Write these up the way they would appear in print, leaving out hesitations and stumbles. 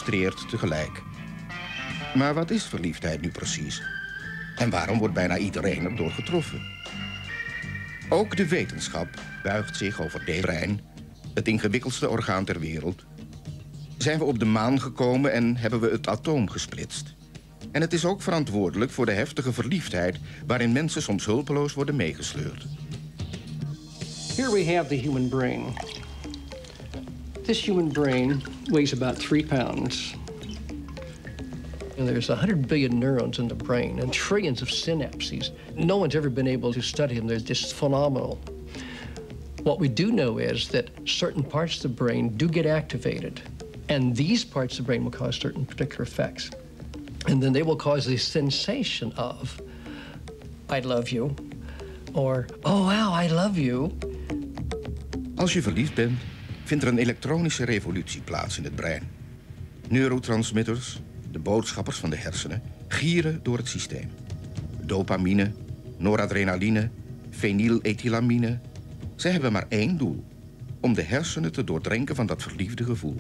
frustreert tegelijk. Maar wat is verliefdheid nu precies? En waarom wordt bijna iedereen erdoor getroffen? Ook de wetenschap buigt zich over het brein, het ingewikkeldste orgaan ter wereld. Zijn we op de maan gekomen en hebben we het atoom gesplitst. En het is ook verantwoordelijk voor de heftige verliefdheid waarin mensen soms hulpeloos worden meegesleurd. Here we have the human brain. This human brain weighs about 3 pounds. And there's 100 billion neurons in the brain and trillions of synapses. No one's ever been able to study them. They're just phenomenal. What we do know is that certain parts of the brain do get activated. And these parts of the brain will cause certain particular effects. And then they will cause the sensation of, I love you. Or, oh wow, I love you. Als je verliefd bent, vindt er een elektronische revolutie plaats in het brein. Neurotransmitters, de boodschappers van de hersenen, gieren door het systeem. Dopamine, noradrenaline, fenylethylamine. Ze hebben maar één doel: om de hersenen te doordrenken van dat verliefde gevoel.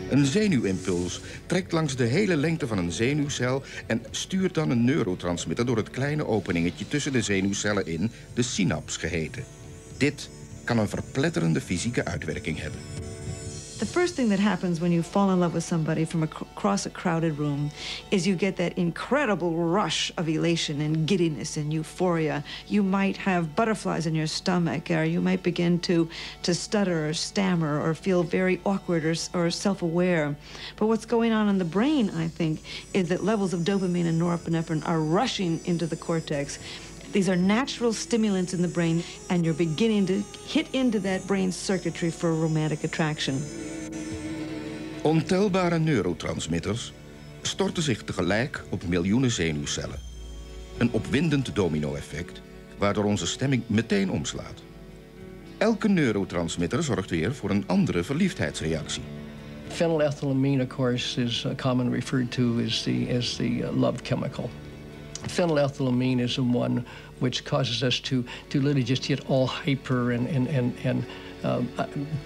Een zenuwimpuls trekt langs de hele lengte van een zenuwcel en stuurt dan een neurotransmitter door het kleine openingetje tussen de zenuwcellen in, de synaps geheten. Dit kan een verpletterende fysieke uitwerking hebben. The first thing that happens when you fall in love with somebody from across a crowded room is you get that incredible rush of elation and giddiness and euphoria. You might have butterflies in your stomach, or you might begin to stutter or stammer or feel very awkward or self-aware. But what's going on in the brain, I think, is that levels of dopamine and norepinephrine are rushing into the cortex. These are natural stimulants in the brain, and you're beginning to hit into that brain circuitry for romantic attraction. Ontelbare neurotransmitters storten zich tegelijk op miljoenen zenuwcellen. Een opwindend domino-effect, waardoor onze stemming meteen omslaat. Elke neurotransmitter zorgt weer voor een andere verliefdheidsreactie. Phenylethylamine, of course, is commonly referred to as the love chemical. Phenylethylamine is the one which causes us to literally just get all hyper and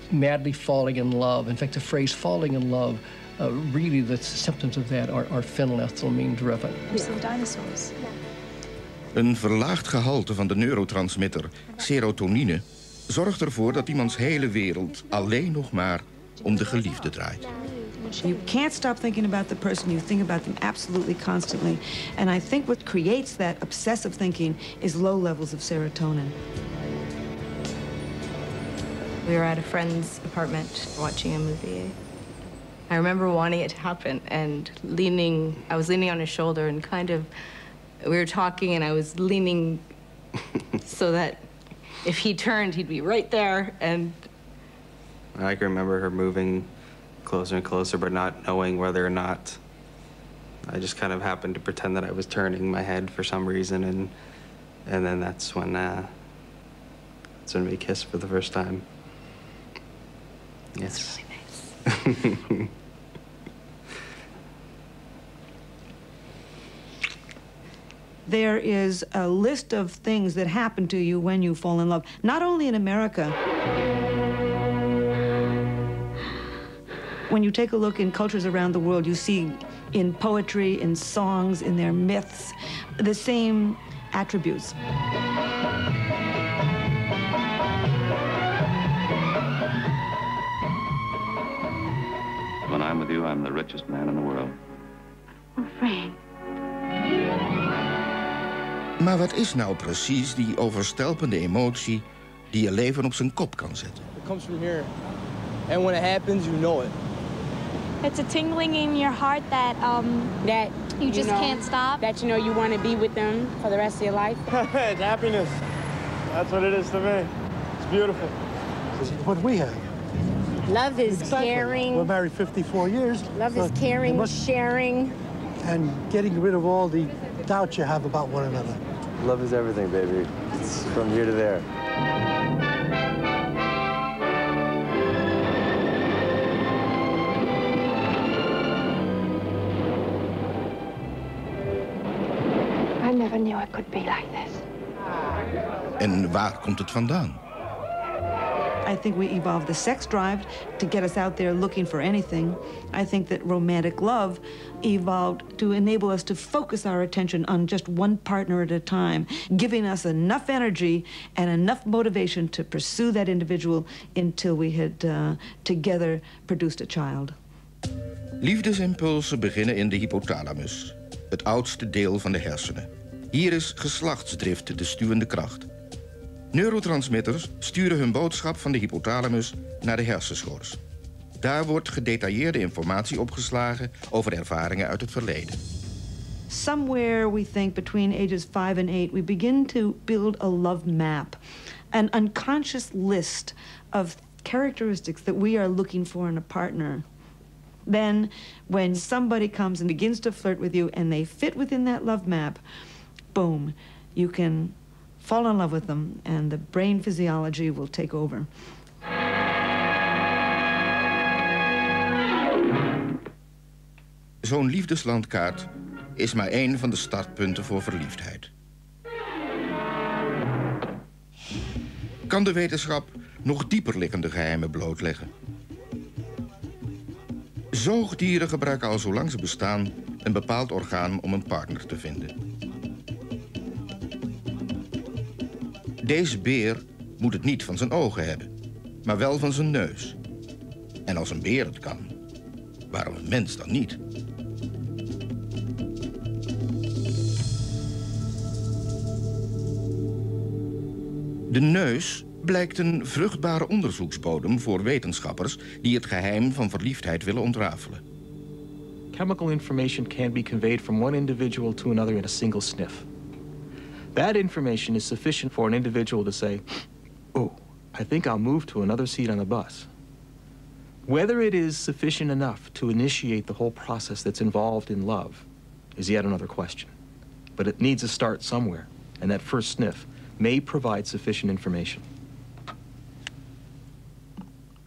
madly falling in love. In fact, the phrase falling in love, really the symptoms of that are phenylethylamine driven. We've seen dinosaurs. Een verlaagd gehalte van de neurotransmitter serotonine zorgt ervoor dat iemands hele wereld alleen nog maar om de geliefde draait. You can't stop thinking about the person. You think about them absolutely constantly. And I think what creates that obsessive thinking is low levels of serotonin. We were at a friend's apartment watching a movie. I remember wanting it to happen and I was leaning on his shoulder and we were talking and I was leaning so that if he turned, he'd be right there. And I can remember her moving closer and closer, but not knowing whether or not. I just kind of happened to pretend that I was turning my head for some reason, and then that's when we kissed for the first time. Yes. That's really nice. There is a list of things that happen to you when you fall in love, not only in America. When you take a look in cultures around the world, you see in poetry, in songs, in their myths, the same attributes. When I'm with you, I'm the richest man in the world. Oh, Frank. Maar wat is nou precies die overstelpende emotie die je leven op zijn kop kan zetten? It comes from here. And when it happens, you know it. It's a tingling in your heart that you just can't stop. That you know you want to be with them for the rest of your life. It's happiness. That's what it is to me. It's beautiful. This is what we have. Love is caring. We're married 54 years. Love is caring, sharing. And getting rid of all the doubts you have about one another. Love is everything, baby. It's from here to there. I never knew I could be like this. En waar komt het vandaan? I think we evolved the sex drive to get us out there looking for anything. I think that romantic love evolved to enable us to focus our attention on just one partner at a time, giving us enough energy and enough motivation to pursue that individual until we had together produced a child. Liefdesimpulsen beginnen in de hypothalamus, het oudste deel van de hersenen. Hier is geslachtsdrift de stuwende kracht. Neurotransmitters sturen hun boodschap van de hypothalamus naar de hersenschors. Daar wordt gedetailleerde informatie opgeslagen over ervaringen uit het verleden. Somewhere we think between ages 5 and 8 we begin to build a love map, an unconscious list of characteristics that we are looking for in a partner. Then when somebody comes and begins to flirt with you and they fit within that love map, boom, you can fall in love with them and the brain physiology will take over. Zo'n liefdeslandkaart is maar één van de startpunten voor verliefdheid. Kan de wetenschap nog dieper liggende geheimen blootleggen? Zoogdieren gebruiken al zolang ze bestaan een bepaald orgaan om een partner te vinden. Deze beer moet het niet van zijn ogen hebben, maar wel van zijn neus. En als een beer het kan, waarom een mens dan niet? De neus blijkt een vruchtbare onderzoeksbodem voor wetenschappers die het geheim van verliefdheid willen ontrafelen. Chemical information can be conveyed from one individual to another in a single sniff. That information is sufficient for an individual to say, oh, I think I'll move to another seat on the bus. Whether it is sufficient enough to initiate the whole process that's involved in love is yet another question. But it needs to start somewhere, and that first sniff may provide sufficient information.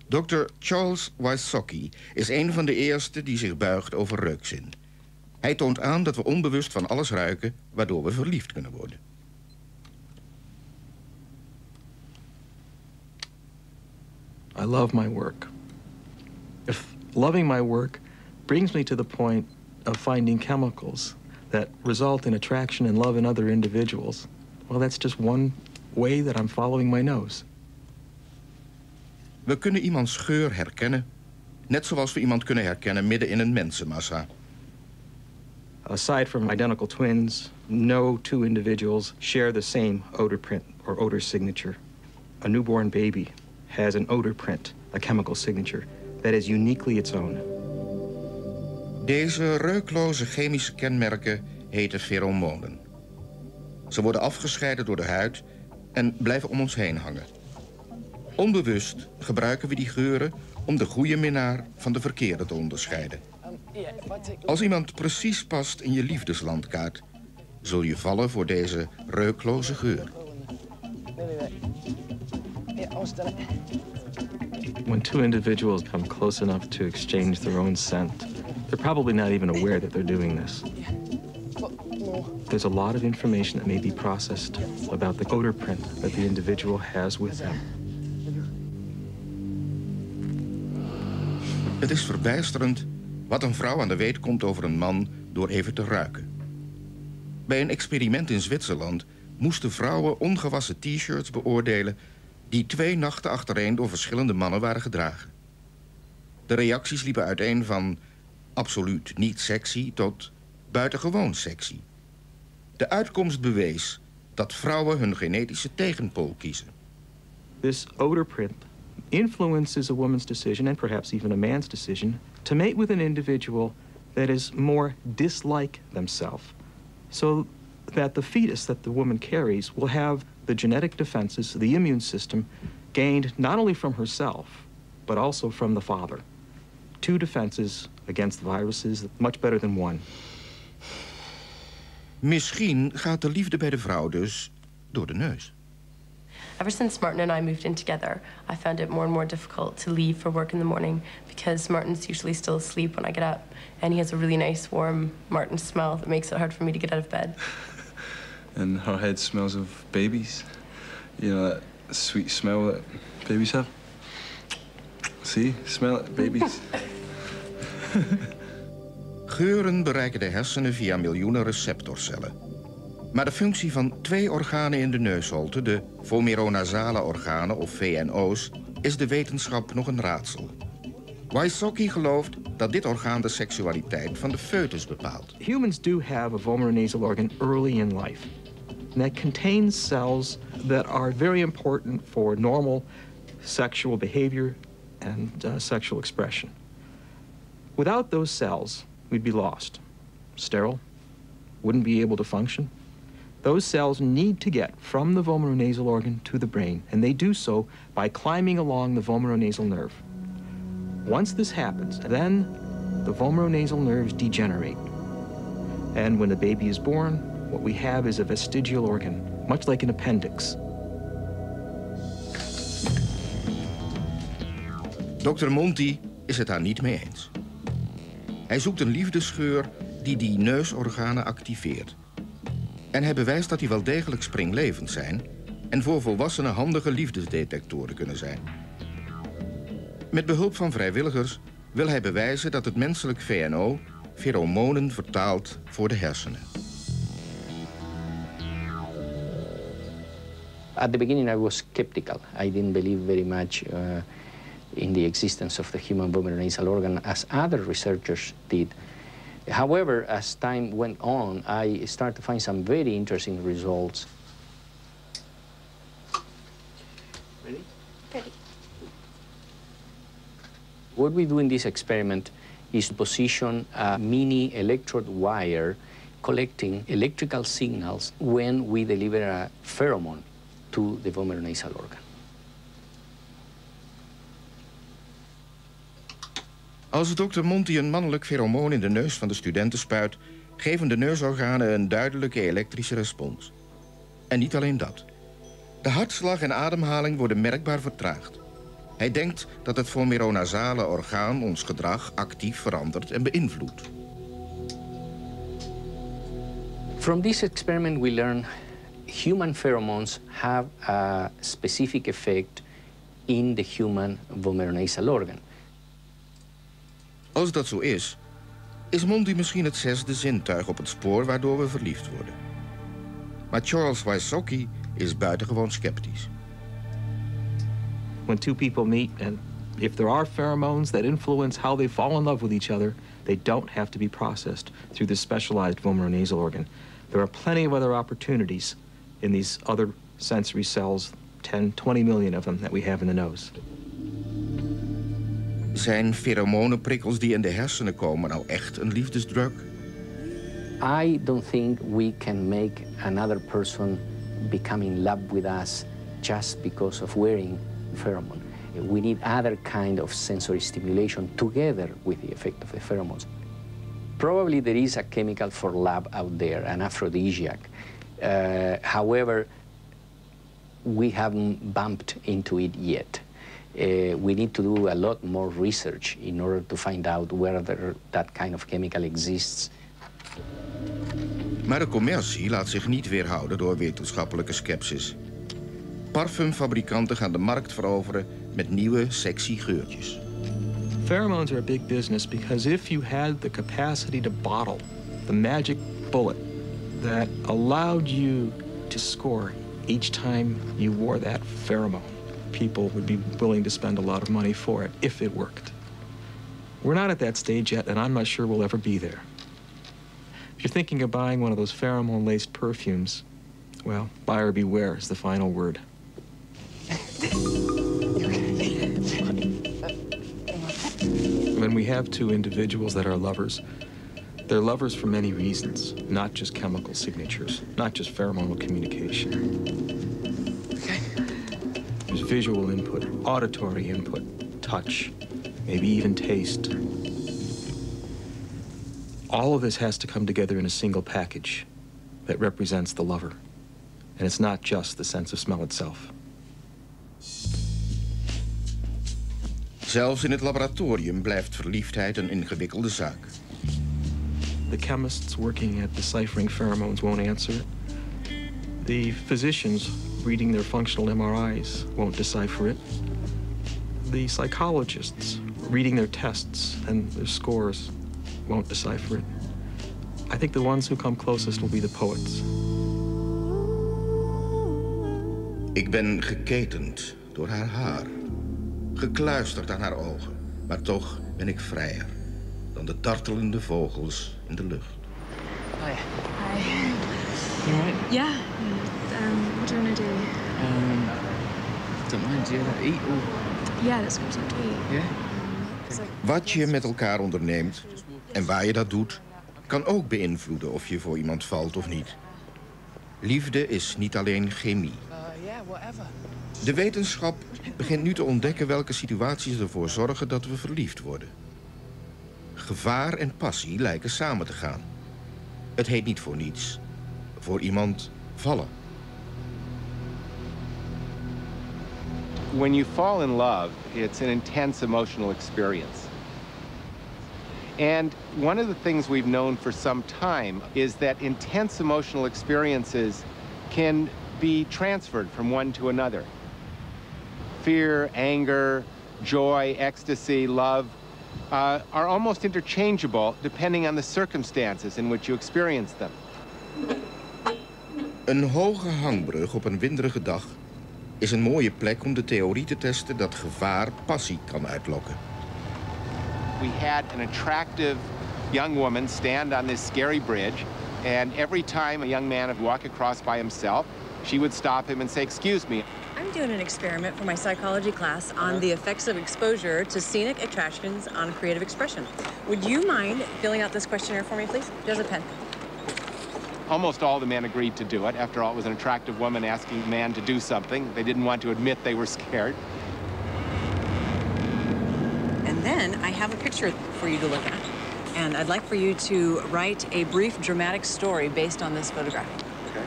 Dr. Charles Wysocki is een van de eerste die zich buigt over reukzin. Hij toont aan dat we onbewust van alles ruiken, waardoor we verliefd kunnen worden. I love my work. If loving my work brings me to the point of finding chemicals that result in attraction and love in other individuals, well, that's just one way that I'm following my nose. We kunnen iemands geur herkennen, net zoals we iemand kunnen herkennen midden in een mensenmassa. Aside from identical twins, no two individuals share the same odor print or odor signature. A newborn baby has an odor print, a chemical signature, that is uniquely its own. Deze reukloze chemische kenmerken heten feromonen. Ze worden afgescheiden door de huid en blijven om ons heen hangen. Onbewust gebruiken we die geuren om de goede minnaar van de verkeerde te onderscheiden. Als iemand precies past in je liefdeslandkaart, zul je vallen voor deze reukloze geur. When two individuals come close enough to exchange their own scent, they're probably not even aware that they're doing this. There's a lot of information that may be processed about the odor print that the individual has with them. Het is verbijsterend wat een vrouw aan de weet komt over een man door even te ruiken. Bij een experiment in Zwitserland moesten vrouwen ongewassen t-shirts beoordelen die 2 nachten achtereen door verschillende mannen waren gedragen. De reacties liepen uiteen van absoluut niet sexy tot buitengewoon sexy. De uitkomst bewees dat vrouwen hun genetische tegenpool kiezen. This odor print influences a woman's decision, and perhaps even a man's decision, to mate with an individual that is more dislike themselves, so that the fetus that the woman carries will have the genetic defenses, the immune system, gained not only from herself, but also from the father. 2 defenses against viruses, much better than 1. Misschien gaat de liefde bij de vrouw dus door de neus. Ever since Martin and I moved in together, I found it more and more difficult to leave for work in the morning because Martin's usually still asleep when I get up, and he has a really nice, warm Martin smell that makes it hard for me to get out of bed. And her head smells of babies. You know, that sweet smell that babies have. See? Smell it, babies. Geuren bereiken de hersenen via miljoenen receptorcellen. Maar de functie van 2 organen in de neusholte, de vomeronasale organen of VNO's, is de wetenschap nog een raadsel. Wysocki gelooft dat dit orgaan de seksualiteit van de foetus bepaalt. Humans do have a vomeronasal organ early in life. And that contains cells that are very important for normal sexual behavior and sexual expression. Without those cells, we'd be lost, sterile, wouldn't be able to function. Those cells need to get from the vomeronasal organ to the brain, and they do so by climbing along the vomeronasal nerve. Once this happens, then the vomeronasal nerves degenerate. And when the baby is born, what we have is a vestigial organ, much like an appendix. Dr. Monti is het daar niet mee eens. Hij zoekt een liefdesgeur die neusorganen activeert. En hij bewijst dat die wel degelijk springlevend zijn en voor volwassenen handige liefdesdetectoren kunnen zijn. Met behulp van vrijwilligers wil hij bewijzen dat het menselijk VNO feromonen vertaalt voor de hersenen. At the beginning I was skeptical. I didn't believe very much in the existence of the human vomeronasal organ as other researchers did. However, as time went on, I started to find some very interesting results. Ready? What we do in this experiment is to position a mini electrode wire collecting electrical signals when we deliver a pheromone to the vomeronasal organ. Als dokter Monti een mannelijk feromoon in de neus van de studenten spuit, geven de neusorganen een duidelijke elektrische respons. En niet alleen dat. De hartslag en ademhaling worden merkbaar vertraagd. Hij denkt dat het vomeronasale orgaan ons gedrag actief verandert en beïnvloedt. From this experiment we learn human pheromones have a specific effect in the human vomeronasal organ. Als dat zo is Monti misschien het 6e zintuig op het spoor waardoor we verliefd worden. Maar Charles Wysocki is buitengewoon sceptisch. When two people meet, and if there are pheromones that influence how they fall in love with each other, they don't have to be processed through this specialized vomeronasal organ. There are plenty of other opportunities in these other sensory cells, 10, 20 million of them that we have in the nose. Zijn feromonenprikkels die in de hersenen komen nou echt een liefdesdruk? I don't think we can make another person become in love with us just because of wearing pheromone. We need other kind of sensory stimulation together with the effect of the pheromones. Probably there is a chemical for love out there, an aphrodisiac. However, we haven't bumped into it yet. We need to do a lot more research in order to find out whether that kind of chemical exists. Maar de commercie laat zich niet weerhouden door wetenschappelijke skepsis. Parfumfabrikanten gaan de markt veroveren met nieuwe, sexy geurtjes. Pheromones are a big business because if you had the capacity to bottle the magic bullet that allowed you to score each time you wore that pheromone, people would be willing to spend a lot of money for it if it worked. We're not at that stage yet, and I'm not sure we'll ever be there. If you're thinking of buying one of those pheromone-laced perfumes, well, buyer beware is the final word. When we have two individuals that are lovers, they're lovers for many reasons, not just chemical signatures, not just pheromonal communication. There's visual input, auditory input, touch, maybe even taste. All of this has to come together in a single package that represents the lover. And it's not just the sense of smell itself. Zelfs in het laboratorium blijft verliefdheid een ingewikkelde zaak. The chemists working at deciphering pheromones won't answer. The physicians reading their functional MRIs won't decipher it. the psychologists reading their tests and their scores won't decipher it. I think the ones who come closest will be the poets. Ik ben geketend door haar haar, gekluisterd aan haar ogen, maar toch ben ik vrijer dan de dartelende vogels in de lucht. Hi. Hi. You all right? Yeah. What do you want to do? Don't mind. Do you eat or? Yeah, let's go to eat. Yeah. Wat je met elkaar onderneemt en waar je dat doet, kan ook beïnvloeden of je voor iemand valt of niet. Liefde is niet alleen chemie. De wetenschap begint nu te ontdekken welke situaties ervoor zorgen dat we verliefd worden. Gevaar en passie lijken samen te gaan. Het heet niet voor niets. Voor iemand vallen. When you fall in love, it's an intense emotional experience. And one of the things we've known for some time is that intense emotional experiences can be transferred from one to another. Fear, anger, joy, ecstasy, love are almost interchangeable depending on the circumstances in which you experience them. Een hoge hangbrug op een winderige dag is een mooie plek om de theorie te testen dat gevaar passie kan uitlokken. We had an attractive young woman stand on this scary bridge, and every time a young man would walk across by himself, she would stop him and say, "Excuse me." I'm doing an experiment for my psychology class on the effects of exposure to scenic attractions on creative expression. Would you mind filling out this questionnaire for me, please? Just a pen. Almost all the men agreed to do it. After all, it was an attractive woman asking a man to do something. They didn't want to admit they were scared. And then I have a picture for you to look at. And I'd like for you to write a brief dramatic story based on this photograph. Okay.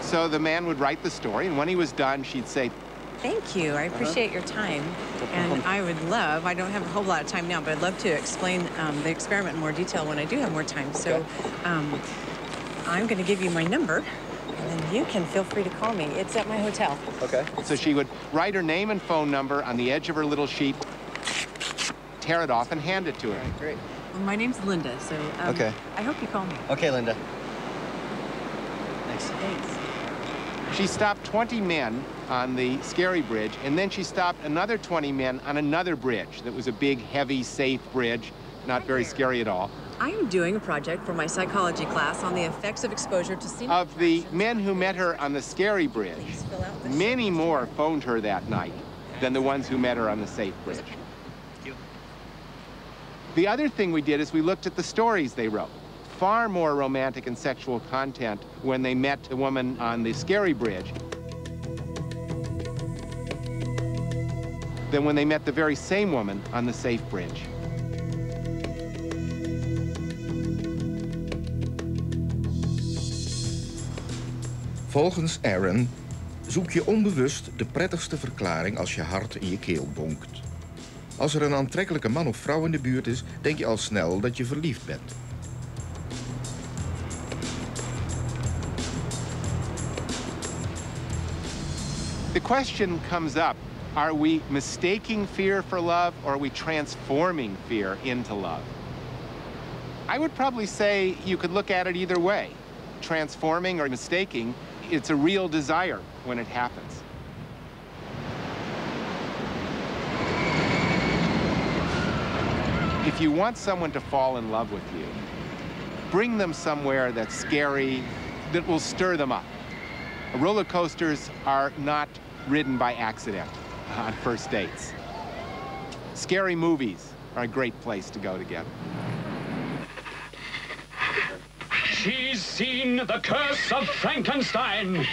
So the man would write the story, and when he was done, she'd say, "Thank you, I appreciate your time. And I would love, I don't have a whole lot of time now, but I'd love to explain the experiment in more detail when I do have more time. So I'm going to give you my number, and then you can feel free to call me. It's at my hotel." Okay. So she would write her name and phone number on the edge of her little sheet, tear it off, and hand it to her. Great. Well, my name's Linda, so Okay. I hope you call me. Okay, Linda. Thanks. Thanks. She stopped 20 men on the scary bridge, and then she stopped another 20 men on another bridge that was a big, heavy, safe bridge, not very scary at all. I am doing a project for my psychology class on the effects of exposure to scenic Of the men who met her on the scary bridge, many more phoned her that night than the ones who met her on the safe bridge. The other thing we did is we looked at the stories they wrote. Far more romantic and sexual content when they met a woman on the scary bridge than when they met the very same woman on the safe bridge. Volgens Aaron zoek je onbewust de prettigste verklaring als je hart in je keel bonkt. Als er een aantrekkelijke man of vrouw in de buurt is, denk je al snel dat je verliefd bent. The question comes up, are we mistaking fear for love, or are we transforming fear into love? I would probably say you could look at it either way. Transforming or mistaking, it's a real desire when it happens. If you want someone to fall in love with you, bring them somewhere that's scary, that will stir them up. Roller coasters are not ridden by accident on first dates. Scary movies are a great place to go together. She's seen the curse of Frankenstein.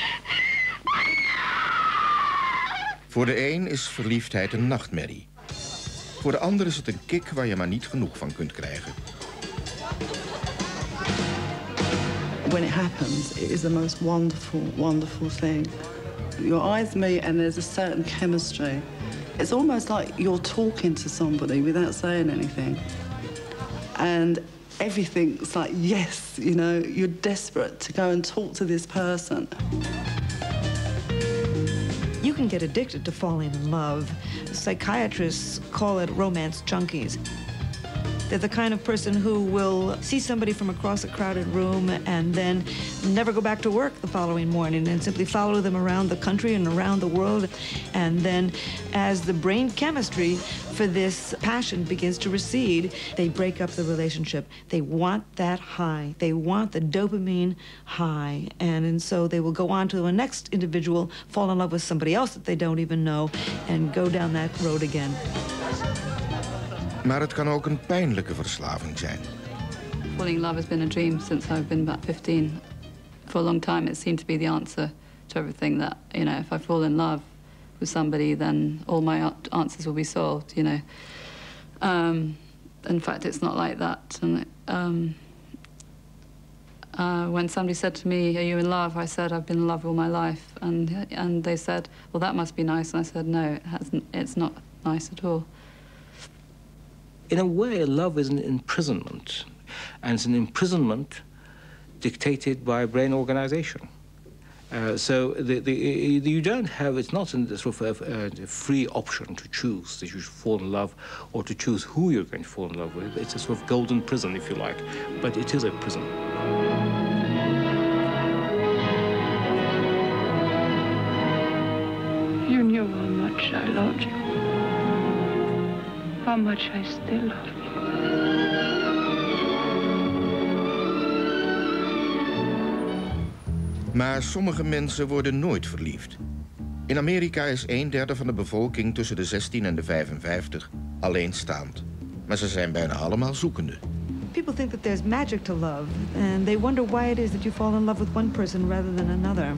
Voor de een is verliefdheid een nachtmerrie. Voor de ander is het een kick waar je maar niet genoeg van kunt krijgen. When it happens, it is the most wonderful, wonderful thing. Your eyes meet and there's a certain chemistry. It's almost like you're talking to somebody without saying anything. And everything's like, yes, you know, you're desperate to go and talk to this person. You You can get addicted to falling in love. Psychiatrists call it romance junkies. They're the kind of person who will see somebody from across a crowded room and then never go back to work the following morning and simply follow them around the country and around the world. And then as the brain chemistry for this passion begins to recede, they break up the relationship. They want that high. They want the dopamine high. And so they will go on to the next individual, fall in love with somebody else that they don't even know, and go down that road again. Maar het kan ook een pijnlijke verslaving zijn. Falling in love has been a dream since I've been about 15. For a long time, it seemed to be the answer to everything. That, you know, if I fall in love with somebody, then all my answers will be solved, you know. In fact, it's not like that. And when somebody said to me, "Are you in love?" I said, "I've been in love all my life." And they said, "Well, that must be nice." And I said, "No, it hasn't. It's not nice at all." In a way, love is an imprisonment, and it's an imprisonment dictated by brain organization. So you don't have, it's not a sort of a free option to choose that you should fall in love or to choose who you're going to fall in love with. It's a sort of golden prison, if you like, but it is a prison. You knew how much I loved you. How much I still love you. Maar sommige mensen worden nooit verliefd. In Amerika is 1/3 van de bevolking tussen de 16 en de 55 alleenstaand. Maar ze zijn bijna allemaal zoekende. People think that there's magic to love, and they wonder why it is that you fall in love with one person rather than another.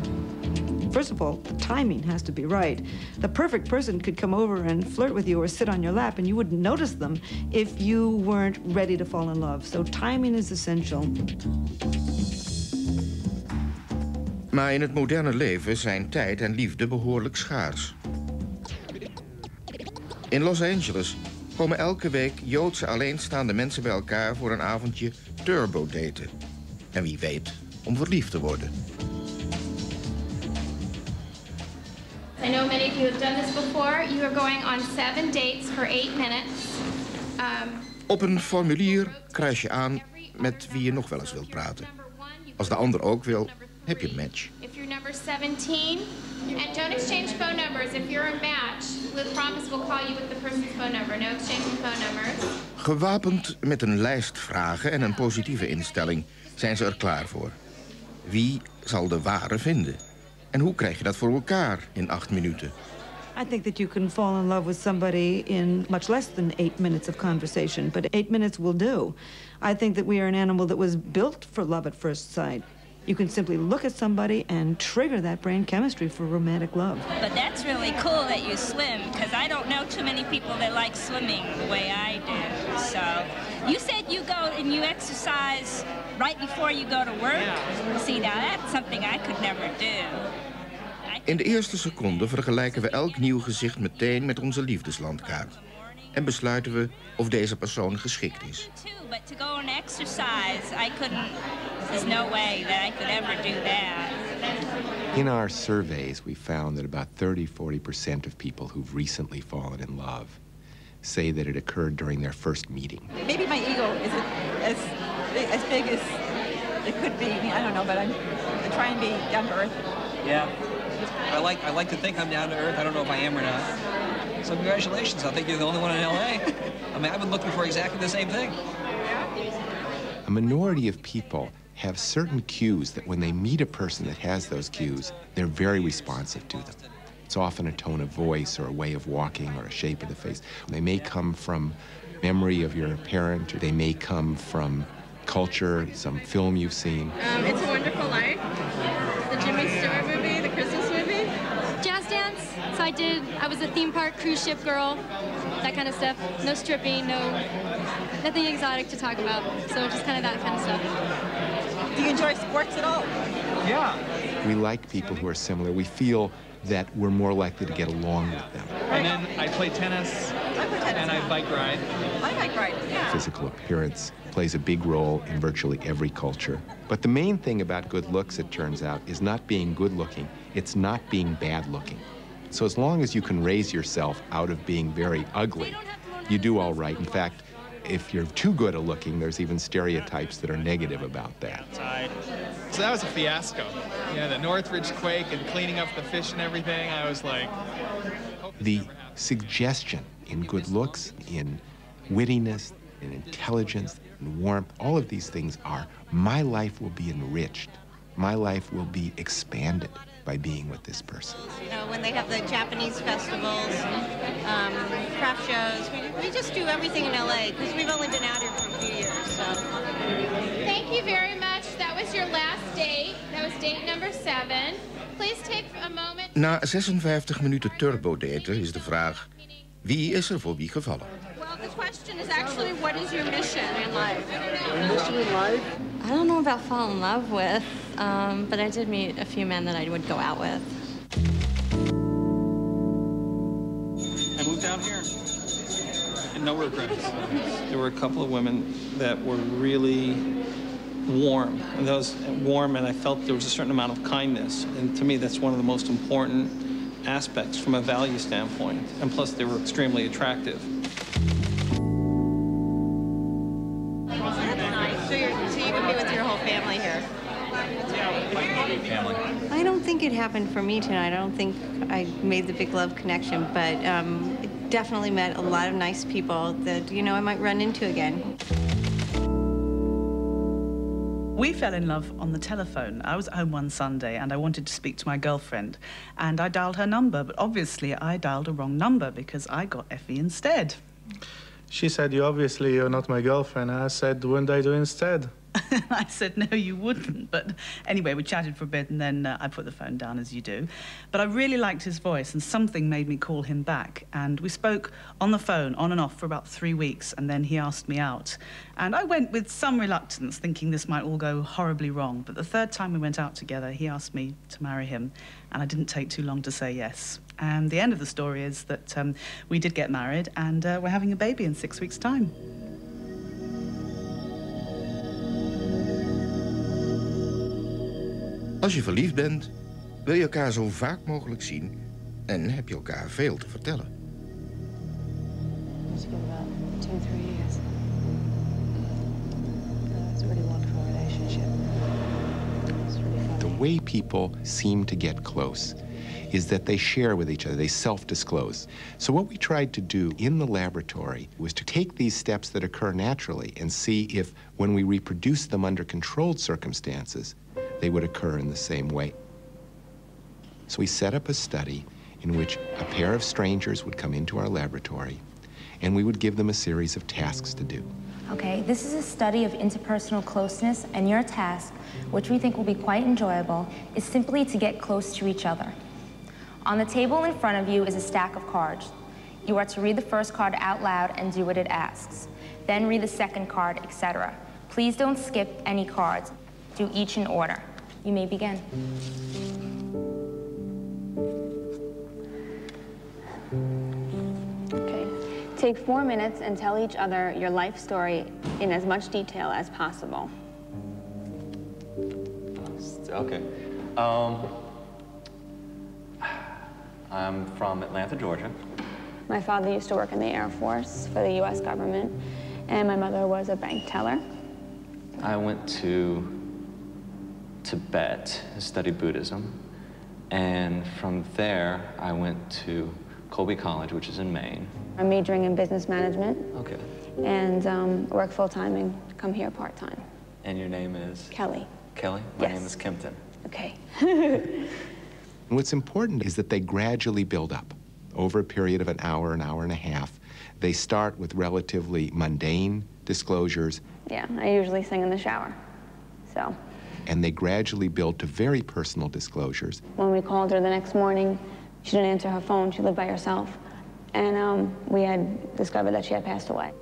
First of all, the timing has to be right. The perfect person could come over and flirt with you or sit on your lap, and you wouldn't notice them if you weren't ready to fall in love. So timing is essential. Maar in het moderne leven zijn tijd en liefde behoorlijk schaars. In Los Angeles komen elke week Joodse alleenstaande mensen bij elkaar voor een avondje turbo-daten. En wie weet om verliefd te worden. I know many of you have done this before. You are going on 7 dates for 8 minutes. Op een formulier kruis je aan met wie je nog wel eens wilt praten. Als de ander ook wil, heb je een match. If you're number 17, and don't exchange phone numbers. If you're a match, we promise we'll call you with the person's phone number. No exchanging phone numbers. Gewapend met een lijst vragen en een positieve instelling zijn ze er klaar voor. Wie zal de ware vinden? En hoe krijg je dat voor elkaar in 8 minuten? I think that you can fall in love with somebody in much less than 8 minutes of conversation, but 8 minutes will do. I think that we are an animal that was built for love at first sight. You can simply look at somebody and trigger that brain chemistry for romantic love. But that's really cool that you swim, because I don't know too many people that like swimming the way I do. So, you said you go and you exercise right before you go to work? See, now that's something I could never do. In de eerste seconde vergelijken we elk nieuw gezicht meteen met onze liefdeslandkaart. En besluiten we of deze persoon geschikt is. But to go and exercise, I couldn't. There's no way that I could ever do that. In our surveys, we found that about 30–40% of people who've recently fallen in love say that it occurred during their first meeting. Maybe my ego isn't as big as it could be. I don't know, but I try and be down to earth. Yeah. I like to think I'm down to earth. I don't know if I am or not. So congratulations. I think you're the only one in L.A. I mean, I've been looking for exactly the same thing. A minority of people have certain cues that when they meet a person that has those cues, they're very responsive to them. It's often a tone of voice or a way of walking or a shape of the face. They may come from memory of your parent, or they may come from culture, some film you've seen. It's a Wonderful Life, the Jimmy Stewart movie, the Christmas movie. Jazz dance. So I was a theme park cruise ship girl, that kind of stuff. No stripping, nothing exotic to talk about. So just kind of stuff. Do you enjoy sports at all? Yeah. We like people who are similar. We feel that we're more likely to get along with them. And then I play tennis, and I bike ride. I bike ride, yeah. Physical appearance plays a big role in virtually every culture. But the main thing about good looks, it turns out, is not being good looking. It's not being bad looking. So as long as you can raise yourself out of being very ugly, you do all right. In fact, if you're too good at looking, there's even stereotypes that are negative about that. So that was a fiasco. Yeah, the Northridge quake and cleaning up the fish and everything, I was like... The suggestion in good looks, in wittiness, in intelligence, in warmth, all of these things are, my life will be enriched. My life will be expanded by being with this person. You know, when they have the Japanese festivals, craft shows, we just do everything in LA because we've only been out here for a few years, so. Thank you very much. That was your last date. That was date number 7. Please take a moment. Na 56 minuten turbo-daten is de vraag, wie is er voor wie gevallen? Well, the question is actually, what is your mission in life? Mission in life? I don't know about fall in love with, but I did meet a few men that I would go out with. I moved down here, and no regrets. There were a couple of women that were really warm, and I felt there was a certain amount of kindness, and to me that's one of the most important aspects from a value standpoint, and plus they were extremely attractive. So you can be with your whole family here? I don't think it happened for me tonight. I don't think I made the big love connection, but definitely met a lot of nice people that, you know, I might run into again. We fell in love on the telephone. I was at home one Sunday and I wanted to speak to my girlfriend, and I dialed her number, but obviously I dialed a wrong number because I got Effie instead. She said, you're not my girlfriend. I said, wouldn't I do instead? I said, no, you wouldn't. But anyway, we chatted for a bit, and then I put the phone down, as you do. But I really liked his voice, and something made me call him back. And we spoke on the phone, on and off, for about 3 weeks, and then he asked me out. And I went with some reluctance, thinking this might all go horribly wrong. But the third time we went out together, he asked me to marry him, and I didn't take too long to say yes. And the end of the story is that we did get married, and we're having a baby in 6 weeks' time. Als je verliefd bent, wil je elkaar zo vaak mogelijk zien en heb je elkaar veel te vertellen. It's been about 2 or 3 years. It's a really wonderful relationship. It's really fun. The way people seem to get close is that they share with each other, they self-disclose. So what we tried to do in the laboratory was to take these steps that occur naturally and see if, when we reproduce them under controlled circumstances, they would occur in the same way. So we set up a study in which a pair of strangers would come into our laboratory and we would give them a series of tasks to do. Okay, this is a study of interpersonal closeness, and your task, which we think will be quite enjoyable, is simply to get close to each other. On the table in front of you is a stack of cards. You are to read the first card out loud and do what it asks. Then read the second card, etc. Please don't skip any cards. Do each in order. You may begin. Okay. Take 4 minutes and tell each other your life story in as much detail as possible. Okay. I'm from Atlanta, Georgia. My father used to work in the Air Force for the U.S. government, and my mother was a bank teller. I went to Tibet to study Buddhism, and from there I went to Colby College, which is in Maine. I'm majoring in business management. Okay. And work full-time and come here part-time. And your name is? Kelly. Kelly? My name is Kimpton. Okay. And what's important is that they gradually build up. Over a period of an hour and a half, they start with relatively mundane disclosures. Yeah, I usually sing in the shower, so. And they gradually build to very personal disclosures. When we called her the next morning, she didn't answer her phone. She lived by herself. And we had discovered that she had passed away.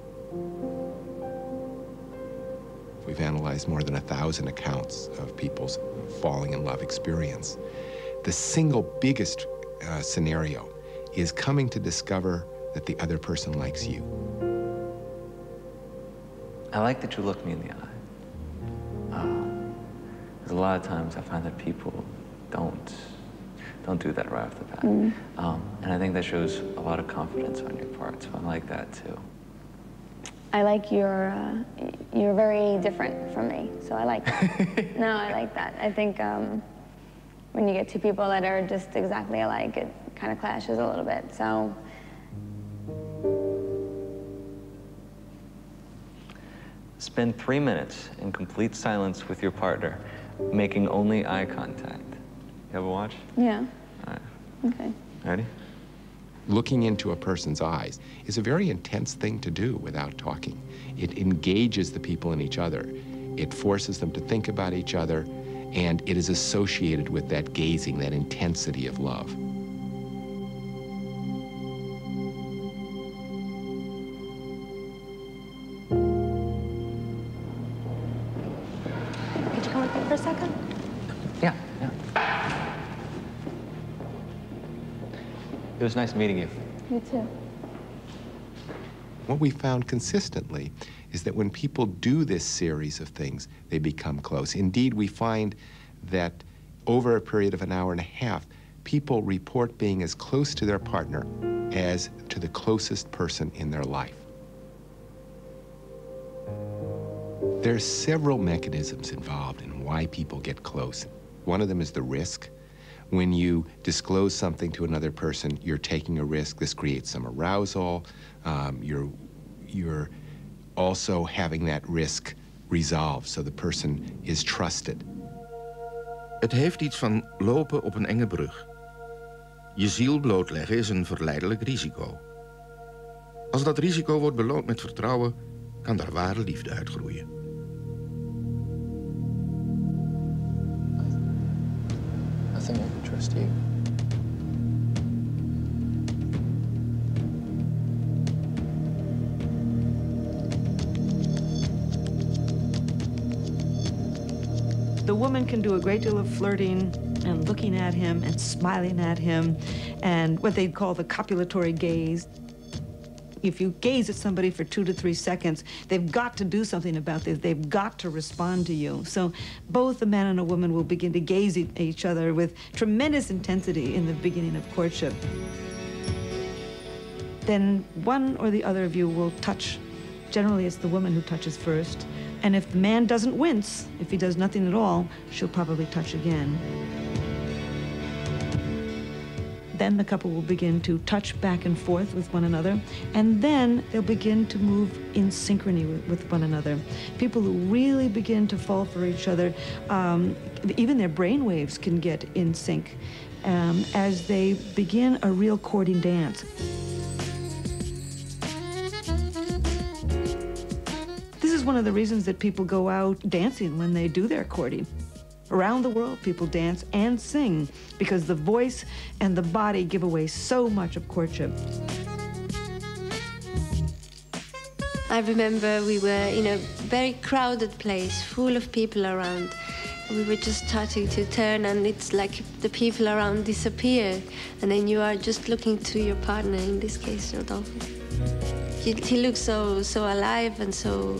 We've analyzed more than 1,000 accounts of people's falling in love experience. The single biggest scenario is coming to discover that the other person likes you. I like that you look me in the eye. Because a lot of times I find that people don't Don't do that right off the bat. And I think that shows a lot of confidence on your part, so I like that too. I like you're very different from me, so I like that. No, I like that. I think when you get two people that are just exactly alike, it kind of clashes a little bit, so. Spend 3 minutes in complete silence with your partner, making only eye contact. You ever watch? Yeah. All right. Okay. Ready? Looking into a person's eyes is a very intense thing to do without talking. It engages the people in each other. It forces them to think about each other, and it is associated with that gazing, that intensity of love. Could you come with me for a second? Yeah. It was nice meeting you. You too. What we found consistently is that when people do this series of things, they become close. Indeed, we find that over a period of an hour and a half, people report being as close to their partner as to the closest person in their life. There are several mechanisms involved in why people get close. One of them is the risk. When you disclose something to another person, you're taking a risk. This creates some arousal. You're also having that risk resolved, so the person is trusted. Het heeft iets van lopen op een enge brug. Je ziel blootleggen is een verleidelijk risico. Als dat risico wordt beloond met vertrouwen, kan daar ware liefde uitgroeien. I think I can trust you. The woman can do a great deal of flirting and looking at him and smiling at him and what they call the copulatory gaze. If you gaze at somebody for 2 to 3 seconds, they've got to do something about this. They've got to respond to you. So both a man and a woman will begin to gaze at each other with tremendous intensity in the beginning of courtship. Then one or the other of you will touch. Generally, it's the woman who touches first. And if the man doesn't wince, if he does nothing at all, she'll probably touch again. Then the couple will begin to touch back and forth with one another, and then they'll begin to move in synchrony with one another. People who really begin to fall for each other, even their brain waves can get in sync as they begin a real courting dance. This is one of the reasons that people go out dancing when they do their courting. Around the world, people dance and sing because the voice and the body give away so much of courtship. I remember we were in a very crowded place, full of people around. We were just starting to turn, and it's like the people around disappear, and then you are just looking to your partner, in this case, Rodolfo. He looks so alive and so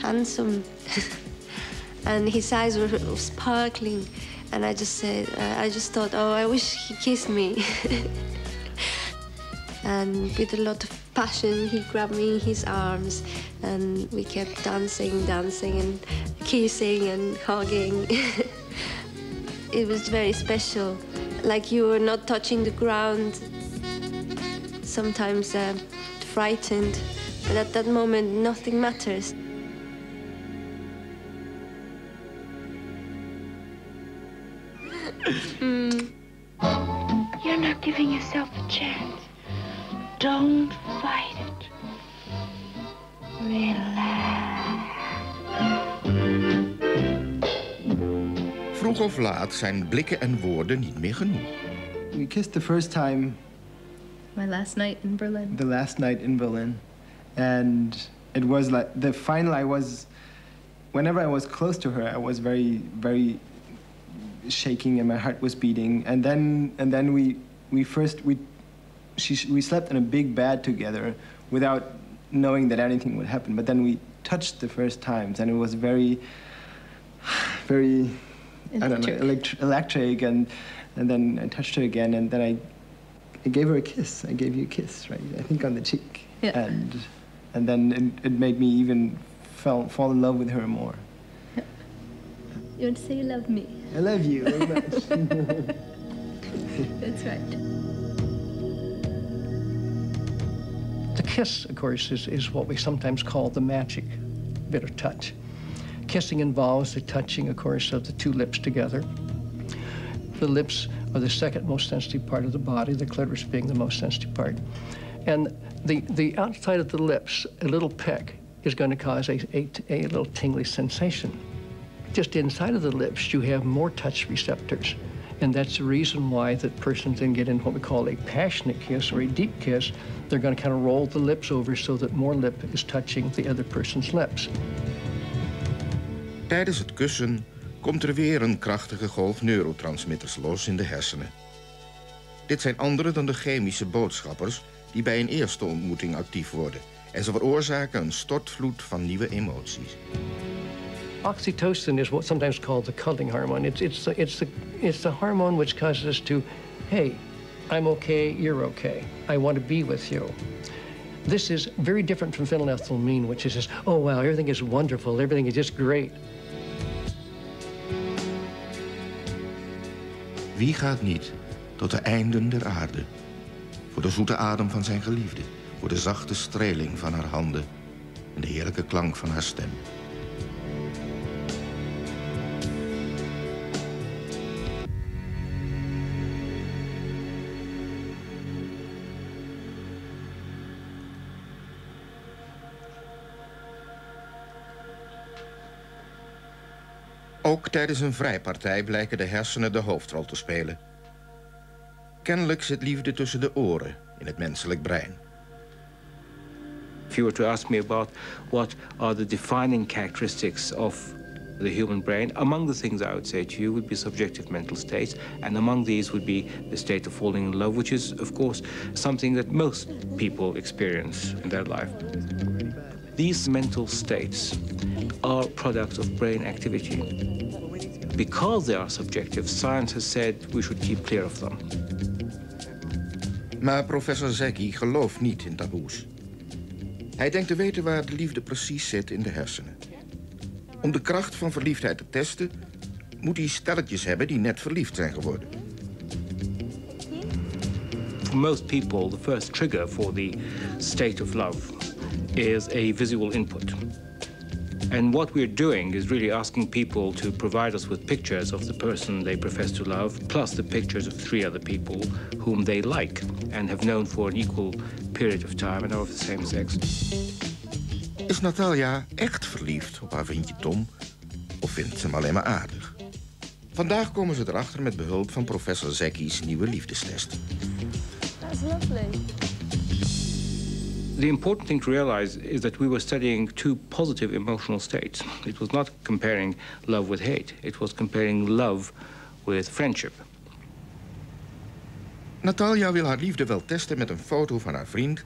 handsome. And his eyes were sparkling, and I just thought, oh, I wish he kissed me. And with a lot of passion, he grabbed me in his arms, and we kept dancing and kissing and hugging. It was very special, like you were not touching the ground. Sometimes frightened, but at that moment, nothing matters. You're not giving yourself a chance. Don't fight it. Relax. Vroeg of laat zijn blikken en woorden niet meer genoeg. We kissed the first time. My last night in Berlin. The last night in Berlin. And it was like the final, whenever I was close to her, I was very, very shaking and my heart was beating. And then we slept in a big bed together without knowing that anything would happen. But then we touched the first times, and it was very, very, I don't know, electric. And And then I touched her again, and then I gave her a kiss. I gave you a kiss, right? I think on the cheek. Yeah. And then it made me even fall in love with her more. You want to say you love me? I love you very much. That's right. The kiss, of course, is what we sometimes call the magic bit of touch. Kissing involves the touching, of course, of the two lips together. The lips are the second most sensitive part of the body, the clitoris being the most sensitive part. And the outside of the lips, a little peck, is going to cause a little tingly sensation. Just inside of the lips, you have more touch receptors. And that's the reason why that persons then get in what we call a passionate kiss or a deep kiss. They're going to kind of roll the lips over so that more lip is touching the other person's lips. Tijdens het kussen komt er weer een krachtige golf neurotransmitters los in de hersenen. Dit zijn andere dan de chemische boodschappers die bij een eerste ontmoeting actief worden. En ze veroorzaken een stortvloed van nieuwe emoties. Oxytocin is what's sometimes called the cuddling hormone. It's the hormone which causes us to, hey, I'm okay, you're okay. I want to be with you. This is very different from phenylethylamine, which is just, oh wow, everything is wonderful, everything is just great. Wie gaat niet tot de einden der aarde? Voor de zoete adem van zijn geliefde, voor de zachte streling van haar handen en de heerlijke klank van haar stem. Ook tijdens een vrijpartij blijken de hersenen de hoofdrol te spelen. Kennelijk zit liefde tussen de oren in het menselijk brein. If you were to ask me about what are the defining characteristics of the human brain, among the things I would say to you would be subjective mental states, and among these would be the state of falling in love, which is, of course, something that most people experience in their life. These mental states are products of brain activity. Because they are subjective, science has said we should keep clear of them. Maar professor Zeki gelooft niet in taboes. Hij denkt te weten waar de liefde precies zit in de hersenen. Om de kracht van verliefdheid te testen, moet hij stelletjes hebben die net verliefd zijn geworden. For most people, the first trigger for the state of love is a visual input. And what we're doing is really asking people to provide us with pictures of the person they profess to love, plus the pictures of 3 other people whom they like and have known for an equal period of time and are of the same sex. Is Natalia echt verliefd op haar vriendje Tom? Of vindt ze hem alleen maar aardig? Vandaag komen ze erachter met behulp van professor Zeki's nieuwe liefdestest. That's lovely. The important thing to realize is that we were studying 2 positive emotional states. It was not comparing love with hate. It was comparing love with friendship. Natalia wil haar liefde wel testen met een foto van haar vriend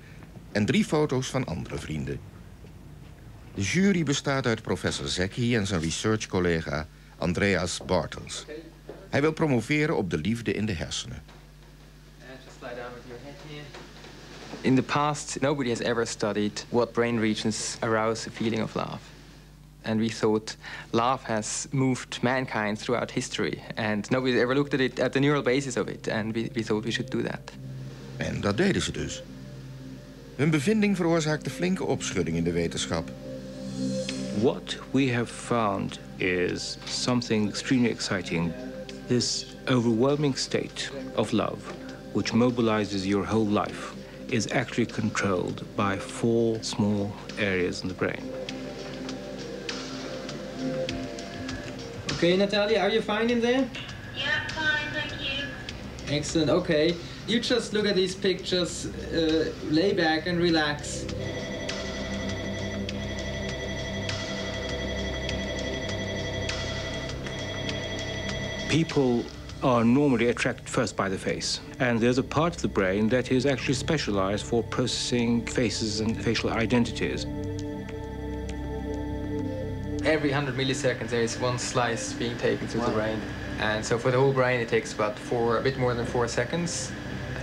en 3 foto's van andere vrienden. De jury bestaat uit professor Zeki en zijn research-collega Andreas Bartels. Hij wil promoveren op de liefde in de hersenen. In the past, nobody has ever studied what brain regions arouse a feeling of love. And we thought love has moved mankind throughout history. And nobody ever looked at it, at the neural basis of it. And we thought we should do that. En dat deden ze dus. Hun bevinding veroorzaakte flinke opschudding in de wetenschap. What we have found is something extremely exciting. This overwhelming state of love, which mobilizes your whole life, is actually controlled by 4 small areas in the brain. Okay, Natalia, are you fine in there? Yeah, fine, thank you. Excellent, okay. You just look at these pictures, lay back and relax. People are normally attracted first by the face. And there's a part of the brain that is actually specialized for processing faces and facial identities. Every 100 milliseconds there is 1 slice being taken through the brain. And so for the whole brain, it takes about a bit more than 4 seconds.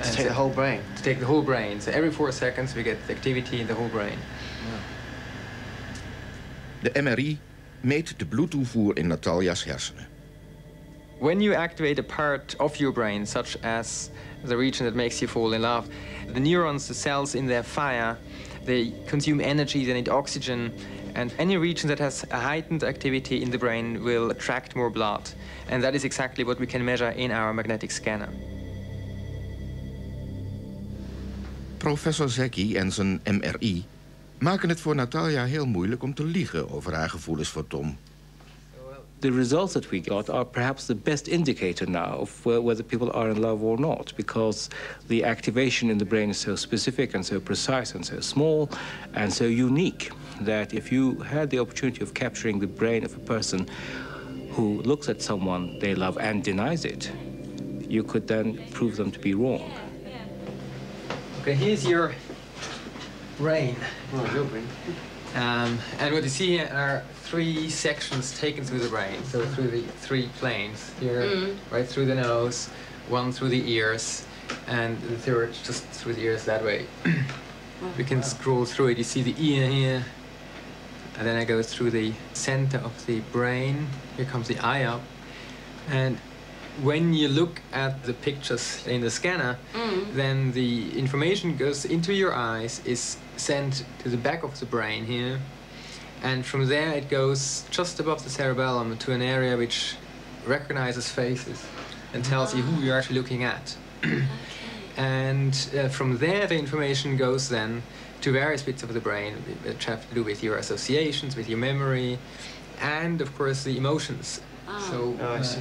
To take the whole brain? To take the whole brain. So every 4 seconds we get activity in the whole brain. De MRI meet de bloedtoevoer in Natalja's hersenen. When you activate a part of your brain, such as the region that makes you fall in love, the neurons, the cells in there fire, they consume energy, they need oxygen, and any region that has a heightened activity in the brain will attract more blood. And that is exactly what we can measure in our magnetic scanner. Professor Zeki en zijn MRI maken het voor Natalja heel moeilijk om te liegen over haar gevoelens voor Tom. The results that we got are perhaps the best indicator now of whether people are in love or not, because the activation in the brain is so specific and so precise and so small and so unique that if you had the opportunity of capturing the brain of a person who looks at someone they love and denies it, you could then prove them to be wrong. Okay, here's your brain. Oh, your brain. And what you see here are 3 sections taken through the brain, so through the 3 planes. Here, right through the nose, 1 through the ears, and the third just through the ears that way. We can scroll through it. You see the ear here, and then I go through the center of the brain. Here comes the eye up. And when you look at the pictures in the scanner, then the information goes into your eyes, is sent to the back of the brain here, and from there it goes just above the cerebellum to an area which recognizes faces and tells you who you're actually looking at. And from there the information goes then to various bits of the brain which have to do with your associations, with your memory, and of course the emotions. So, I see.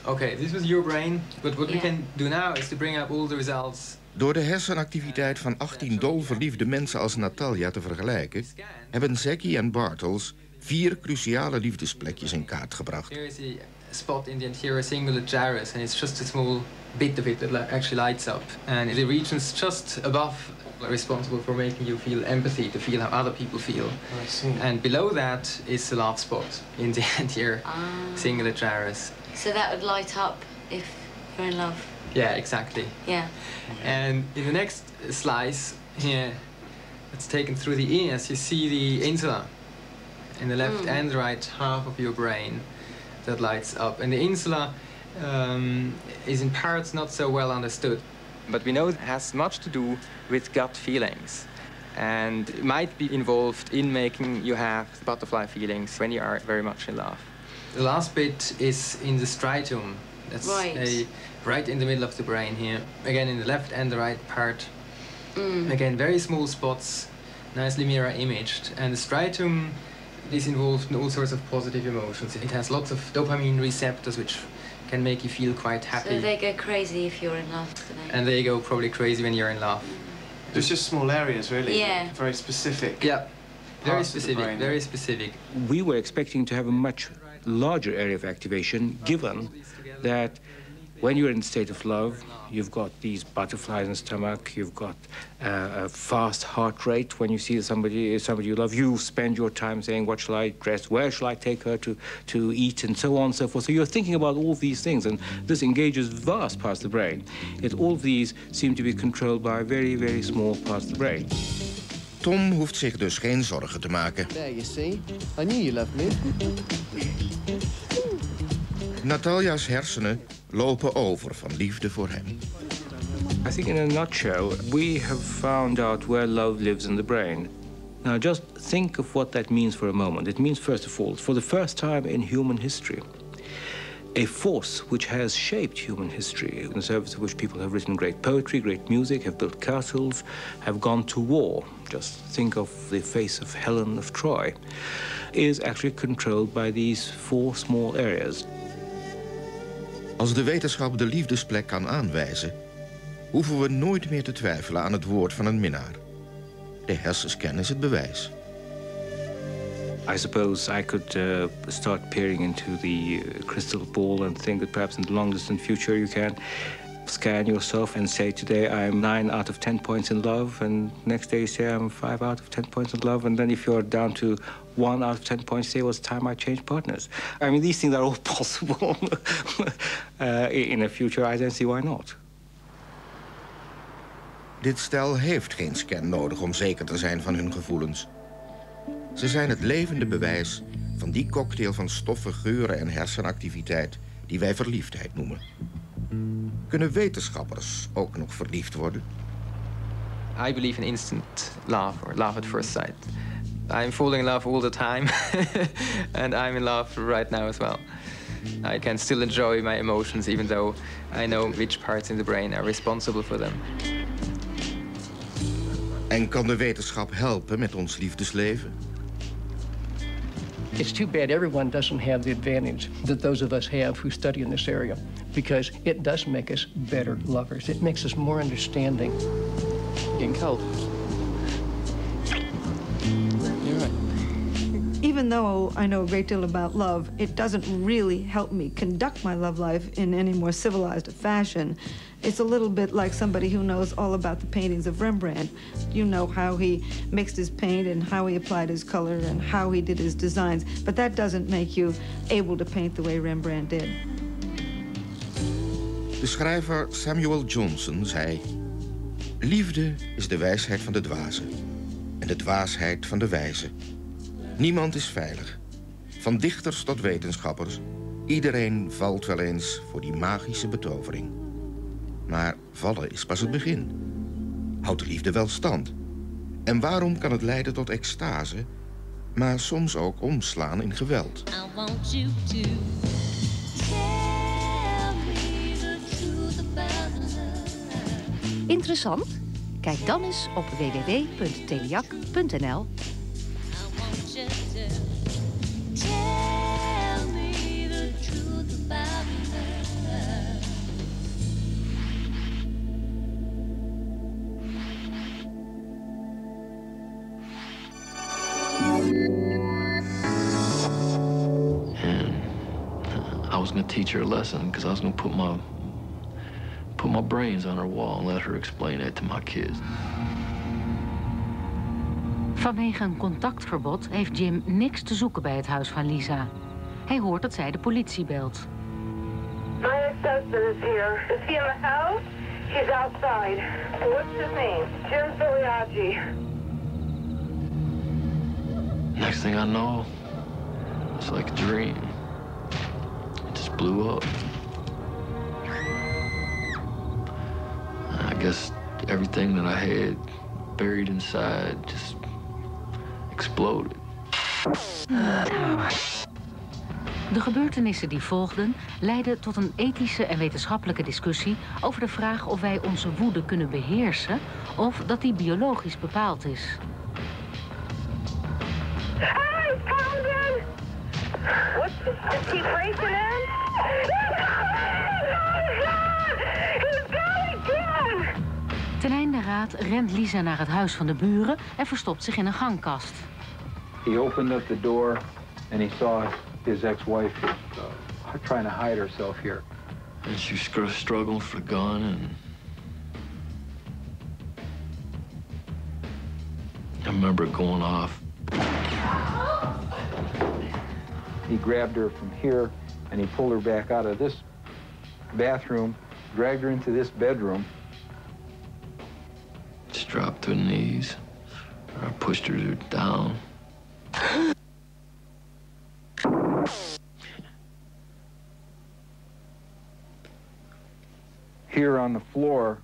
Okay, this was your brain, but what we can do now is to bring up all the results. Door de hersenactiviteit van 18 dolverliefde mensen als Natalja te vergelijken, hebben Zeki en Bartels 4 cruciale liefdesplekjes in kaart gebracht. Here is a spot in the anterior cingulate gyrus, and it's just a small bit of it that actually lights up. And the regions just above are responsible for making you feel empathy, to feel how other people feel. I see. And below that is the love spot in the anterior cingulate gyrus. So that would light up if you're in love? Yeah, exactly. Yeah. And in the next slice here, it's taken through the ears, you see the insula in the left and the right half of your brain that lights up. And the insula is in parts not so well understood. But we know it has much to do with gut feelings, and it might be involved in making you have butterfly feelings when you are very much in love. The last bit is in the striatum. That's right in the middle of the brain here. Again, in the left and the right part. Again, very small spots, nicely mirror imaged. And the striatum is involved in all sorts of positive emotions. It has lots of dopamine receptors which can make you feel quite happy. So they go crazy if you're in love today. And they go probably crazy when you're in love. There's just small areas, really. Yeah. Very specific. Yeah. Very specific, very specific. We were expecting to have a much larger area of activation, given that when you're in a state of love, you've got these butterflies in the stomach, you've got a fast heart rate. When you see somebody you love, you spend your time saying, what shall I dress, where shall I take her to eat, and so on and so forth. So you're thinking about all these things, and this engages vast parts of the brain. Yet all of these seem to be controlled by very, very small parts of the brain. Tom hoeft zich dus geen zorgen te maken. There, you see. I knew you loved me. Natalja's hersenen lopen over van liefde voor hem. I think in a nutshell, we have found out where love lives in the brain. Now just think of what that means for a moment. It means, first of all, for the first time in human history, a force which has shaped human history, in the service of which people have written great poetry, great music, have built castles, have gone to war. Just think of the face of Helen of Troy, is actually controlled by these 4 small areas. Als de wetenschap de liefdesplek kan aanwijzen, hoeven we nooit meer te twijfelen aan het woord van een minnaar. De hersenscan is het bewijs. I suppose I could start peering into the crystal ball and think that perhaps in the long distant future you can scan yourself and say, today I'm 9 out of 10 points in love, and next day you say I'm 5 out of 10 points in love, and then if you're down to 1 out of 10 points, say, well, it's time I change partners. I mean, these things are all possible. In the future, I don't see why not. Dit stel heeft geen scan nodig om zeker te zijn van hun gevoelens. Ze zijn het levende bewijs van die cocktail van stoffen, geuren en hersenactiviteit die wij verliefdheid noemen. Kunnen wetenschappers ook nog verliefd worden? I believe in instant love, or love at first sight. I'm falling in love all the time, and I'm in love right now as well. I can still enjoy my emotions, even though I know which parts in the brain are responsible for them. En kan de wetenschap helpen met ons liefdesleven? It's too bad everyone doesn't have the advantage that those of us have who study in this area, because it does make us better lovers. It makes us more understanding. Getting cold. You're right. Even though I know a great deal about love, it doesn't really help me conduct my love life in any more civilized a fashion. It's a little bit like somebody who knows all about the paintings of Rembrandt. You know how he mixed his paint and how he applied his color and how he did his designs. But that doesn't make you able to paint the way Rembrandt did. De schrijver Samuel Johnson zei: liefde is de wijsheid van de dwazen en de dwaasheid van de wijzen. Niemand is veilig. Van dichters tot wetenschappers. Iedereen valt wel eens voor die magische betovering. Maar vallen is pas het begin. Houdt de liefde wel stand? En waarom kan het leiden tot extase, maar soms ook omslaan in geweld? I want you to tell me the truth about love. Interessant? Kijk dan eens op www.teleac.nl. I was going to teach her a lesson because I was going to put my brains on her wall and let her explain it to my kids. Vanwege een contactverbod heeft Jim niks te zoeken bij het huis van Lisa. Hij hoort dat zij de politie belt. My ex-husband is here. Is he in the house? He's outside. What's his name? Jim Teleac. Next thing I know, it's like a dream. It just blew up. I guess everything that I had buried inside just exploded. De gebeurtenissen die volgden leidden tot een ethische en wetenschappelijke discussie over de vraag of wij onze woede kunnen beheersen of dat die biologisch bepaald is. Hey, Camden! What? Is he breaking in? He's got it again! Ten einde raad rent Lisa naar het huis van de buren en verstopt zich in een gangkast. He opened up the door and he saw his ex-wife was trying to hide herself here. And she struggled for the gun, and I remember it going off. He grabbed her from here and he pulled her back out of this bathroom, dragged her into this bedroom. Just dropped to her knees. I pushed her down. Here on the floor,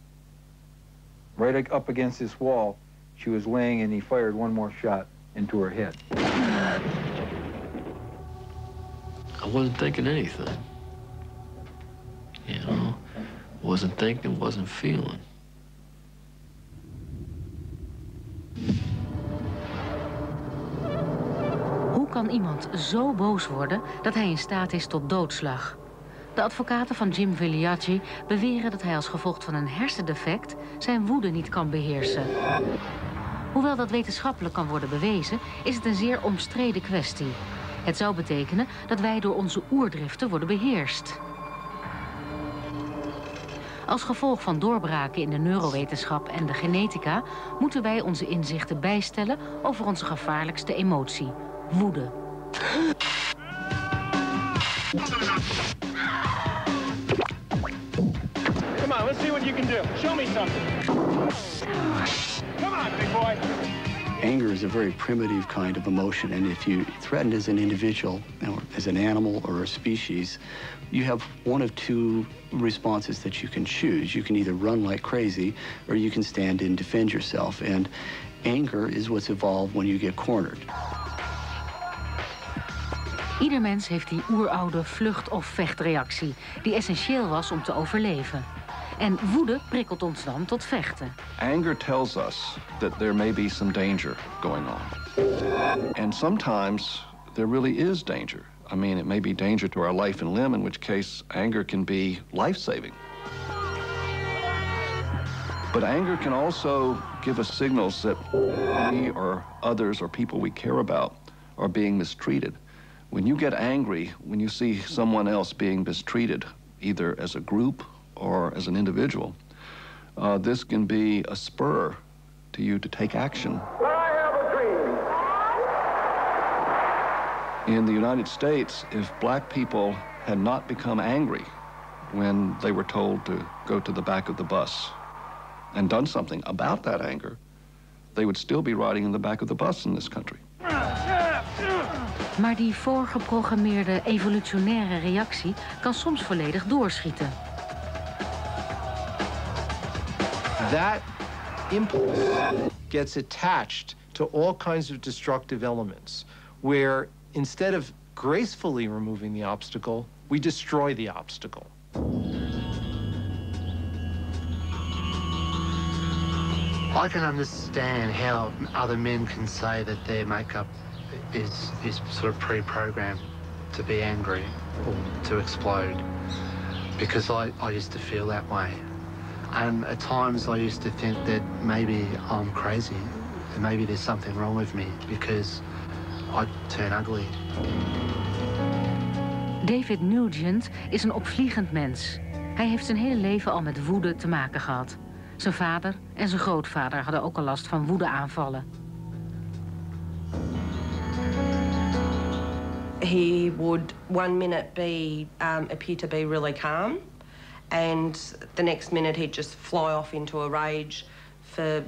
right up against this wall, she was laying and he fired one more shot into her head. I wasn't thinking anything. You know, wasn't thinking, wasn't feeling. Hoe kan iemand zo boos worden dat hij in staat is tot doodslag? De advocaten van Jim Teleac beweren dat hij als gevolg van een hersendefect zijn woede niet kan beheersen. Hoewel dat wetenschappelijk kan worden bewezen, is het een zeer omstreden kwestie. Het zou betekenen dat wij door onze oerdriften worden beheerst. Als gevolg van doorbraken in de neurowetenschap en de genetica moeten wij onze inzichten bijstellen over onze gevaarlijkste emotie, woede. Come on, let's see what you can do. Show me something. Come on, big boy. Anger is a very primitive kind of emotion, and if you're threatened as an individual, or as an animal or a species, you have one of two responses that you can choose. You can either run like crazy, or you can stand and defend yourself. And anger is what's evolved when you get cornered. Ieder mens heeft die oeroude vlucht- of vechtreactie, die essentieel was om te overleven. En woede prikkelt ons dan tot vechten. Anger tells us that there may be some danger going on. And sometimes there really is danger. I mean, it may be danger to our life and limb, in which case anger can be life-saving. But anger can also give us signals that we or others or people we care about are being mistreated. When you get angry, when you see someone else being mistreated, either as a group or as an individual, this can be a spur to you to take action. I have a dream. In the United States, if black people had not become angry when they were told to go to the back of the bus and done something about that anger, they would still be riding in the back of the bus in this country. Maar die voorgeprogrammeerde evolutionaire reactie kan soms volledig doorschieten. That impulse gets attached to all kinds of destructive elements, where instead of gracefully removing the obstacle, we destroy the obstacle. I can understand how other men can say that their makeup is sort of pre-programmed to be angry or to explode, because I used to feel that way. And at times I used to think that maybe I'm crazy, and maybe there's something wrong with me because I turn ugly. David Nugent is een opvliegend mens. Hij heeft zijn hele leven al met woede te maken gehad. Zijn vader en zijn grootvader hadden ook al last van woedeaanvallen. He would 1 minute appear to be really calm, and the next minute he'd just fly off into a rage for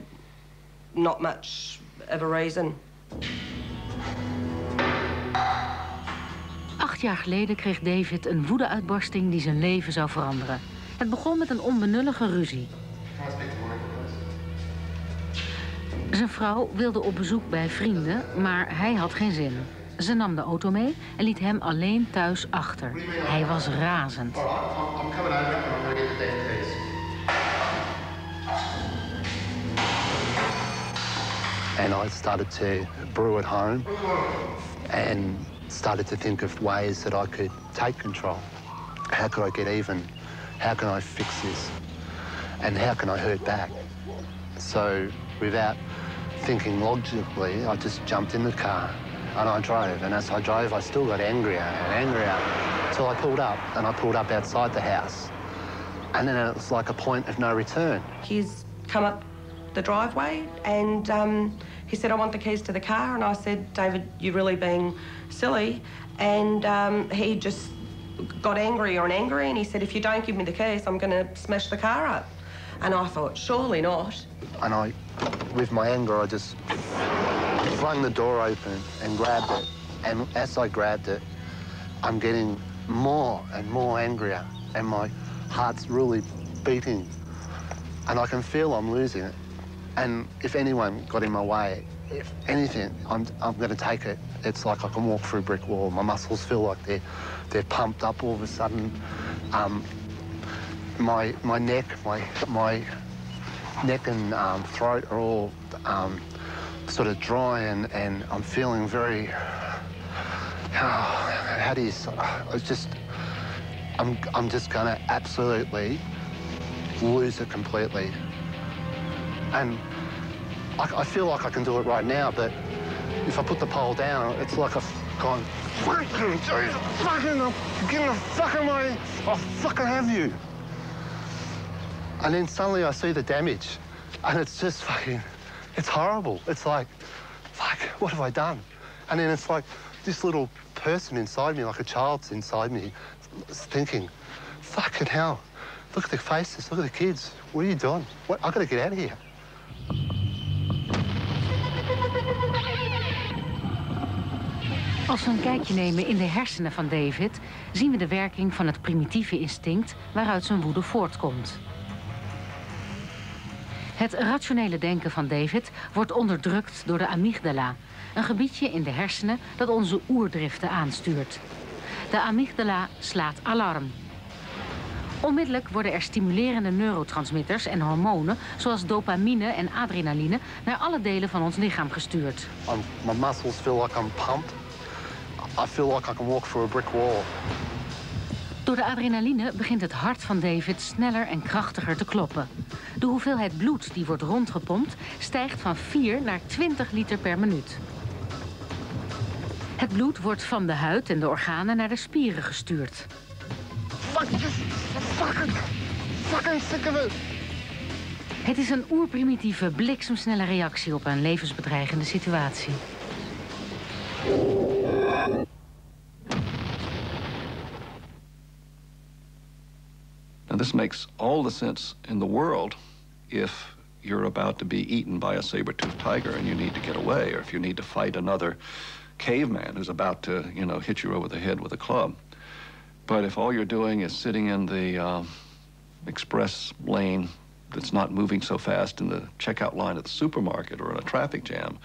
not much of a reason. 8 jaar geleden kreeg David een woedeuitbarsting die zijn leven zou veranderen. Het begon met een onbenullige ruzie. Zijn vrouw wilde op bezoek bij vrienden, maar hij had geen zin. Ze nam de auto mee en liet hem alleen thuis achter. Hij was razend. And I started to brew at home and started to think of ways that I could take control. How could I get even? How can I fix this? And how can I hurt back? So without thinking logically, I just jumped in the car and I drove. And as I drove, I still got angrier and angrier until I pulled up, and I pulled up outside the house. And then it was like a point of no return. He's come up the driveway and he said, I want the keys to the car. And I said, David, you're really being silly. And he just got angrier and angrier, and he said, if you don't give me the keys, I'm going to smash the car up. And I thought, surely not. And with my anger, I just flung the door open and grabbed it. And as I grabbed it, I'm getting more and more angrier, and my heart's really beating. And I can feel I'm losing it. And if anyone got in my way, if anything, I'm going to take it. It's like I can walk through a brick wall. My muscles feel like they're pumped up all of a sudden. My neck, my neck and throat are all sort of dry, and I'm feeling very. How do you? I'm just going to absolutely lose it completely. And I feel like I can do it right now, but if I put the pole down, it's like I've gone, fucking, get in the fucking way, I'll fucking have you. And then suddenly I see the damage, and it's just fucking, it's horrible. It's like, fuck, what have I done? And then it's like this little person inside me, like a child's inside me, thinking, fucking hell, look at the faces, look at the kids. What are you doing? What? I've got to get out of here. Als we een kijkje nemen in de hersenen van David, zien we de werking van het primitieve instinct waaruit zijn woede voortkomt. Het rationele denken van David wordt onderdrukt door de amygdala, een gebiedje in de hersenen dat onze oerdriften aanstuurt. De amygdala slaat alarm. Onmiddellijk worden er stimulerende neurotransmitters en hormonen, zoals dopamine en adrenaline, naar alle delen van ons lichaam gestuurd. My muscles feel like I'm pumped. I feel like I can walk through a brick wall. Door de adrenaline begint het hart van David sneller en krachtiger te kloppen. De hoeveelheid bloed die wordt rondgepompt stijgt van 4 naar 20 liter per minuut. Het bloed wordt van de huid en de organen naar de spieren gestuurd. Fucking sick of it. Het is een oerprimitieve, bliksemsnelle reactie op een levensbedreigende situatie. Now, this makes all the sense in the world if you're about to be eaten by a saber-toothed tiger and you need to get away, or if you need to fight another caveman who's about to, you know, hit you over the head with a club. But if all you're doing is sitting in the express lane that's not moving so fast in the checkout line at the supermarket or in a traffic jam,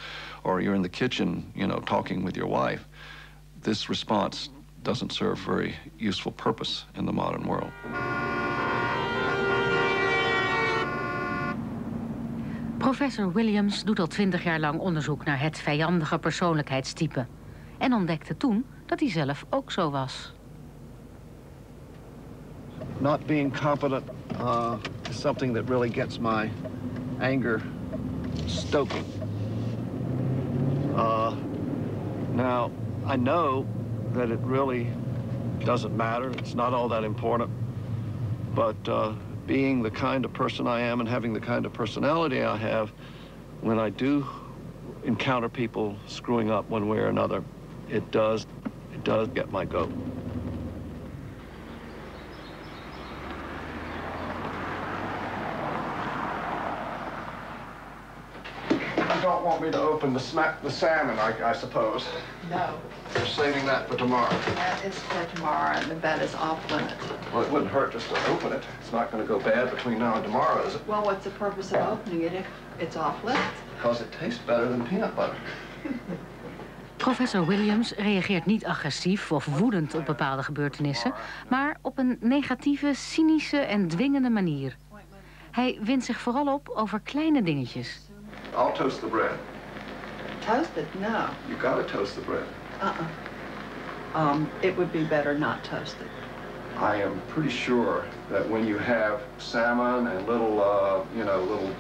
or you're in the kitchen, you know, talking with your wife, this response doesn't serve very useful purpose in the modern world. Professor Williams doet al 20 jaar lang onderzoek naar het vijandige persoonlijkheidstype. En ontdekte toen dat hij zelf ook zo was. Not being confident is something that really gets my anger stoking. Now, I know that it really doesn't matter. It's not all that important. But being the kind of person I am and having the kind of personality I have, when I do encounter people screwing up one way or another, it does get my goat. You don't want me to open the salmon, I suppose. No. You're saving that for tomorrow. That is for tomorrow, and the bed is off limits. Well, it wouldn't hurt just to open it. It's not going to go bad between now and tomorrow, is it? Well, what's the purpose of opening it if it's off limits? Because it tastes better than peanut butter. Professor Williams reageert niet agressief of woedend op bepaalde gebeurtenissen, maar op een negatieve, cynische en dwingende manier. Hij wint zich vooral op over kleine dingetjes. I'll toast the bread. Toast it? No. You gotta toast the bread. It would be better not toasted. I am pretty sure that when you have salmon and little, little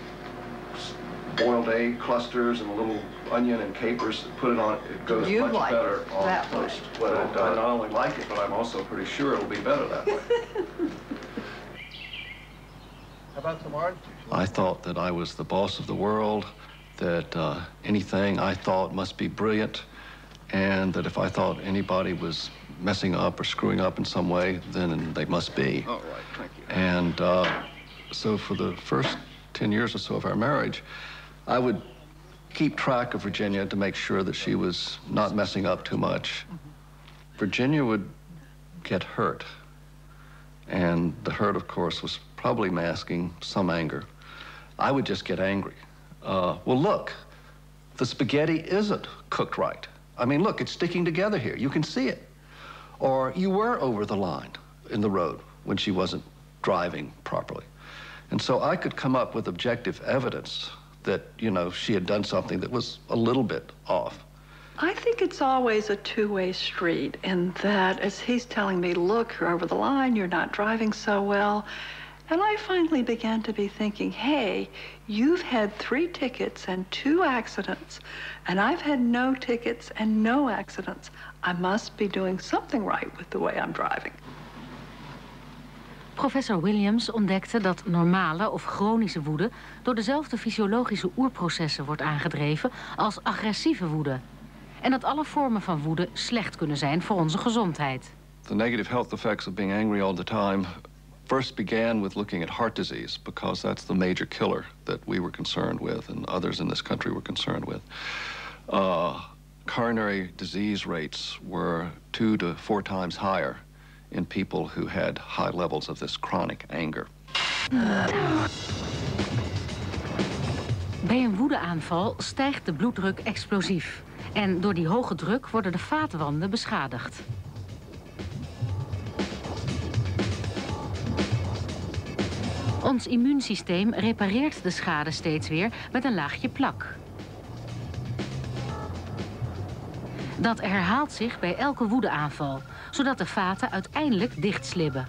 boiled egg clusters and a little onion and capers, put it on, it goes much better on toast. Well, I not only like it, but I'm also pretty sure it'll be better that way. How about tomorrow? I thought that I was the boss of the world, that anything I thought must be brilliant, and that if I thought anybody was messing up or screwing up in some way, then they must be. All right, thank you. And so for the first 10 years or so of our marriage, I would keep track of Virginia to make sure that she was not messing up too much. Virginia would get hurt. And the hurt, of course, was probably masking some anger. I would just get angry. Well, look, the spaghetti isn't cooked right. I mean, look, it's sticking together here. You can see it. Or you were over the line in the road when she wasn't driving properly. And so I could come up with objective evidence that, you know, she had done something that was a little bit off. I think it's always a two-way street in that as he's telling me, look, you're over the line, you're not driving so well. And I finally began to be thinking, hey, you've had 3 tickets and 2 accidents, and I've had no tickets and no accidents. I must be doing something right with the way I'm driving. Professor Williams ontdekte dat normale of chronische woede door dezelfde fysiologische oerprocessen wordt aangedreven als agressieve woede. En dat alle vormen van woede slecht kunnen zijn voor onze gezondheid. The negative health effects of being angry all the time first began with looking at heart disease, because that's the major killer that we were concerned with and others in this country were concerned with. Coronary disease rates were 2 to 4 times higher in people who had high levels of this chronic anger. Bij een woedeaanval stijgt de bloeddruk explosief. En door die hoge druk worden de vaatwanden beschadigd. Ons immuunsysteem repareert de schade steeds weer met een laagje plak. Dat herhaalt zich bij elke woedeaanval, zodat de vaten uiteindelijk dichtslibben.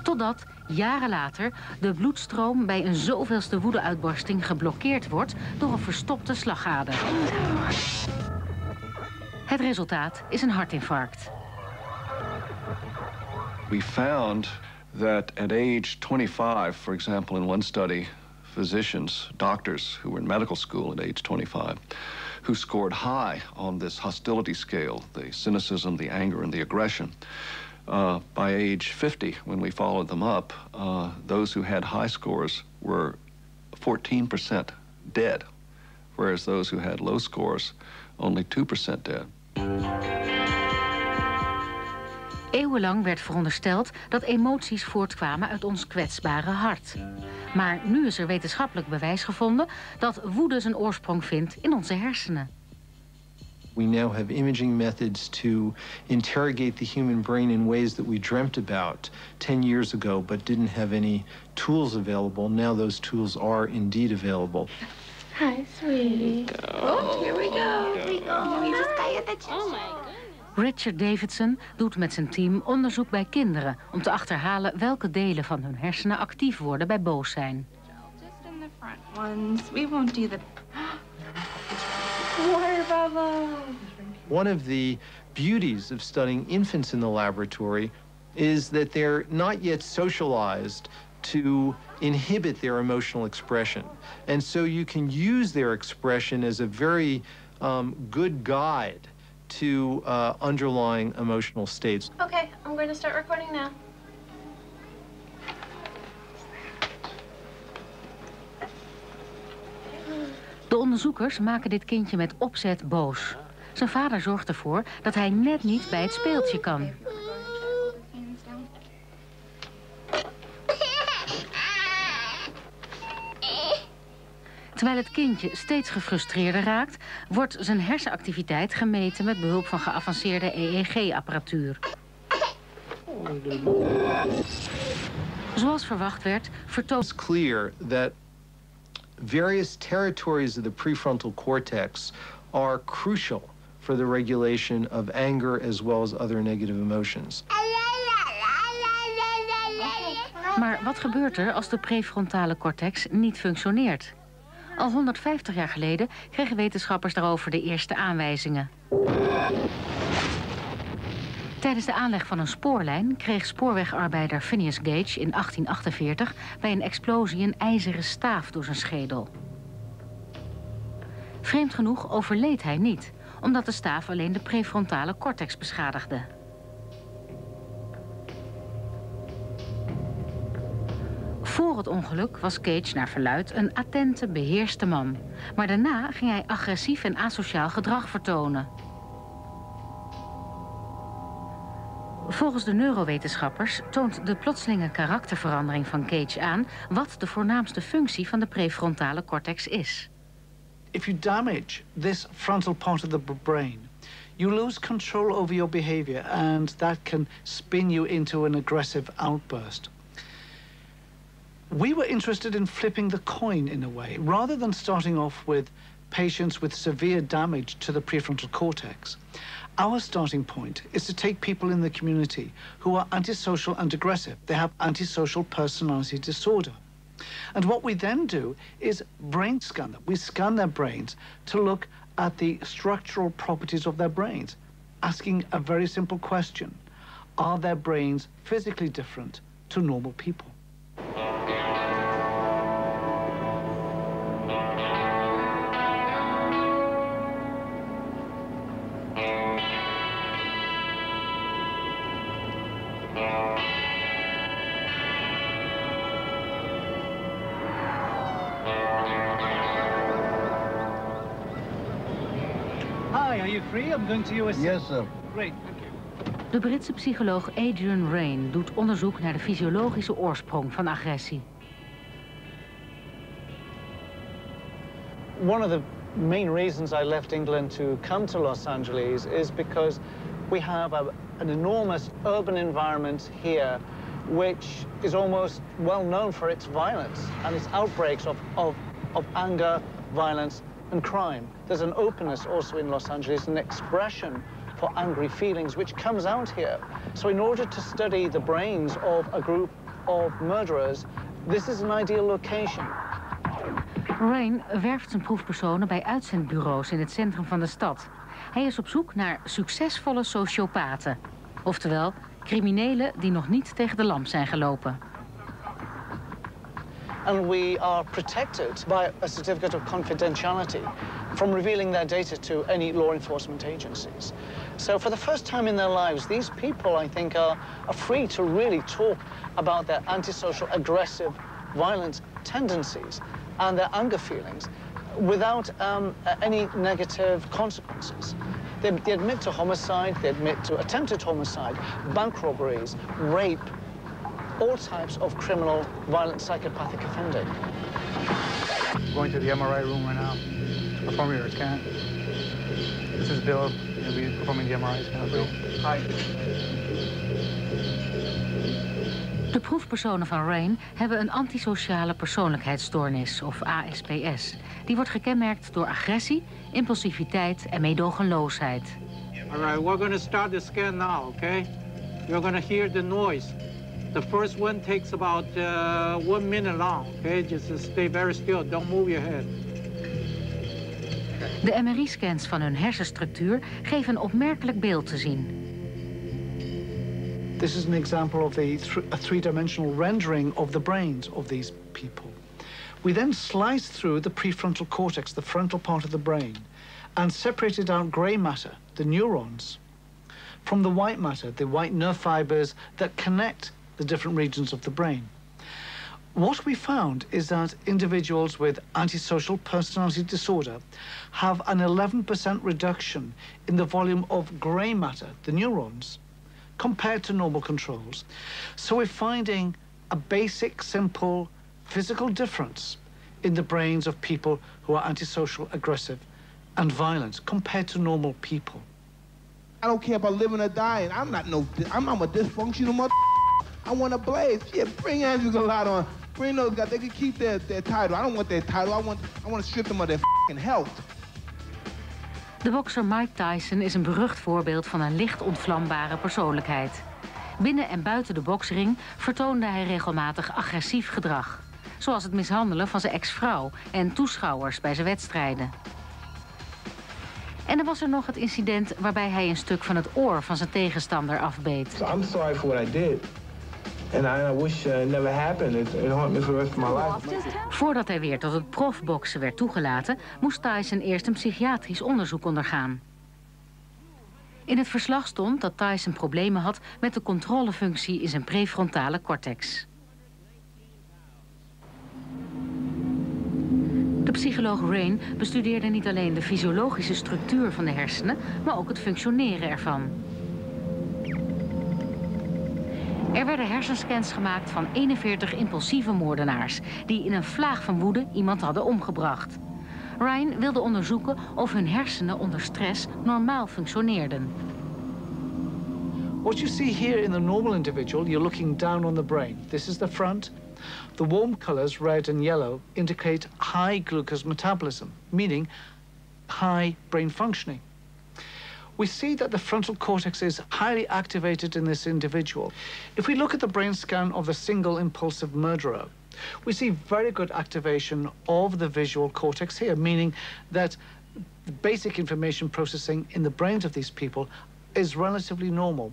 Totdat, jaren later, de bloedstroom bij een zoveelste woedeuitbarsting geblokkeerd wordt door een verstopte slagader. Het resultaat is een hartinfarct. We found that at age 25, for example, in one study, physicians, doctors who were in medical school at age 25, who scored high on this hostility scale, the cynicism, the anger, and the aggression. By age 50, when we followed them up, those who had high scores were 14% dead, whereas those who had low scores, only 2% dead. Eeuwenlang werd verondersteld dat emoties voortkwamen uit ons kwetsbare hart. Maar nu is er wetenschappelijk bewijs gevonden dat woede zijn oorsprong vindt in onze hersenen. We now have imaging methods to interrogate the human brain in ways that we dreamt about 10 years ago, but didn't have any tools available. Now those tools are indeed available. Hi, sweetie. Oh, here we go. Here we go. We just got you the chest. Oh my God. Richard Davidson doet met zijn team onderzoek bij kinderen om te achterhalen welke delen van hun hersenen actief worden bij boos zijn. Just in the front ones. We won't do the water bubble. One of the beauties of studying infants in the laboratory is that they're not yet socialized to inhibit their emotional expression. And so you can use their expression as a very good guide to underlying emotional states. Okay, I'm going to start recording now. De onderzoekers maken dit kindje met opzet boos. Zijn vader zorgt ervoor dat hij net niet bij het speeltje kan. Terwijl het kindje steeds gefrustreerder raakt, wordt zijn hersenactiviteit gemeten met behulp van geavanceerde EEG-apparatuur. Zoals verwacht werd, vertoont... It's clear that various territories of the prefrontal cortex are crucial for the regulation of anger as well as other negative emotions. Maar wat gebeurt er als de prefrontale cortex niet functioneert? Al 150 jaar geleden kregen wetenschappers daarover de eerste aanwijzingen. Tijdens de aanleg van een spoorlijn kreeg spoorwegarbeider Phineas Gage in 1848 bij een explosie een ijzeren staaf door zijn schedel. Vreemd genoeg overleed hij niet, omdat de staaf alleen de prefrontale cortex beschadigde. Voor het ongeluk was Gage naar verluidt een attente, beheerste man. Maar daarna ging hij agressief en asociaal gedrag vertonen. Volgens de neurowetenschappers toont de plotselinge karakterverandering van Gage aan wat de voornaamste functie van de prefrontale cortex is. If you damage this frontal part of the brain, you lose control over your behavior and that can spin you into an aggressive outburst. We were interested in flipping the coin in a way, rather than starting off with patients with severe damage to the prefrontal cortex. Our starting point is to take people in the community who are antisocial and aggressive. They have antisocial personality disorder. And what we then do is brain scan them. We scan their brains to look at the structural properties of their brains, asking a very simple question. Are their brains physically different to normal people. Hi, are you free? I'm going to USA. Yes, sir. Great, thank you. De Britse psycholoog Adrian Rain doet onderzoek naar de fysiologische oorsprong van agressie. One of the main reasons I left England to come to Los Angeles is because we have an enormous urban environment here which is almost well known for its violence and its outbreaks of anger, violence and crime. There's an openness also in Los Angeles, an expression for angry feelings which comes out here. So in order to study the brains of a group of murderers, this is an ideal location. Rain werft zijn proefpersonen bij uitzendbureaus in het centrum van de stad. Hij is op zoek naar succesvolle sociopaten. Oftewel, criminelen die nog niet tegen de lamp zijn gelopen. And we are protected by a certificate of confidentiality from revealing their data to any law enforcement agencies. So for the first time in their lives, these people, I think, are free to really talk about their antisocial, aggressive, violent tendencies and their anger feelings without any negative consequences. They admit to homicide, they admit to attempted homicide, bank robberies, rape, all types of criminal, violent, psychopathic offending. Going to the MRI room right now to perform your scan. This is Bill. He'll be performing the MRI scan. Bill. Hi. De proefpersonen van Rain hebben een antisociale persoonlijkheidsstoornis, of ASPS. Die wordt gekenmerkt door agressie, impulsiviteit en meedogenloosheid. All right, we're going to start the scan now, okay? You're going to hear the noise. The first one takes about 1 minute long, okay? Just stay very still, don't move your head. De MRI-scans van hun hersenstructuur geven een opmerkelijk beeld te zien. This is an example of a three-dimensional rendering of the brains of these people. We then sliced through the prefrontal cortex, the frontal part of the brain, and separated out grey matter, the neurons, from the white matter, the white nerve fibers that connect the different regions of the brain. What we found is that individuals with antisocial personality disorder have an 11% reduction in the volume of grey matter, the neurons, compared to normal controls. So we're finding a basic, simple, physical difference in the brains of people who are antisocial, aggressive, and violent compared to normal people. I don't care about living or dying. I'm a dysfunctional mother. I want to blaze. Yeah, bring Andrew Galot on. Bring those guys. They can keep their title. I don't want their title. I want to strip them of their fucking health. De bokser Mike Tyson is een berucht voorbeeld van een licht ontvlambare persoonlijkheid. Binnen en buiten de boksring vertoonde hij regelmatig agressief gedrag. Zoals het mishandelen van zijn ex-vrouw en toeschouwers bij zijn wedstrijden. En dan was er nog het incident waarbij hij een stuk van het oor van zijn tegenstander afbeet. So I'm sorry for what I did. And I wish it never happened. It haunt me for the rest of my life. Voordat hij weer tot het profboksen werd toegelaten, moest Tyson eerst een psychiatrisch onderzoek ondergaan. In het verslag stond dat Tyson problemen had met de controlefunctie in zijn prefrontale cortex. De psycholoog Rain bestudeerde niet alleen de fysiologische structuur van de hersenen, maar ook het functioneren ervan. Er werden hersenscans gemaakt van 41 impulsieve moordenaars die in een vlaag van woede iemand hadden omgebracht. Ryan wilde onderzoeken of hun hersenen onder stress normaal functioneerden. What you see here in the normal individual, you're looking down on the brain. This is the front. The warm colors, red and yellow, indicate high glucose metabolism, meaning high brain functioning. We see that the frontal cortex is highly activated in this individual. If we look at the brain scan of the single impulsive murderer, we see very good activation of the visual cortex here, meaning that the basic information processing in the brains of these people is relatively normal.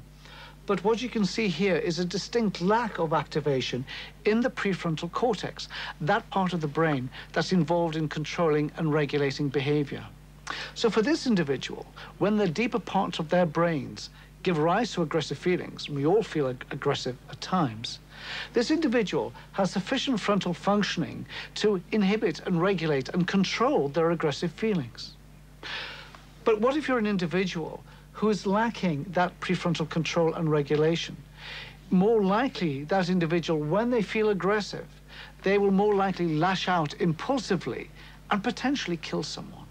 But what you can see here is a distinct lack of activation in the prefrontal cortex, that part of the brain that's involved in controlling and regulating behavior. So for this individual, when the deeper parts of their brains give rise to aggressive feelings, and we all feel aggressive at times, this individual has sufficient frontal functioning to inhibit and regulate and control their aggressive feelings. But what if you're an individual who is lacking that prefrontal control and regulation? More likely, that individual, when they feel aggressive, they will more likely lash out impulsively and potentially kill someone.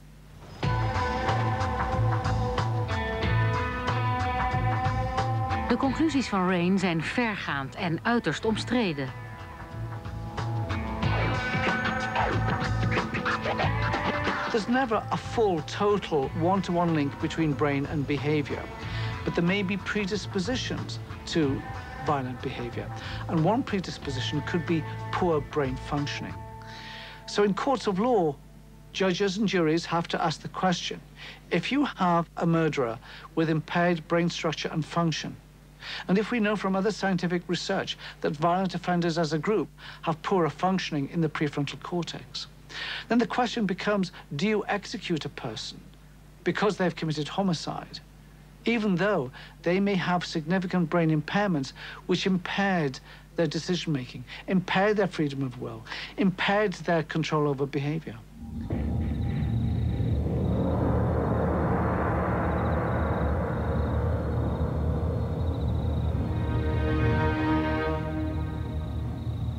De conclusies van Rain zijn vergaand en uiterst omstreden. There's never a full, total, one-to-one link between brain and behavior, but there may be predispositions to violent behavior. And one predisposition could be poor brain functioning. So in courts of law, judges and juries have to ask the question, if you have a murderer with impaired brain structure and function, and if we know from other scientific research that violent offenders as a group have poorer functioning in the prefrontal cortex, then the question becomes, do you execute a person because they've committed homicide, even though they may have significant brain impairments which impaired their decision-making, impaired their freedom of will, impaired their control over behavior?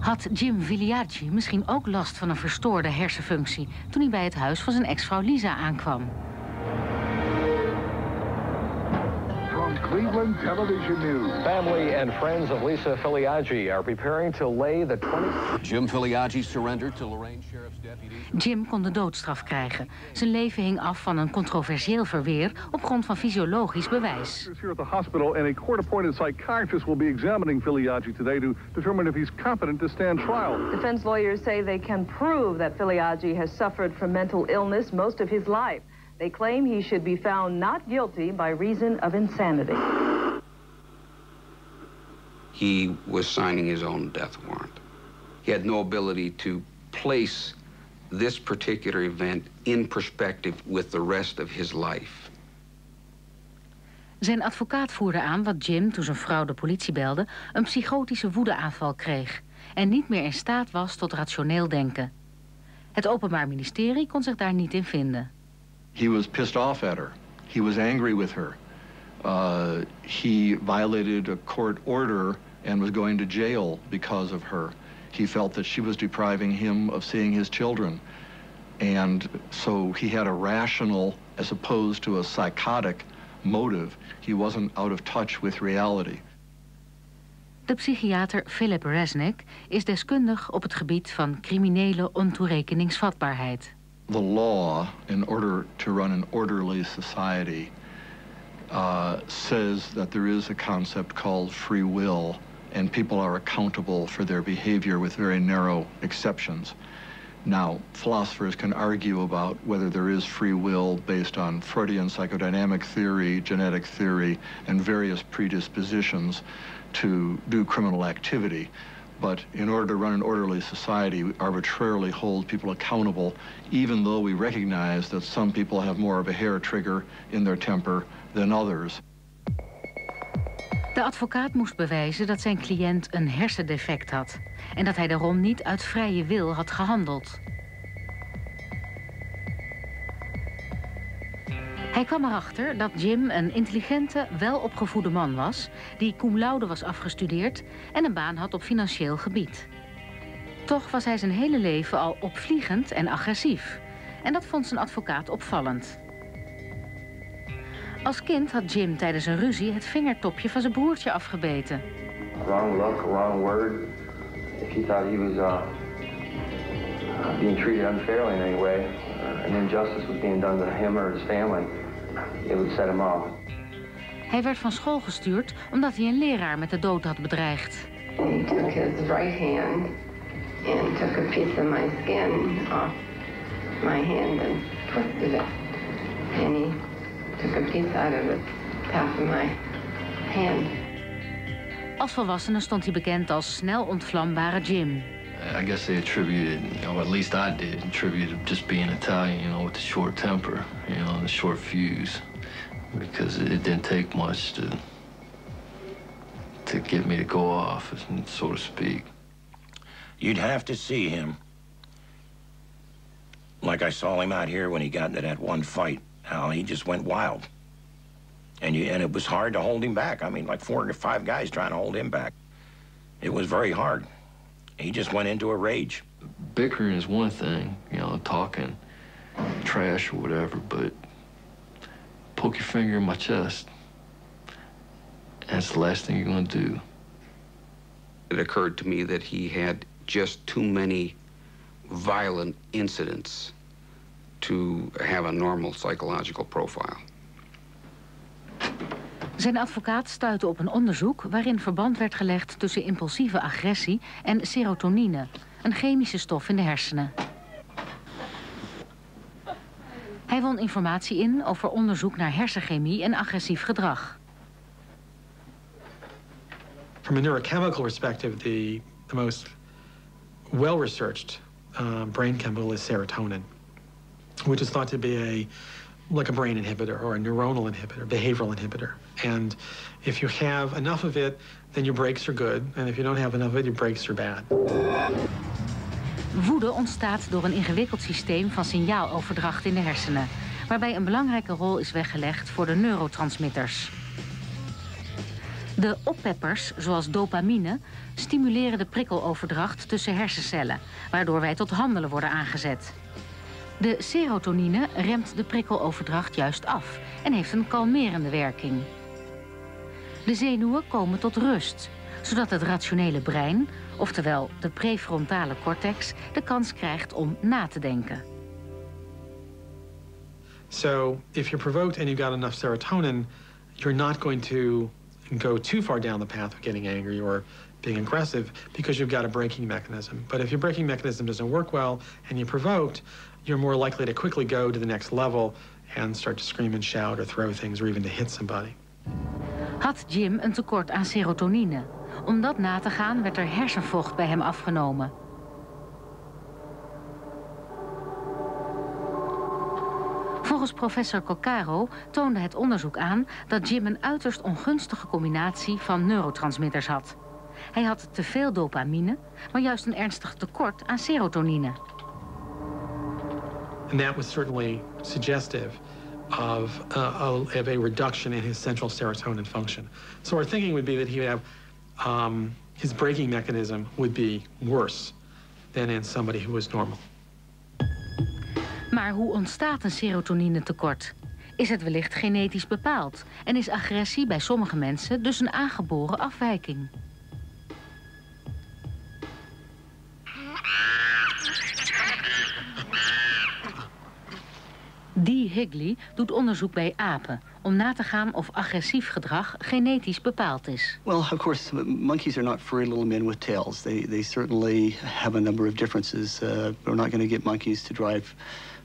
Had Jim Viliaggi misschien ook last van een verstoorde hersenfunctie toen hij bij het huis van zijn ex-vrouw Lisa aankwam? From Cleveland Television News. Family and friends of Lisa Filiaggi are preparing to lay the 20... Jim Filiaggi surrendered to Lorain Sheriff's deputies. Jim kon de doodstraf krijgen. Zijn leven hing af van een controversieel verweer op grond van fysiologisch bewijs. Here at the hospital and a court-appointed psychiatrist will be examining Filiaggi today to determine if he's competent to stand trial. Defense lawyers say they can prove that Filiaggi has suffered from mental illness most of his life. They claim he should be found not guilty by reason of insanity. He was signing his own death warrant. He had no ability to place this particular event in perspective with the rest of his life. Zijn advocaat voerde aan dat Jim, toen zijn vrouw de politie belde, een psychotische woedeaanval kreeg en niet meer in staat was tot rationeel denken. Het Openbaar Ministerie kon zich daar niet in vinden. He was pissed off at her. He was angry with her. He violated a court order and was going to jail because of her. He felt that she was depriving him of seeing his children. And so he had a rational, as opposed to a psychotic, motive. He wasn't out of touch with reality. De psychiater Philip Resnick is deskundig op het gebied van criminele ontoerekeningsvatbaarheid. The law, in order to run an orderly society, says that there is a concept called free will, and people are accountable for their behavior with very narrow exceptions. Now, philosophers can argue about whether there is free will based on Freudian psychodynamic theory, genetic theory, and various predispositions to do criminal activity. But in order to run an orderly society, we arbitrarily hold people accountable, even though we recognize that some people have more of a hair trigger in their temper than others. De advocaat moest bewijzen dat zijn cliënt een hersendefect had en dat hij daarom niet uit vrije wil had gehandeld. Hij kwam erachter dat Jim een intelligente, welopgevoede man was die cum laude was afgestudeerd en een baan had op financieel gebied. Toch was hij zijn hele leven al opvliegend en agressief. En dat vond zijn advocaat opvallend. Als kind had Jim tijdens een ruzie het vingertopje van zijn broertje afgebeten. Wrong look, wrong word. If he thought he was being treated unfairly in any way, an injustice was being done to him or his family, it would set him off. Hij werd van school gestuurd omdat hij een leraar met de dood had bedreigd. He took his right hand and took a piece of my skin off my hand and twisted it. And he took a piece out of the top of my hand. Als volwassene stond hij bekend als snel ontvlambare Jim. I guess they attributed, or at least I did, attributed just being Italian, with the short temper, and the short fuse. Because it didn't take much to get me to go off, so to speak. You'd have to see him. Like I saw him out here when he got into that one fight. How he just went wild. And it was hard to hold him back. I mean, like 4 or 5 guys trying to hold him back. It was very hard. He just went into a rage. Bickering is one thing, talking trash or whatever, but poke your finger in my chest. That's the last thing you're going to do. It occurred to me that he had just too many violent incidents to have a normal psychological profile. Zijn advocaat stuitte op een onderzoek waarin verband werd gelegd tussen impulsieve agressie en serotonine, een chemische stof in de hersenen. Hij won informatie in over onderzoek naar hersenchemie en agressief gedrag. From a neurochemical perspective, the most well-researched brain chemical is serotonin, which is thought to be like a brain inhibitor or a neuronal inhibitor, behavioral inhibitor. And if you have enough of it, then your breaks are good. And if you don't have enough of it, your breaks are bad. Woede ontstaat door een ingewikkeld systeem van signaaloverdracht in de hersenen, waarbij een belangrijke rol is weggelegd voor de neurotransmitters. De oppeppers, zoals dopamine, stimuleren de prikkeloverdracht tussen hersencellen, waardoor wij tot handelen worden aangezet. De serotonine remt de prikkeloverdracht juist af en heeft een kalmerende werking. De zenuwen komen tot rust, zodat het rationele brein, oftewel de prefrontale cortex, de kans krijgt om na te denken. So if you're provoked and you've got enough serotonin, you're not going to go too far down the path of getting angry or being aggressive because you've got a braking mechanism. But if your braking mechanism doesn't work well and you're provoked, you're more likely to quickly go to the next level and start to scream and shout or throw things or even to hit somebody. Had Jim een tekort aan serotonine? Om dat na te gaan werd er hersenvocht bij hem afgenomen. Volgens professor Coccaro toonde het onderzoek aan dat Jim een uiterst ongunstige combinatie van neurotransmitters had. Hij had te veel dopamine, maar juist een ernstig tekort aan serotonine. And that was certainly suggestive of a reduction in his central serotonin function. So our thinking would be that he would have, his braking mechanism would be worse than in somebody who was normal. Maar hoe ontstaat een serotoninetekort? Is het wellicht genetisch bepaald? En is agressie bij sommige mensen dus een aangeboren afwijking? Dee Higley doet onderzoek bij apen om na te gaan of agressief gedrag genetisch bepaald is. Well, of course, monkeys are not furry little men with tails. They certainly have a number of differences. We're not going to get monkeys to drive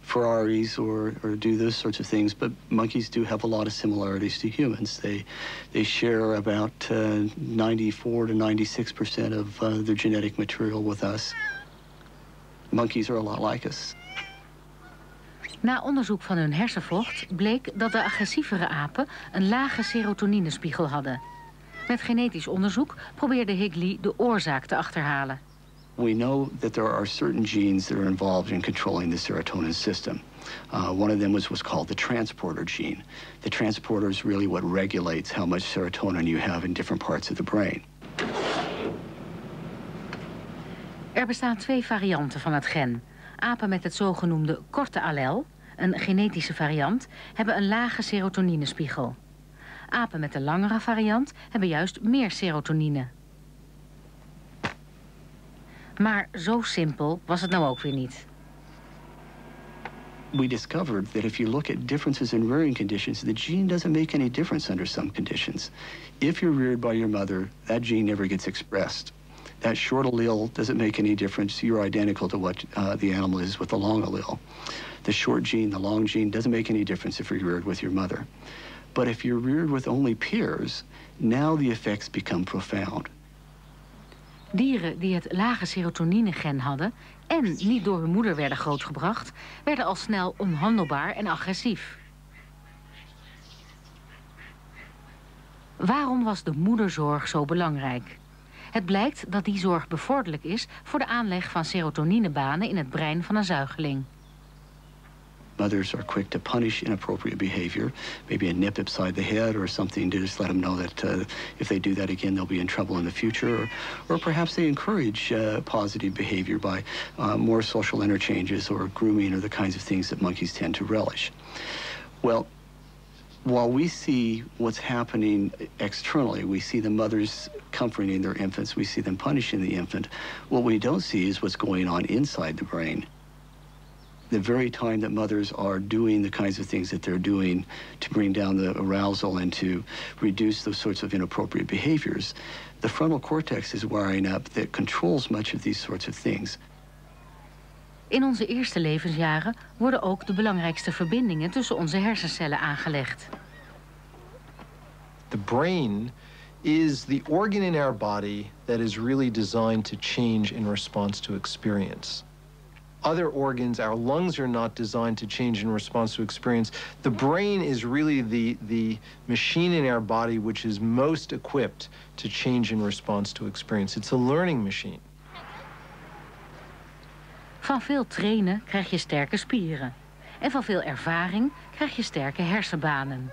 Ferraris or do those sorts of things, but monkeys do have a lot of similarities to humans. They share about 94 to 96% of their genetic material with us. Monkeys are a lot like us. Na onderzoek van hun hersenvocht bleek dat de agressievere apen een lage serotoninespiegel hadden. Met genetisch onderzoek probeerde Higley de oorzaak te achterhalen. We know that there are certain genes that are involved in controlling the serotonin system. One of them was called the transporter gene. The transporter is really what regulates how much serotonin you have in different parts of the brain. Er bestaan 2 varianten van het gen. Apen met het zogenoemde korte allel, een genetische variant, hebben een lage serotoninespiegel. Apen met de langere variant hebben juist meer serotonine. Maar zo simpel was het nou ook weer niet. We discovered that if you look at differences in rearing conditions, the gene doesn't make any difference under some conditions. If you're reared by your mother, that gene never gets expressed. That short allele doesn't make any difference. You're identical to what the animal is with the long allele. The short gene, the long gene, doesn't make any difference if you're reared with your mother. But if you're reared with only peers, now the effects become profound. Dieren die het lage serotonine-gen hadden en niet door hun moeder werden grootgebracht, werden al snel onhandelbaar en agressief. Waarom was de moederzorg zo belangrijk? Het blijkt dat die zorg bevorderlijk is voor de aanleg van serotoninebanen in het brein van een zuigeling. Mothers are quick to punish inappropriate behavior, maybe a nip upside the head or something to just let them know that if they do that again, they'll be in trouble in the future. Or perhaps they encourage positive behavior by more social interchanges or grooming or the kinds of things that monkeys tend to relish. Well, while we see what's happening externally, we see the mothers comforting their infants, we see them punishing the infant, what we don't see is what's going on inside the brain. The very time that mothers are doing the kinds of things that they're doing to bring down the arousal and to reduce those sorts of inappropriate behaviors, the frontal cortex is wiring up that controls much of these sorts of things. In onze eerste levensjaren worden ook de belangrijkste verbindingen tussen onze hersencellen aangelegd. The brain is the organ in our body that is really designed to change in response to experience. Other organs, our lungs are not designed to change in response to experience. The brain is really the machine in our body which is most equipped to change in response to experience. It's a learning machine. Van veel trainen krijg je sterke spieren. En van veel ervaring krijg je sterke hersenbanen.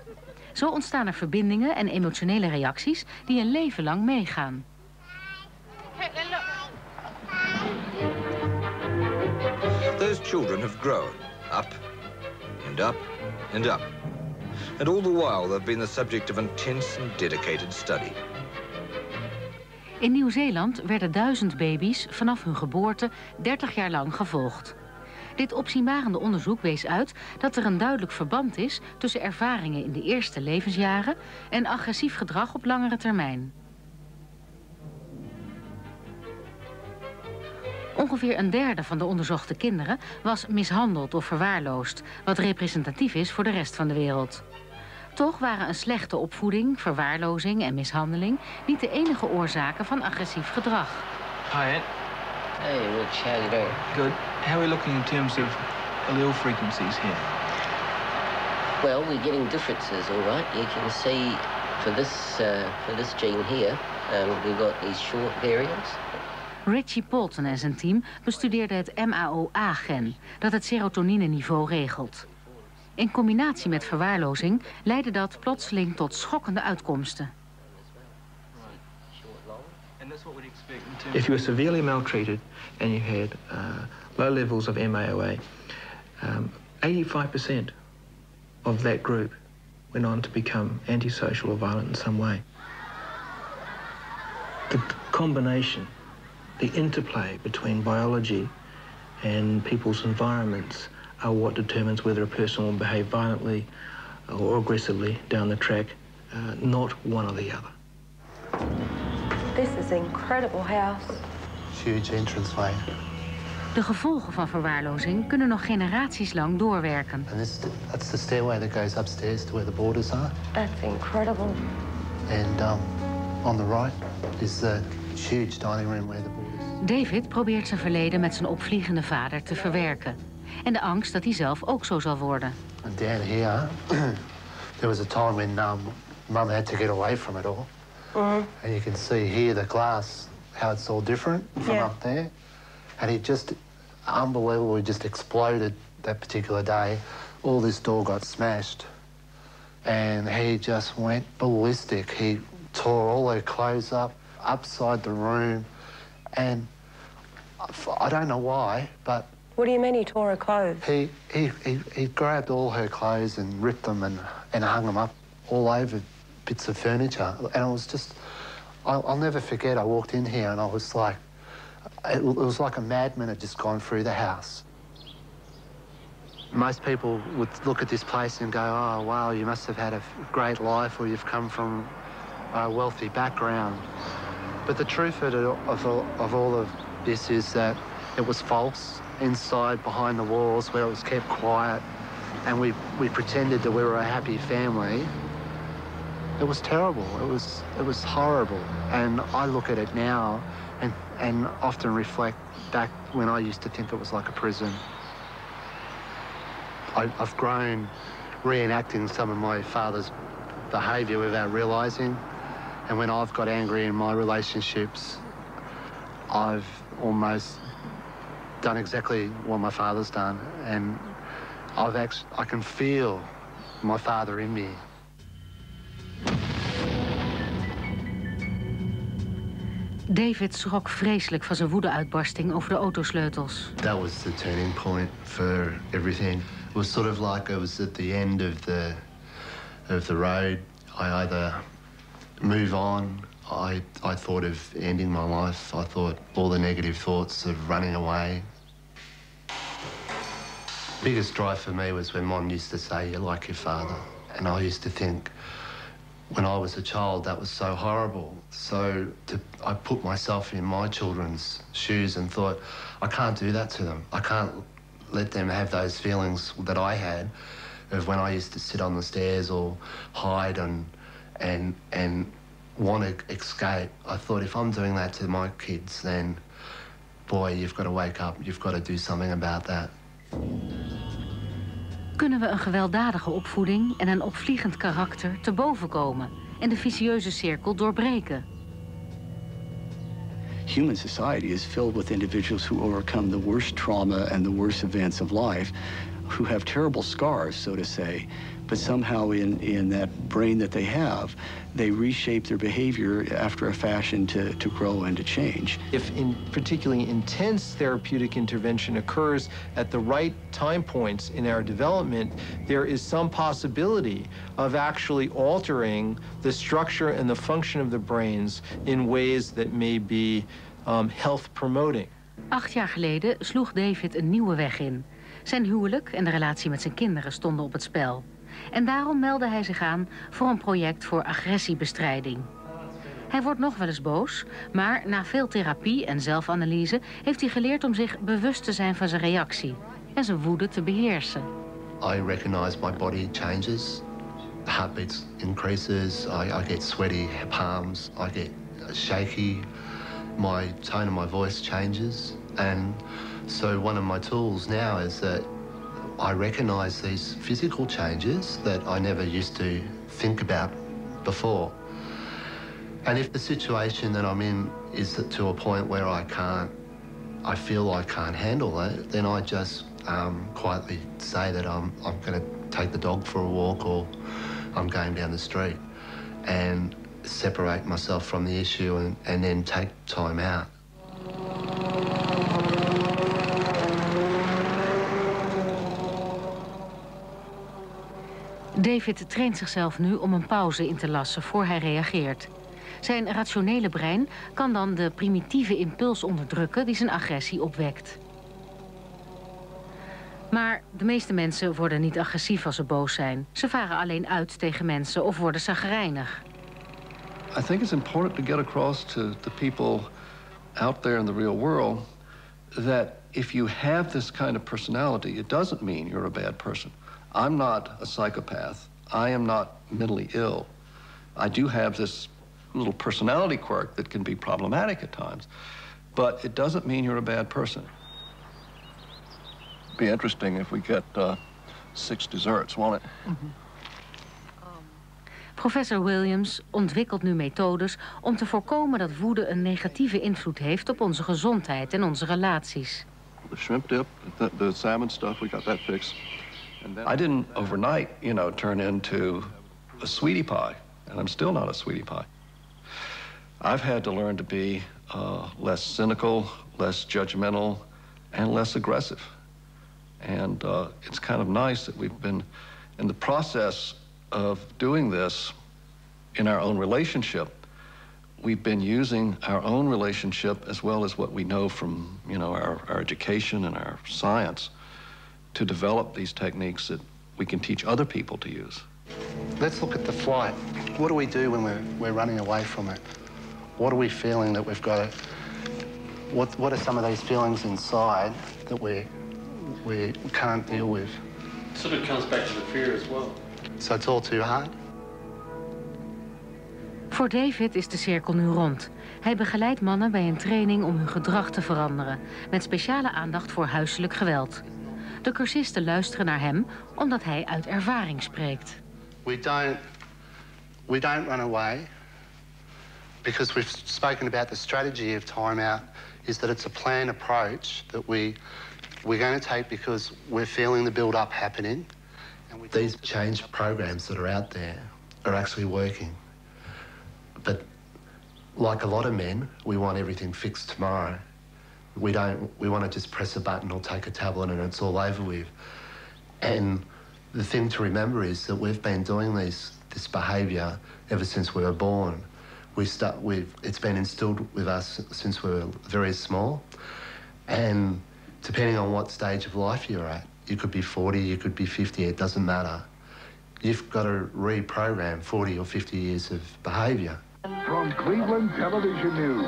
Zo ontstaan er verbindingen en emotionele reacties die een leven lang meegaan. Those children have grown up and up and up. And all the while they've been the subject of intense and dedicated study. In Nieuw-Zeeland werden 1000 baby's vanaf hun geboorte 30 jaar lang gevolgd. Dit opzienbarende onderzoek wees uit dat er een duidelijk verband is tussen ervaringen in de eerste levensjaren en agressief gedrag op langere termijn. Ongeveer een derde van de onderzochte kinderen was mishandeld of verwaarloosd, wat representatief is voor de rest van de wereld. Toch waren een slechte opvoeding, verwaarlozing en mishandeling niet de enige oorzaken van agressief gedrag. Hi, Ed. Hey, Rich. How you doing? Good. How are we looking in terms of allele frequencies here? Well, we're getting differences, all right. You can see for this gene here, we've got these short variants. Richie Polton en zijn team bestudeerden het MAOA-gen, dat het serotonine-niveau regelt. In combinatie met verwaarlozing leidde dat plotseling tot schokkende uitkomsten. If you were severely maltreated and you had low levels of MAOA, 85% of that group went on to become antisocial or violent in some way. The combination, the interplay between biology and people's environments are what determines whether a person will behave violently or aggressively down the track, not one or the other. This is an incredible house. Huge entranceway. De gevolgen van verwaarlozing kunnen nog generaties lang doorwerken. And that's the stairway that goes upstairs to where the borders are. That's incredible. And on the right is the huge dining room where the borders. David probeert zijn verleden met zijn opvliegende vader te verwerken. En de angst dat hij zelf ook zo zal worden. And down here, there was a time when Mum had to get away from it all. And you can see here the glass, how it's all different from up there. And it just, unbelievably just exploded that particular day. All this door got smashed. And he just went ballistic. He tore all her clothes up, upside the room. And I don't know why, but... What do you mean he tore her clothes? He grabbed all her clothes and ripped them and hung them up all over bits of furniture. And it was just... I'll never forget, I walked in here and I was like... It was like a madman had just gone through the house. Most people would look at this place and go, oh, wow, you must have had a great life or you've come from a wealthy background. But the truth of all of this is that it was false. Inside, behind the walls, where it was kept quiet, and we pretended that we were a happy family, It was terrible. It was horrible. And I look at it now and often reflect back when I used to think it was like a prison. I've grown reenacting some of my father's behaviour without realising. And when I've got angry in my relationships, I've almost done exactly what my father's done. And I can feel my father in me. David schrok vreselijk van zijn woedeuitbarsting over de autosleutels. That was the turning point for everything. It was sort of like I was at the end of the road. I either move on. I thought of ending my life. I thought all the negative thoughts of running away. The biggest drive for me was when Mom used to say, "You're like your father." And I used to think, when I was a child, that was so horrible. So I put myself in my children's shoes and thought, I can't do that to them. I can't let them have those feelings that I had of when I used to sit on the stairs or hide and want to escape. I thought, if I'm doing that to my kids, then, boy, you've got to wake up. You've got to do something about that. Kunnen we een gewelddadige opvoeding en een opvliegend karakter te boven komen en de vicieuze cirkel doorbreken? Human society is filled with individuals who overcome the worst trauma and the worst events of life, who have terrible scars, so to say, but somehow in that brain that they have, they reshape their behavior after a fashion to grow and to change. If particularly intense therapeutic intervention occurs at the right time points in our development, there is some possibility of actually altering the structure and the function of the brains in ways that may be health promoting. 8 jaar geleden sloeg David een nieuwe weg in. Zijn huwelijk en de relatie met zijn kinderen stonden op het spel. En daarom meldde hij zich aan voor een project voor agressiebestrijding. Hij wordt nog wel eens boos, maar na veel therapie en zelfanalyse heeft hij geleerd om zich bewust te zijn van zijn reactie en zijn woede te beheersen. I recognize my body changes. Heartbeat increases. I get sweaty palms. I get shaky. My tone of my voice changes. And so one of my tools now is that I recognize these physical changes that I never used to think about before. And if the situation that I'm in is to a point where I feel I can't handle it, then I just quietly say that I'm going to take the dog for a walk or I'm going down the street and separate myself from the issue and then take time out. David traint zichzelf nu om een pauze in te lassen voor hij reageert. Zijn rationele brein kan dan de primitieve impuls onderdrukken die zijn agressie opwekt. Maar de meeste mensen worden niet agressief als ze boos zijn. Ze varen alleen uit tegen mensen of worden chagrijnig. I think it's important to get across to the people out there in the real world that if you have this kind of personality, it doesn't mean you're a bad person. I'm not a psychopath. I am not mentally ill. I do have this little personality quirk that can be problematic at times, but it doesn't mean you're a bad person. It'd be interesting if we get 6 desserts, won't it? Mm-hmm. Professor Williams ontwikkelt nu methodes om te voorkomen dat woede een negatieve invloed heeft op onze gezondheid en onze relaties. The shrimp dip, the salmon stuff, we got that fixed. I didn't overnight, turn into a sweetie pie, and I'm still not a sweetie pie. I've had to learn to be less cynical, less judgmental, and less aggressive. And it's kind of nice that we've been in the process of doing this in our own relationship. We've been using our own relationship as well as what we know from, our education and our science to develop these techniques that we can teach other people to use. Let's look at the flight. What do we do when we're running away from it? What are we feeling that we've got to... What are some of these feelings inside that we can't deal with? Sort of comes back to the fear as well. So it's all too hard? Voor David is de cirkel nu rond. Hij begeleidt mannen bij een training om hun gedrag te veranderen, met speciale aandacht voor huiselijk geweld. De cursisten luisteren naar hem omdat hij uit ervaring spreekt. We don't run away because we've spoken about the strategy of timeout is that it's a planned approach that we're going to take because we're feeling the build-up happening. These change programs that are out there are actually working. But like a lot of men, we want everything fixed tomorrow. We want to just press a button or take a tablet and it's all over with. And the thing to remember is that we've been doing this behaviour ever since we were born. It's been instilled with us since we were very small. And depending on what stage of life you're at, you could be 40, you could be 50, it doesn't matter. You've got to reprogram 40 or 50 years of behaviour. From Cleveland Television News,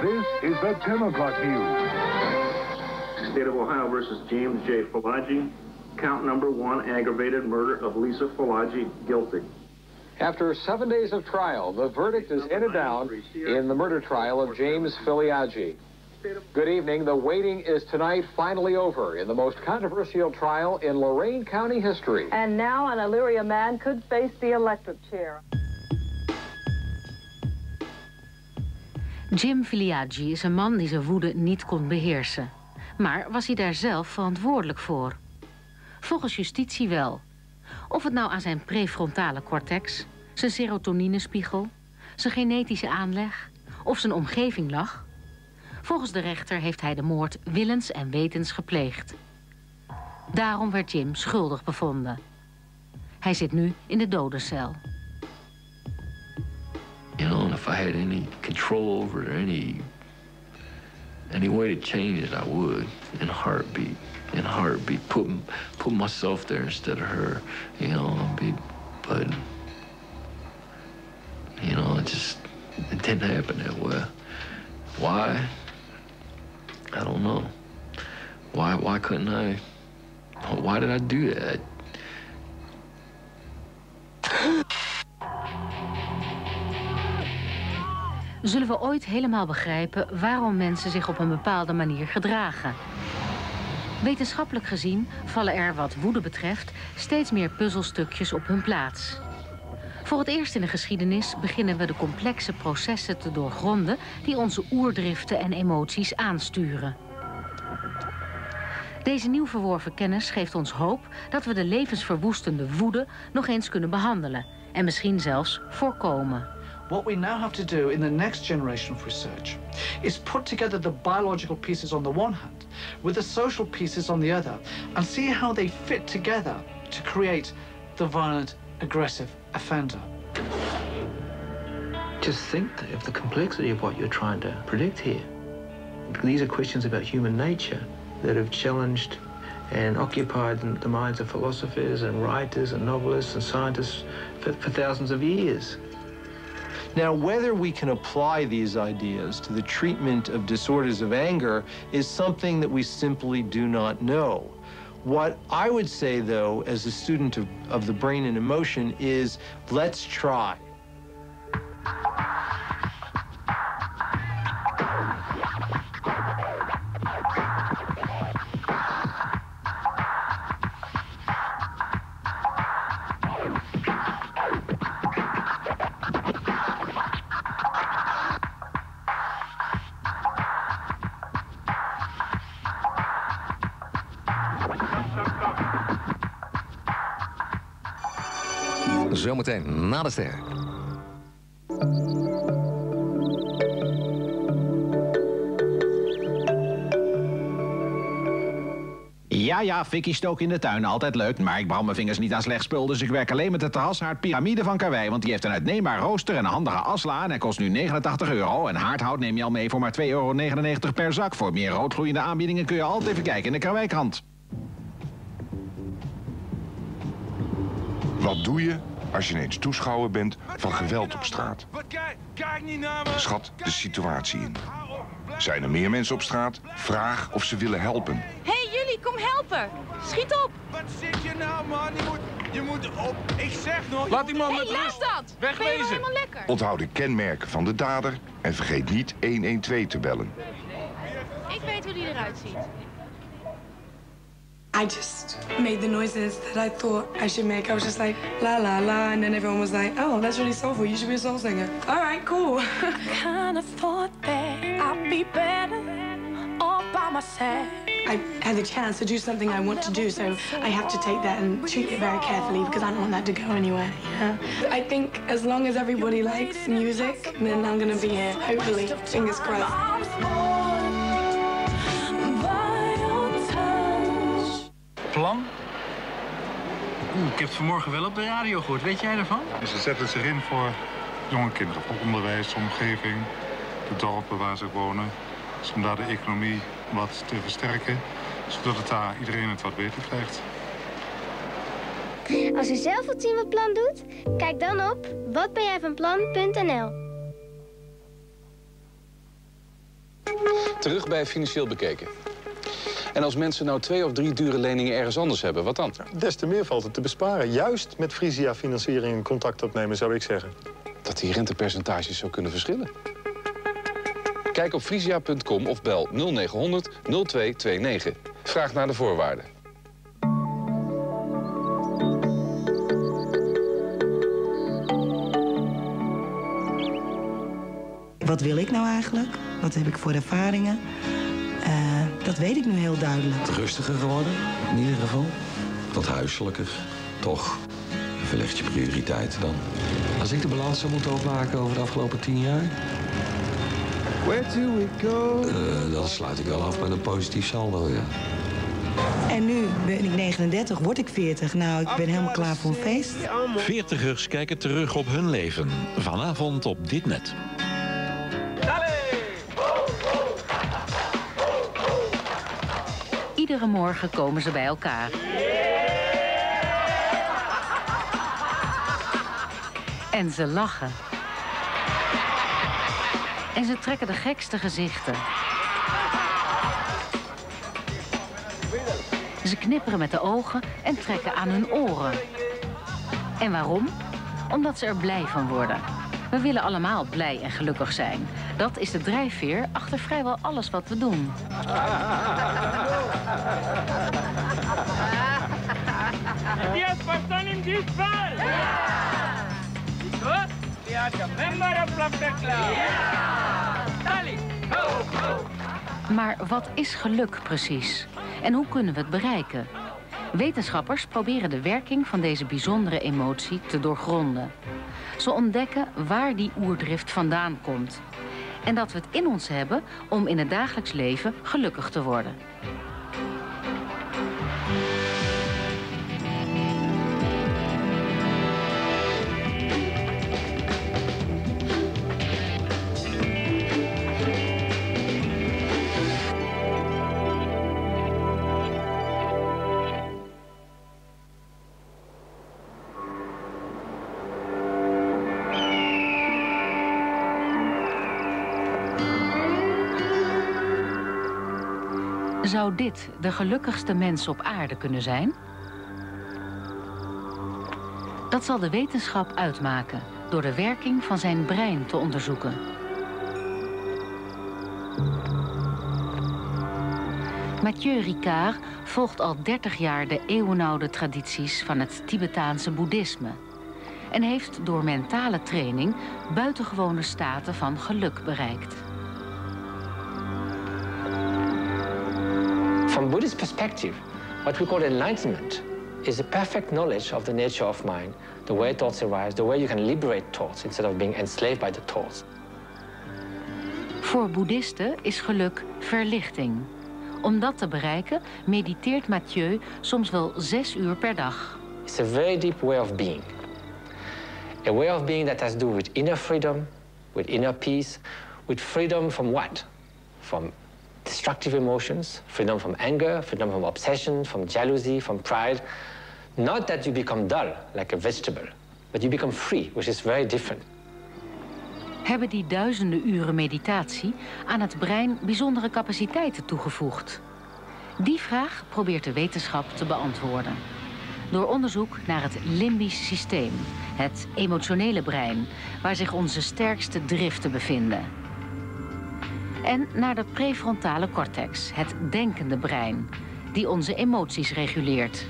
this is the 10 o'clock news. State of Ohio versus James J. Filagi. Count number 1, aggravated murder of Lisa Filagi, guilty. After 7 days of trial, the verdict is handed down in the murder trial of James Filagi. Good evening. The waiting is tonight finally over in the most controversial trial in Lorain County history. And now an Elyria man could face the electric chair. Jim Filagi is een man die zijn woede niet kon beheersen. Maar was hij daar zelf verantwoordelijk voor? Volgens justitie wel. Of het nou aan zijn prefrontale cortex, zijn serotoninespiegel, zijn genetische aanleg of zijn omgeving lag. Volgens de rechter heeft hij de moord willens en wetens gepleegd. Daarom werd Jim schuldig bevonden. Hij zit nu in de dodencel. You know, and if I had any control over it or any way to change it, I would, in a heartbeat. In a heartbeat, put myself there instead of her, you know, but, you know, it didn't happen that way. Why? I don't know. Why couldn't I? Why did I do that? Zullen we ooit helemaal begrijpen waarom mensen zich op een bepaalde manier gedragen? Wetenschappelijk gezien vallen er wat woede betreft steeds meer puzzelstukjes op hun plaats. Voor het eerst in de geschiedenis beginnen we de complexe processen te doorgronden die onze oerdriften en emoties aansturen. Deze nieuw verworven kennis geeft ons hoop dat we de levensverwoestende woede nog eens kunnen behandelen en misschien zelfs voorkomen. What we now have to do in the next generation of research is put together the biological pieces on the one hand with the social pieces on the other and see how they fit together to create the violent, aggressive offender. Just think of the complexity of what you're trying to predict here. These are questions about human nature that have challenged and occupied the minds of philosophers and writers and novelists and scientists for thousands of years. Now, whether we can apply these ideas to the treatment of disorders of anger is something that we simply do not know. What I would say, though, as a student of the brain and emotion is, let's try. Zometeen na de ster. Ja, fikkie stoken in de tuin, altijd leuk. Maar ik brand mijn vingers niet aan slecht spul, dus ik werk alleen met de terrashaard Pyramide van Karwei. Want die heeft een uitneembaar rooster en een handige asla en hij kost nu €89. En haardhout neem je al mee voor maar €2,99 per zak. Voor meer roodgloeiende aanbiedingen kun je altijd even kijken in de Karwei-krant. Wat doe je als je ineens toeschouwer bent van geweld op straat? Schat de situatie in. Zijn er meer mensen op straat? Vraag of ze willen helpen. Hé, jullie, kom helpen! Schiet op! Wat zit je nou, man? Je moet op. Ik zeg nog. Laat die man met laat rust. dat. Wegwezen. Onthoud de kenmerken van de dader en vergeet niet 112 te bellen. Ik weet hoe die eruit ziet. I just made the noises that I thought I should make. I was just like, la la la, and then everyone was like, oh, that's really soulful. You should be a soul singer. All right, cool. Kind of thought that I'd be better all by myself. I had the chance to do something I want to do, so I have to take that and treat it very carefully because I don't want that to go anywhere. Yeah. I think as long as everybody likes music, then I'm gonna be here. Hopefully, fingers crossed. Plan? Ik heb het vanmorgen wel op de radio gehoord. Weet jij ervan? Ze zetten zich in voor jonge kinderen, voor onderwijs, omgeving, de dorpen waar ze wonen. Dus om daar de economie wat te versterken, zodat het daar iedereen het wat beter krijgt. Als u zelf wilt zien wat Plan doet, kijk dan op watbenjijvanplan.nl. Terug bij Financieel Bekeken. En als mensen nou 2 of 3 dure leningen ergens anders hebben, wat dan? Des te meer valt het te besparen. Juist met Frisia Financiering contact opnemen, zou ik zeggen. Dat die rentepercentages zo kunnen verschillen. Kijk op frisia.com of bel 0900 0229. Vraag naar de voorwaarden. Wat wil ik nou eigenlijk? Wat heb ik voor ervaringen? Dat weet ik nu heel duidelijk. Rustiger geworden, in ieder geval. Wat huiselijker. Toch verleg je prioriteiten dan. Als ik de balans zou moeten opmaken over de afgelopen 10 jaar... Where do we go? Dan sluit ik wel af met een positief saldo, ja. En nu ben ik 39, word ik 40. Nou, ik ben helemaal klaar voor een feest. 40ers kijken terug op hun leven. Vanavond op dit net. Iedere morgen komen ze bij elkaar. En ze lachen. En ze trekken de gekste gezichten. Ze knipperen met de ogen en trekken aan hun oren. En waarom? Omdat ze er blij van worden. We willen allemaal blij en gelukkig zijn. Dat is de drijfveer achter vrijwel alles wat we doen. Yes, person in this ball. Good. We are the member of the club. Tally. Go, go. Maar wat is geluk precies? En hoe kunnen we het bereiken? Wetenschappers proberen de werking van deze bijzondere emotie te doorgronden. Ze ontdekken waar die oerdrift vandaan komt. En dat we het in ons hebben om in het dagelijks leven gelukkig te worden. Zou dit de gelukkigste mens op aarde kunnen zijn? Dat zal de wetenschap uitmaken door de werking van zijn brein te onderzoeken. Mathieu Ricard volgt al 30 jaar de eeuwenoude tradities van het Tibetaanse boeddhisme en heeft door mentale training buitengewone staten van geluk bereikt. From Buddhist perspective, what we call enlightenment is the perfect knowledge of the nature of mind, the way thoughts arise, the way you can liberate thoughts instead of being enslaved by the thoughts. Voor boeddhisten is geluk verlichting. Om dat te bereiken mediteert Mathieu soms wel 6 uur per dag. It's a very deep way of being. A way of being that has to do with inner freedom, with inner peace, with freedom from what? From destructive emotions, freedom from anger, freedom from obsession, from jealousy, from pride. Not that you become dull, like a vegetable, but you become free, which is very different. Hebben die duizenden uren meditatie aan het brein bijzondere capaciteiten toegevoegd? Die vraag probeert de wetenschap te beantwoorden. Door onderzoek naar het limbisch systeem, het emotionele brein, waar zich onze sterkste driften bevinden. En naar de prefrontale cortex, het denkende brein, die onze emoties reguleert.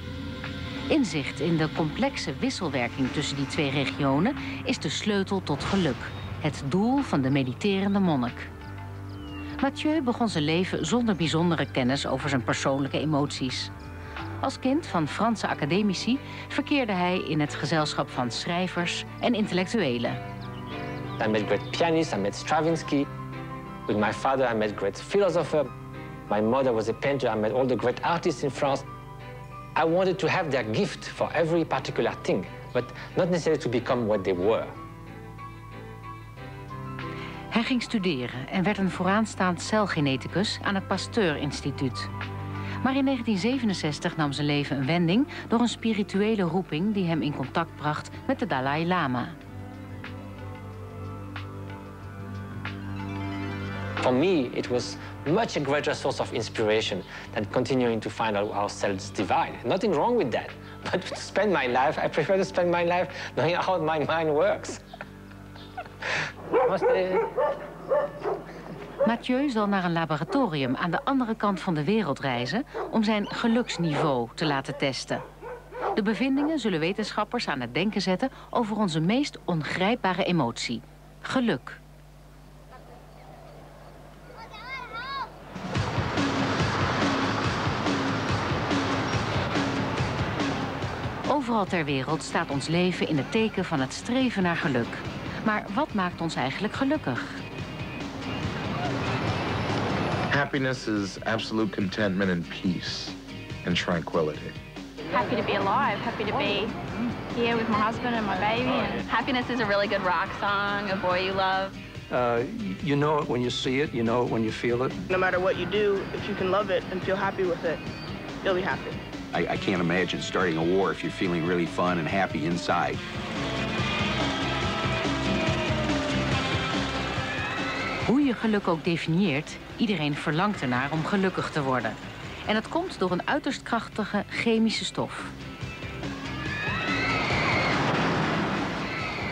Inzicht in de complexe wisselwerking tussen die twee regionen is de sleutel tot geluk, het doel van de mediterende monnik. Mathieu begon zijn leven zonder bijzondere kennis over zijn persoonlijke emoties. Als kind van Franse academici verkeerde hij in het gezelschap van schrijvers en intellectuelen. I met great pianists, I met Stravinsky. With my father, I met great philosopher. My mother was a painter, I met all the great artists in France. I wanted to have their gift for every particular thing, but not necessarily to become what they were. Hij ging studeren en werd een vooraanstaand celgeneticus aan het Pasteur-instituut. Maar in 1967 nam zijn leven een wending door een spirituele roeping die hem in contact bracht met de Dalai Lama. For me, it was much a greater source of inspiration than continuing to find out how cells divide. Nothing wrong with that. But to spend my life, I prefer to spend my life knowing how my mind works. Mathieu zal naar een laboratorium aan de andere kant van de wereld reizen om zijn geluksniveau te laten testen. De bevindingen zullen wetenschappers aan het denken zetten over onze meest ongrijpbare emotie: geluk. Overal ter wereld staat ons leven in het teken van het streven naar geluk. Maar wat maakt ons eigenlijk gelukkig? Happiness is absolute contentment and peace and tranquility. Happy to be alive, happy to be here with my husband and my baby. And happiness is a really good rock song, A Boy You Love. You know it when you see it, you know it when you feel it. No matter what you do, if you can love it and feel happy with it, you'll be happy. I can't imagine starting a war if you're feeling really fun and happy inside. Hoe je geluk ook definieert, iedereen verlangt ernaar om gelukkig te worden. En dat komt door een uiterst krachtige chemische stof.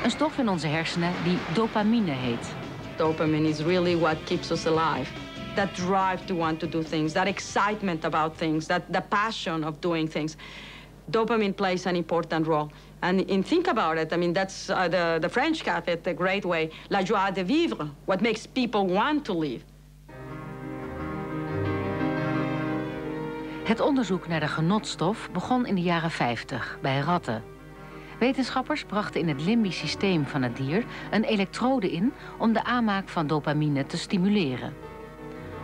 Een stof in onze hersenen die dopamine heet. Dopamine is really what keeps us alive. That drive to want to do things, that excitement about things, the passion of doing things. Dopamine plays an important role. And think about it, I mean, that's the French got it a great way. La joie de vivre, what makes people want to live. Het onderzoek naar de genotstof begon in de jaren 50 bij ratten. Wetenschappers brachten in het limbisch systeem van het dier een elektrode in om de aanmaak van dopamine te stimuleren.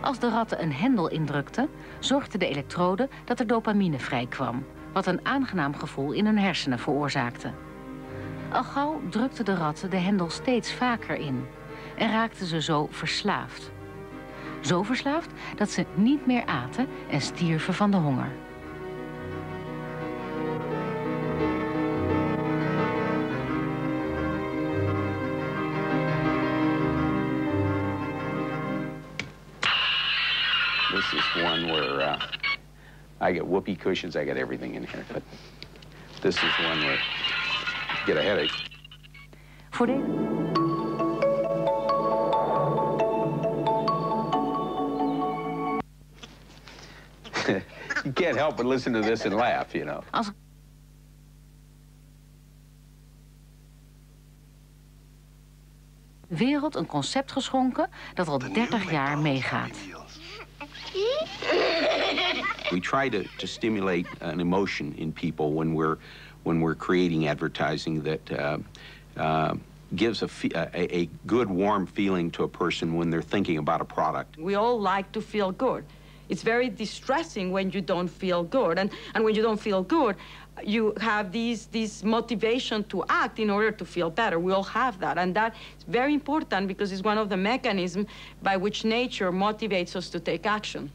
Als de ratten een hendel indrukten, zorgde de elektrode dat er dopamine vrijkwam, wat een aangenaam gevoel in hun hersenen veroorzaakte. Al gauw drukten de ratten de hendel steeds vaker in en raakten ze zo verslaafd. Zo verslaafd dat ze niet meer aten en stierven van de honger. This is one where I get whoopee cushions, I get everything in here. But this is one where you get a headache. Voor deze... You can't help but listen to this and laugh, you know. Als wereld een concept geschonken dat al 30 jaar meegaat. We try to stimulate an emotion in people when we're creating advertising that gives a good warm feeling to a person when they're thinking about a product. We all like to feel good. It's very distressing when you don't feel good. And when you don't feel good, you have this motivation to act in order to feel better. We all have that. And that is very important because it's one of the mechanisms by which nature motivates us to take action.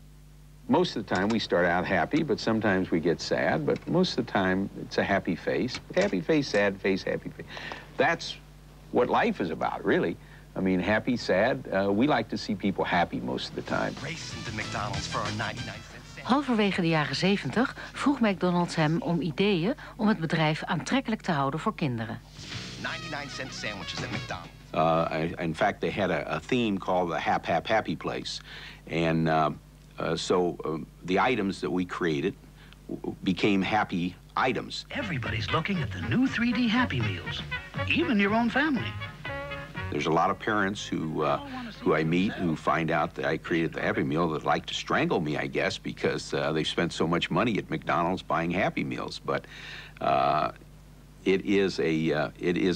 Most of the time we start out happy, but sometimes we get sad. But most of the time it's a happy face. Happy face, sad face, happy face. That's what life is about, really. I mean, happy, sad. We like to see people happy most of the time. Race into McDonald's for our 99-cent Halverwege de jaren 70 vroeg McDonald's hem om ideeën om het bedrijf aantrekkelijk te houden voor kinderen. 99-cent sandwiches at McDonald's. In fact, they had a theme called the Happy Place. And the items that we created became happy items. Everybody's looking at the new 3D Happy Meals, even your own family. There's a lot of parents who I meet who find out that I created the Happy Meal that like to strangle me, I guess, because they've spent so much money at McDonald's buying Happy Meals. But it is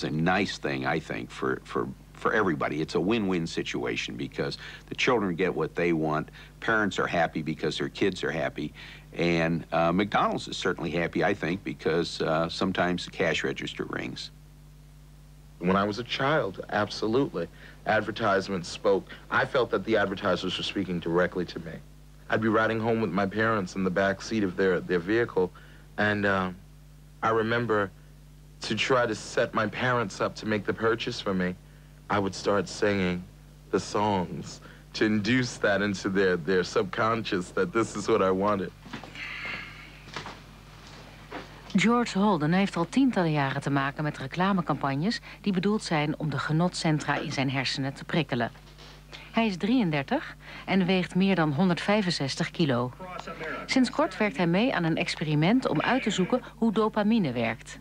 a nice thing, I think, for everybody. It's a win-win situation because the children get what they want, parents are happy because their kids are happy, and McDonald's is certainly happy, I think, because sometimes the cash register rings. When I was a child, absolutely. Advertisements spoke. I felt that the advertisers were speaking directly to me. I'd be riding home with my parents in the back seat of their vehicle, and I remember to try to set my parents up to make the purchase for me, I would start singing the songs to induce that into their subconscious that this is what I wanted. George Holden heeft al tientallen jaren te maken met reclamecampagnes die bedoeld zijn om de genotcentra in zijn hersenen te prikkelen. Hij is 33 en weegt meer dan 165 kilo. Sinds kort werkt hij mee aan een experiment om uit te zoeken hoe dopamine werkt.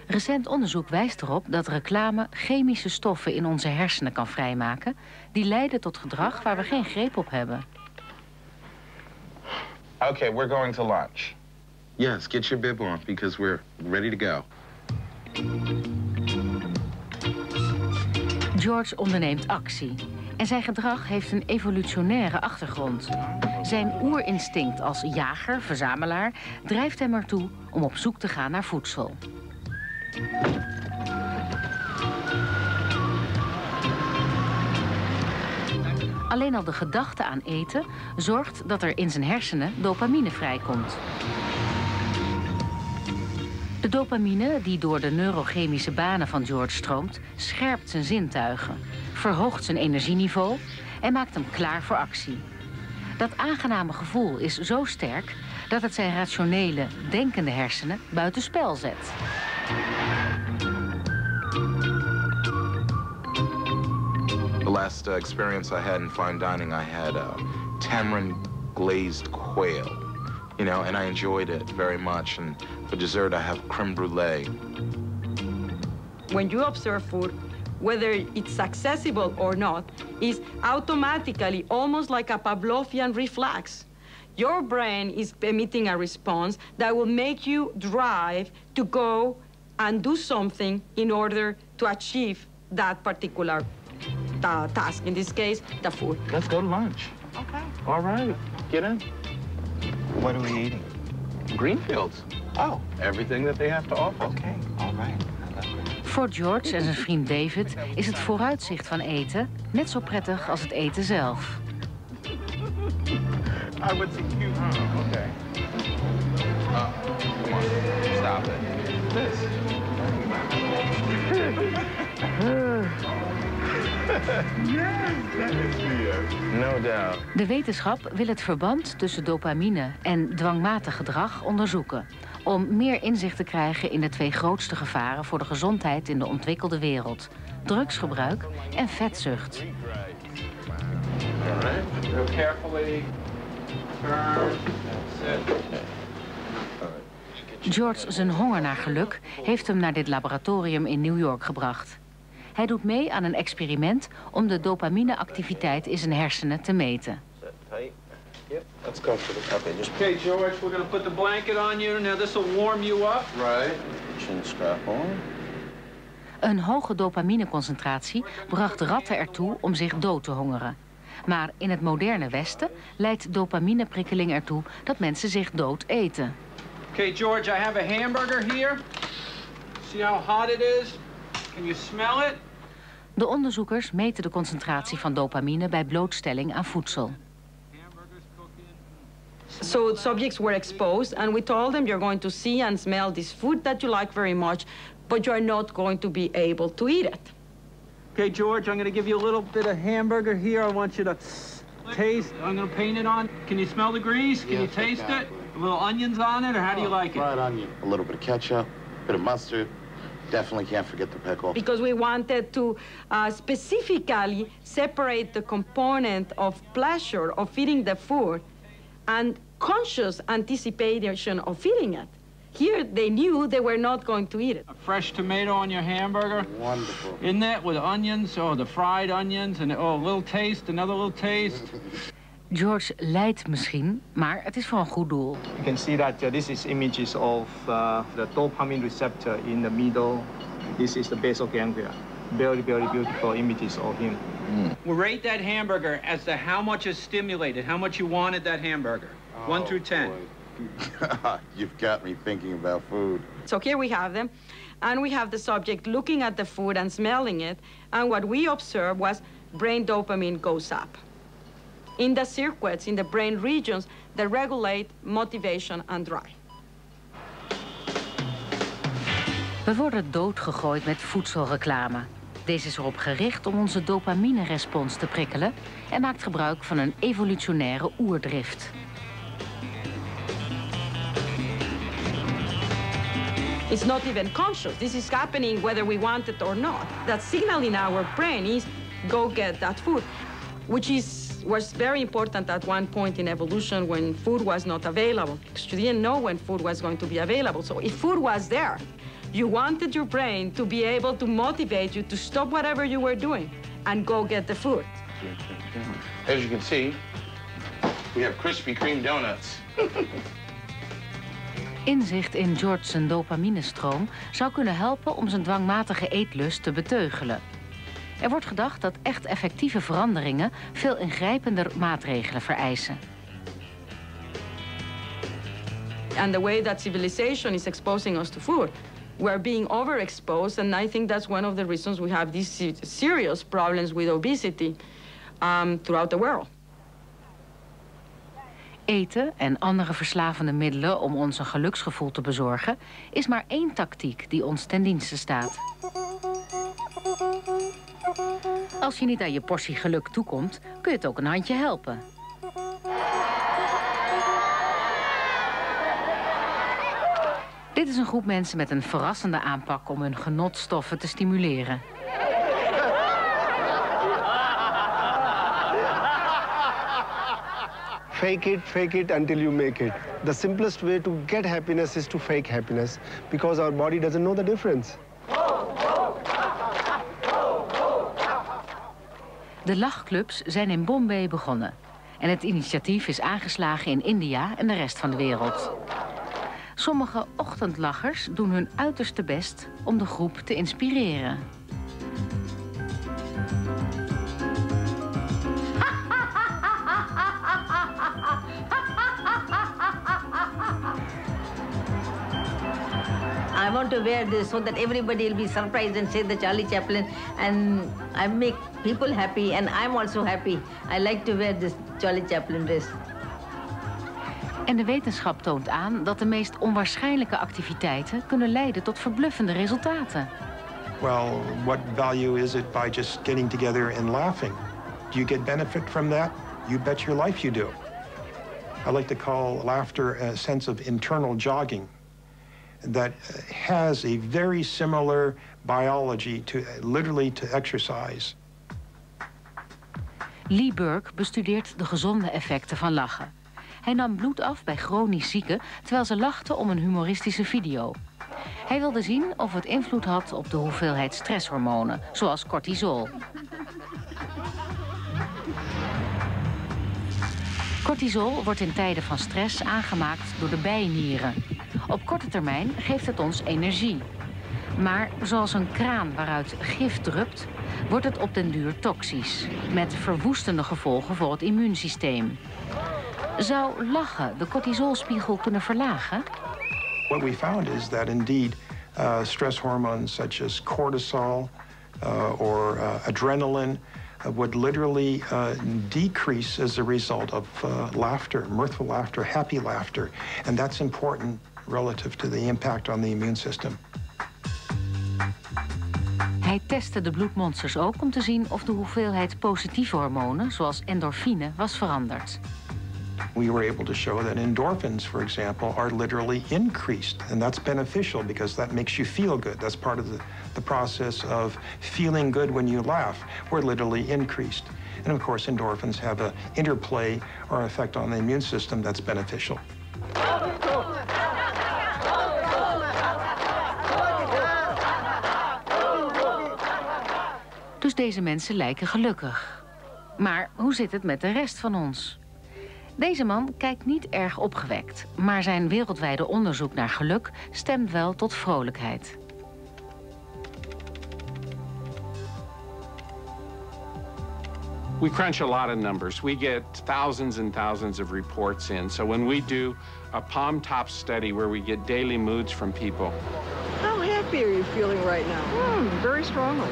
Recent onderzoek wijst erop dat reclame chemische stoffen in onze hersenen kan vrijmaken die leiden tot gedrag waar we geen greep op hebben. Okay, we're going to lunch. Yes, get your bib on because we're ready to go. George onderneemt actie en zijn gedrag heeft een evolutionaire achtergrond. Zijn oerinstinct als jager, verzamelaar drijft hem ertoe om op zoek te gaan naar voedsel. Alleen al de gedachte aan eten zorgt dat er in zijn hersenen dopamine vrijkomt. De dopamine die door de neurochemische banen van George stroomt, scherpt zijn zintuigen, verhoogt zijn energieniveau en maakt hem klaar voor actie. Dat aangename gevoel is zo sterk dat het zijn rationele, denkende hersenen buitenspel zet. The last experience I had in fine dining, I had tamarind glazed quail, you know, and I enjoyed it very much. And for dessert, I have creme brulee. When you observe food, whether it's accessible or not, is automatically almost like a Pavlovian reflex. Your brain is emitting a response that will make you drive to go and do something in order to achieve that particular task. In this case, the food. Let's go to lunch. Okay. All right, get in. What are we eating? Greenfields. Oh, everything that they have to offer. Okay, all right. Voor George en zijn vriend David is het vooruitzicht van eten net zo prettig als het eten zelf. I would say cute. Oh, okay. Come on. Stop it. This. Yes, that is weird. No doubt. De wetenschap wil het verband tussen dopamine en dwangmatig gedrag onderzoeken, om meer inzicht te krijgen in de twee grootste gevaren voor de gezondheid in de ontwikkelde wereld: drugsgebruik en vetzucht. George zijn honger naar geluk heeft hem naar dit laboratorium in New York gebracht. Hij doet mee aan een experiment om de dopamineactiviteit in zijn hersenen te meten. Yep, that's comfortable. Okay, just. Okay, George, we're going to put the blanket on you. Now this will warm you up. Right. Chin strap on. Een hoge dopamineconcentratie bracht ratten ertoe om zich dood te hongeren. Maar in het moderne Westen leidt dopamineprikkeling ertoe dat mensen zich dood eten. Okay, George, I have a hamburger here. See how hot it is? Can you smell it? De onderzoekers meten de concentratie van dopamine bij blootstelling aan voedsel. So subjects were exposed, and we told them, you're going to see and smell this food that you like very much, but you're not going to be able to eat it. Okay, George, I'm going to give you a little bit of hamburger here. I want you to taste. I'm going to paint it on. Can you smell the grease? Can you taste it? A little onions on it, or how do you like it? Fried onion. A little bit of ketchup, a bit of mustard. Definitely can't forget the pickle. Because we wanted to specifically separate the component of pleasure of eating the food and conscious anticipation of eating it. Here, they knew they were not going to eat it. A fresh tomato on your hamburger. Wonderful. Isn't that with onions? Oh, the fried onions and oh, a little taste, another little taste. George lijdt misschien, maar het is voor een goed doel. You can see that this is images of the dopamine receptor in the middle. This is the basal ganglia. Very, very beautiful images of him. We'll rate that hamburger as to how much is stimulated, how much you wanted that hamburger. 1 through 10. You've got me thinking about food. So here we have them, and we have the subject looking at the food and smelling it, and what we observed was brain dopamine goes up in the circuits, in the brain regions that regulate motivation and drive. We worden doodgegooid met voedselreclame. Deze is erop gericht om onze dopamine-respons te prikkelen en maakt gebruik van een evolutionaire oerdrift. It's not even conscious. This is happening whether we want it or not. That signal in our brain is go get that food, which was very important at one point in evolution when food was not available, because you didn't know when food was going to be available. So if food was there, you wanted your brain to be able to motivate you to stop whatever you were doing and go get the food. As you can see, we have Krispy Kreme donuts. Inzicht in George's dopaminestroom zou kunnen helpen om zijn dwangmatige eetlust te beteugelen. Er wordt gedacht dat echt effectieve veranderingen veel ingrijpender maatregelen vereisen. And the way that civilization is exposing us to food, we're being overexposed, and I think that's one of the reasons we have these serious problems with obesity throughout the world. Eten en andere verslavende middelen om ons een geluksgevoel te bezorgen is maar één tactiek die ons ten dienste staat. Als je niet aan je portie geluk toekomt, kun je het ook een handje helpen. Dit is een groep mensen met een verrassende aanpak om hun genotstoffen te stimuleren. Fake it until you make it. The simplest way to get happiness is to fake happiness, because our body doesn't know the difference. De lachclubs zijn in Bombay begonnen. En het initiatief is aangeslagen in India en de rest van de wereld. Sommige ochtendlachers doen hun uiterste best om de groep te inspireren. I want to wear this so that everybody will be surprised and say the Charlie Chaplin, and I make people happy and I'm also happy. I like to wear this Charlie Chaplin dress. En de wetenschap toont aan dat de meest onwaarschijnlijke activiteiten kunnen leiden tot verbluffende resultaten. Well, what value is it by just getting together and laughing? Do you get benefit from that? You bet your life you do. I like to call laughter a sense of internal jogging that has a very similar biology to literally to exercise. Lee Burke bestudeert de gezonde effecten van lachen. Hij nam bloed af bij chronisch zieken terwijl ze lachten om een humoristische video. Hij wilde zien of het invloed had op de hoeveelheid stresshormonen, zoals cortisol. Cortisol wordt in tijden van stress aangemaakt door de bijnieren. Op korte termijn geeft het ons energie. Maar zoals een kraan waaruit gif drupt, wordt het op den duur toxisch, met verwoestende gevolgen voor het immuunsysteem. Zou lachen de cortisolspiegel kunnen verlagen? What we found is that indeed stress hormones such as cortisol or adrenaline would literally decrease as a result of laughter, mirthful laughter, happy laughter. And that's important relative to the impact on the immune system. Hij testte de bloedmonsters ook om te zien of de hoeveelheid positieve hormonen, zoals endorfine, was veranderd. We were able to show that endorphins, for example, are literally increased. And that's beneficial because that makes you feel good. That's part of the process of feeling good when you laugh. We're literally increased. And of course, endorphins have an interplay or effect on the immune system that's beneficial. Dus deze mensen lijken gelukkig. Maar hoe zit het met de rest van ons? Deze man kijkt niet erg opgewekt, maar zijn wereldwijde onderzoek naar geluk stemt wel tot vrolijkheid. We crunch a lot of numbers. We get thousands and thousands of reports in. So when we do a palm top study where we get daily moods from people. How happy are you feeling right now? Very strongly.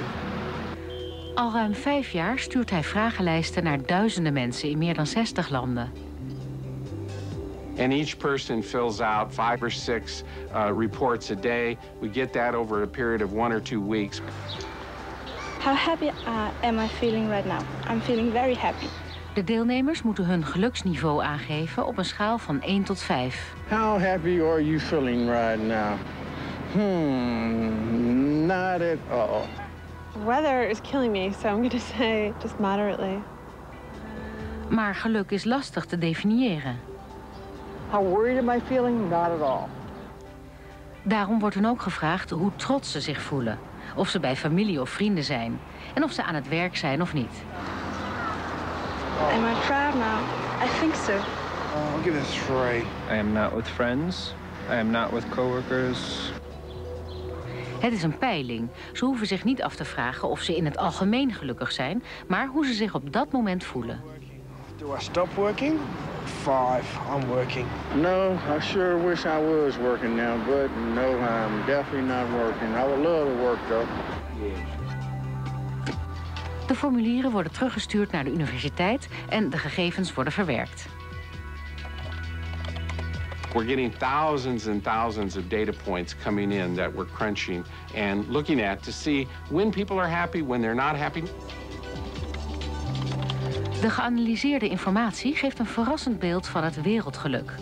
Al ruim 5 jaar stuurt hij vragenlijsten naar duizenden mensen in meer dan 60 landen. And each person fills out 5 or 6 reports a day. We get that over a period of 1 or 2 weeks. How happy am I feeling right now? I'm feeling very happy. De deelnemers moeten hun geluksniveau aangeven op een schaal van 1 tot 5. How happy are you feeling right now? Not at all. The weather is killing me, so I'm going to say just moderately. Maar geluk is lastig te definiëren. How worried am I feeling? Not at all. Daarom wordt hen ook gevraagd hoe trots ze zich voelen. Of ze bij familie of vrienden zijn. En of ze aan het werk zijn of niet. Am I proud now? I think so. I'll give it a 3. I am not with friends. I am not with coworkers. Het is een peiling. Ze hoeven zich niet af te vragen of ze in het algemeen gelukkig zijn, maar hoe ze zich op dat moment voelen. Do I stop working? 5. I'm working. No, I sure wish I was working now, but no, I'm definitely not working. I would love to work though. De formulieren worden teruggestuurd naar de universiteit en de gegevens worden verwerkt. We're getting thousands and thousands of data points coming in that we're crunching and looking at to see when people are happy, when they're not happy. De geanalyseerde informatie geeft een verrassend beeld van het wereldgeluk.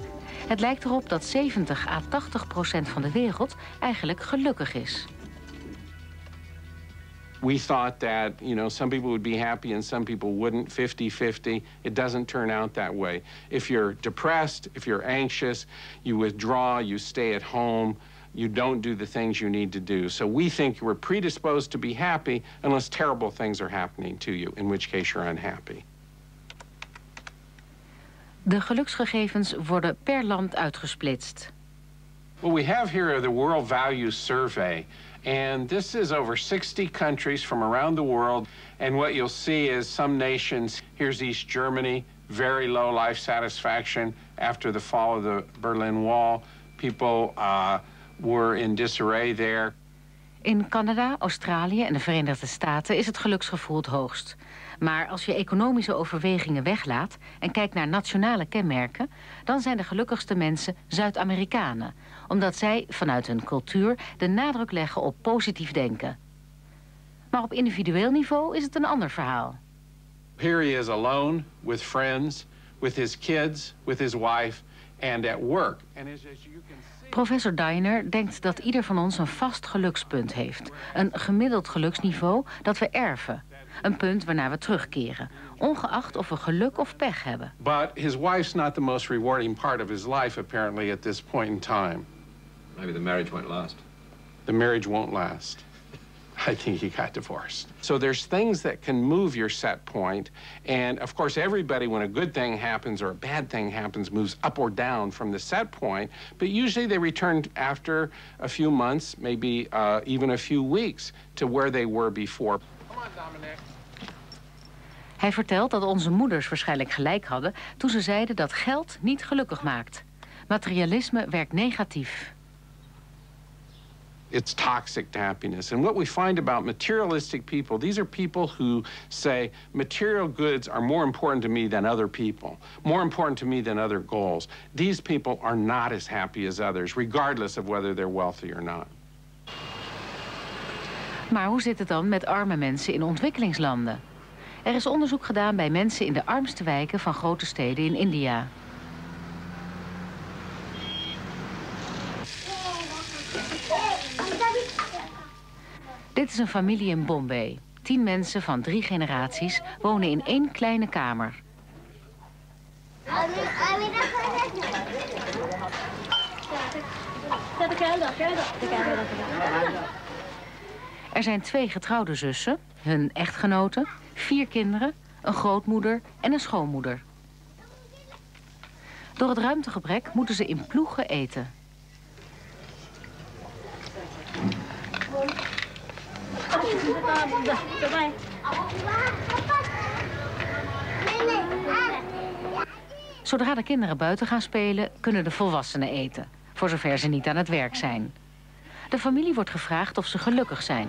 Het lijkt erop dat 70 à 80% van de wereld eigenlijk gelukkig is. We thought that, some people would be happy and some people wouldn't, 50-50. It doesn't turn out that way. If you're depressed, if you're anxious, you withdraw, you stay at home, you don't do the things you need to do. So we think you're predisposed to be happy unless terrible things are happening to you, in which case you're unhappy. De geluksgegevens worden per land uitgesplitst. What we have here the World Values Survey. And this is over 60 countries from around the world. And what you'll see is some nations, here's East Germany, very low life satisfaction after the fall of the Berlin Wall. People were in disarray there. In Canada, Australië en de Verenigde Staten is het geluksgevoel het hoogst. Maar als je economische overwegingen weglaat en kijkt naar nationale kenmerken, dan zijn de gelukkigste mensen Zuid-Amerikanen, omdat zij vanuit hun cultuur de nadruk leggen op positief denken. Maar op individueel niveau is het een ander verhaal. Here he is alone, with friends, with his kids, with his wife and at work. And as you can see... Professor Diner denkt dat ieder van ons een vast gelukspunt heeft. Een gemiddeld geluksniveau dat we erven. Een punt waarnaar we terugkeren, ongeacht of we geluk of pech hebben. But his wife's not the most rewarding part of his life, apparently, at this point in time. Maybe the marriage won't last. The marriage won't last. I think he got divorced. So there's things that can move your set point. And of course, everybody, when a good thing happens or a bad thing happens, moves up or down from the set point. But usually they return after a few months, maybe even a few weeks, to where they were before. Come on, Dominic. Hij vertelt dat onze moeders waarschijnlijk gelijk hadden toen ze zeiden dat geld niet gelukkig maakt. Materialisme werkt negatief. It's toxic to happiness. And what we find about materialistic people, these are people who say material goods are more important to me than other people, more important to me than other goals. These people are not as happy as others, regardless of whether they're wealthy or not. Maar hoe zit het dan met arme mensen in ontwikkelingslanden? Er is onderzoek gedaan bij mensen in de armste wijken van grote steden in India. Dit is een familie in Bombay. 10 mensen van 3 generaties wonen in 1 kleine kamer. Er zijn 2 getrouwde zussen, hun echtgenoten, 4 kinderen, een grootmoeder en een schoonmoeder. Door het ruimtegebrek moeten ze in ploegen eten. Zodra de kinderen buiten gaan spelen, kunnen de volwassenen eten, voor zover ze niet aan het werk zijn. De familie wordt gevraagd of ze gelukkig zijn.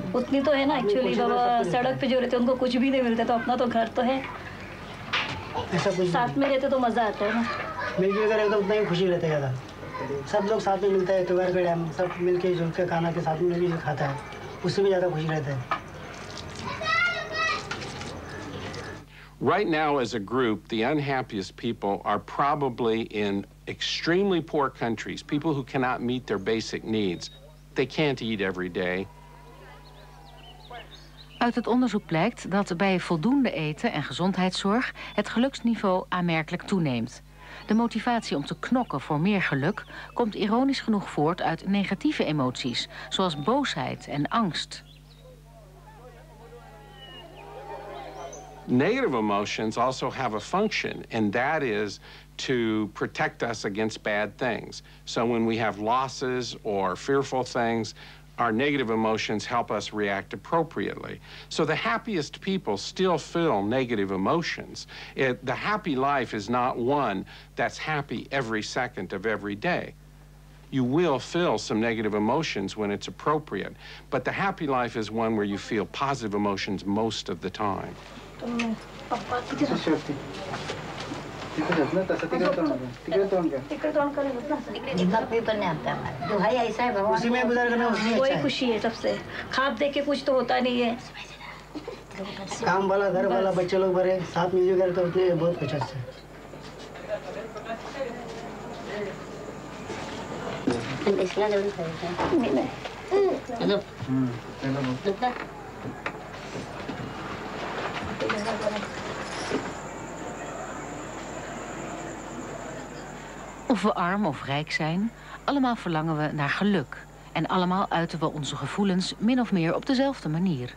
Right now, as a group, the unhappiest people are probably in extremely poor countries, people who cannot meet their basic needs. They can't eat every day. Uit het onderzoek blijkt dat bij voldoende eten en gezondheidszorg het geluksniveau aanmerkelijk toeneemt. De motivatie om te knokken voor meer geluk komt ironisch genoeg voort uit negatieve emoties, zoals boosheid en angst. Negative emotions also have a function, and that is to protect us against bad things. So when we have losses or fearful things, our negative emotions help us react appropriately. So the happiest people still feel negative emotions. The happy life is not one that's happy every second of every day. You will feel some negative emotions when it's appropriate, but the happy life is one where you feel positive emotions most of the time. काम वाला घर वाला बच्चे लोग भरे साथ मिलजुल कर तो उतने बहुत कुछ अच्छा Of we arm of rijk zijn, allemaal verlangen we naar geluk. En allemaal uiten we onze gevoelens min of meer op dezelfde manier.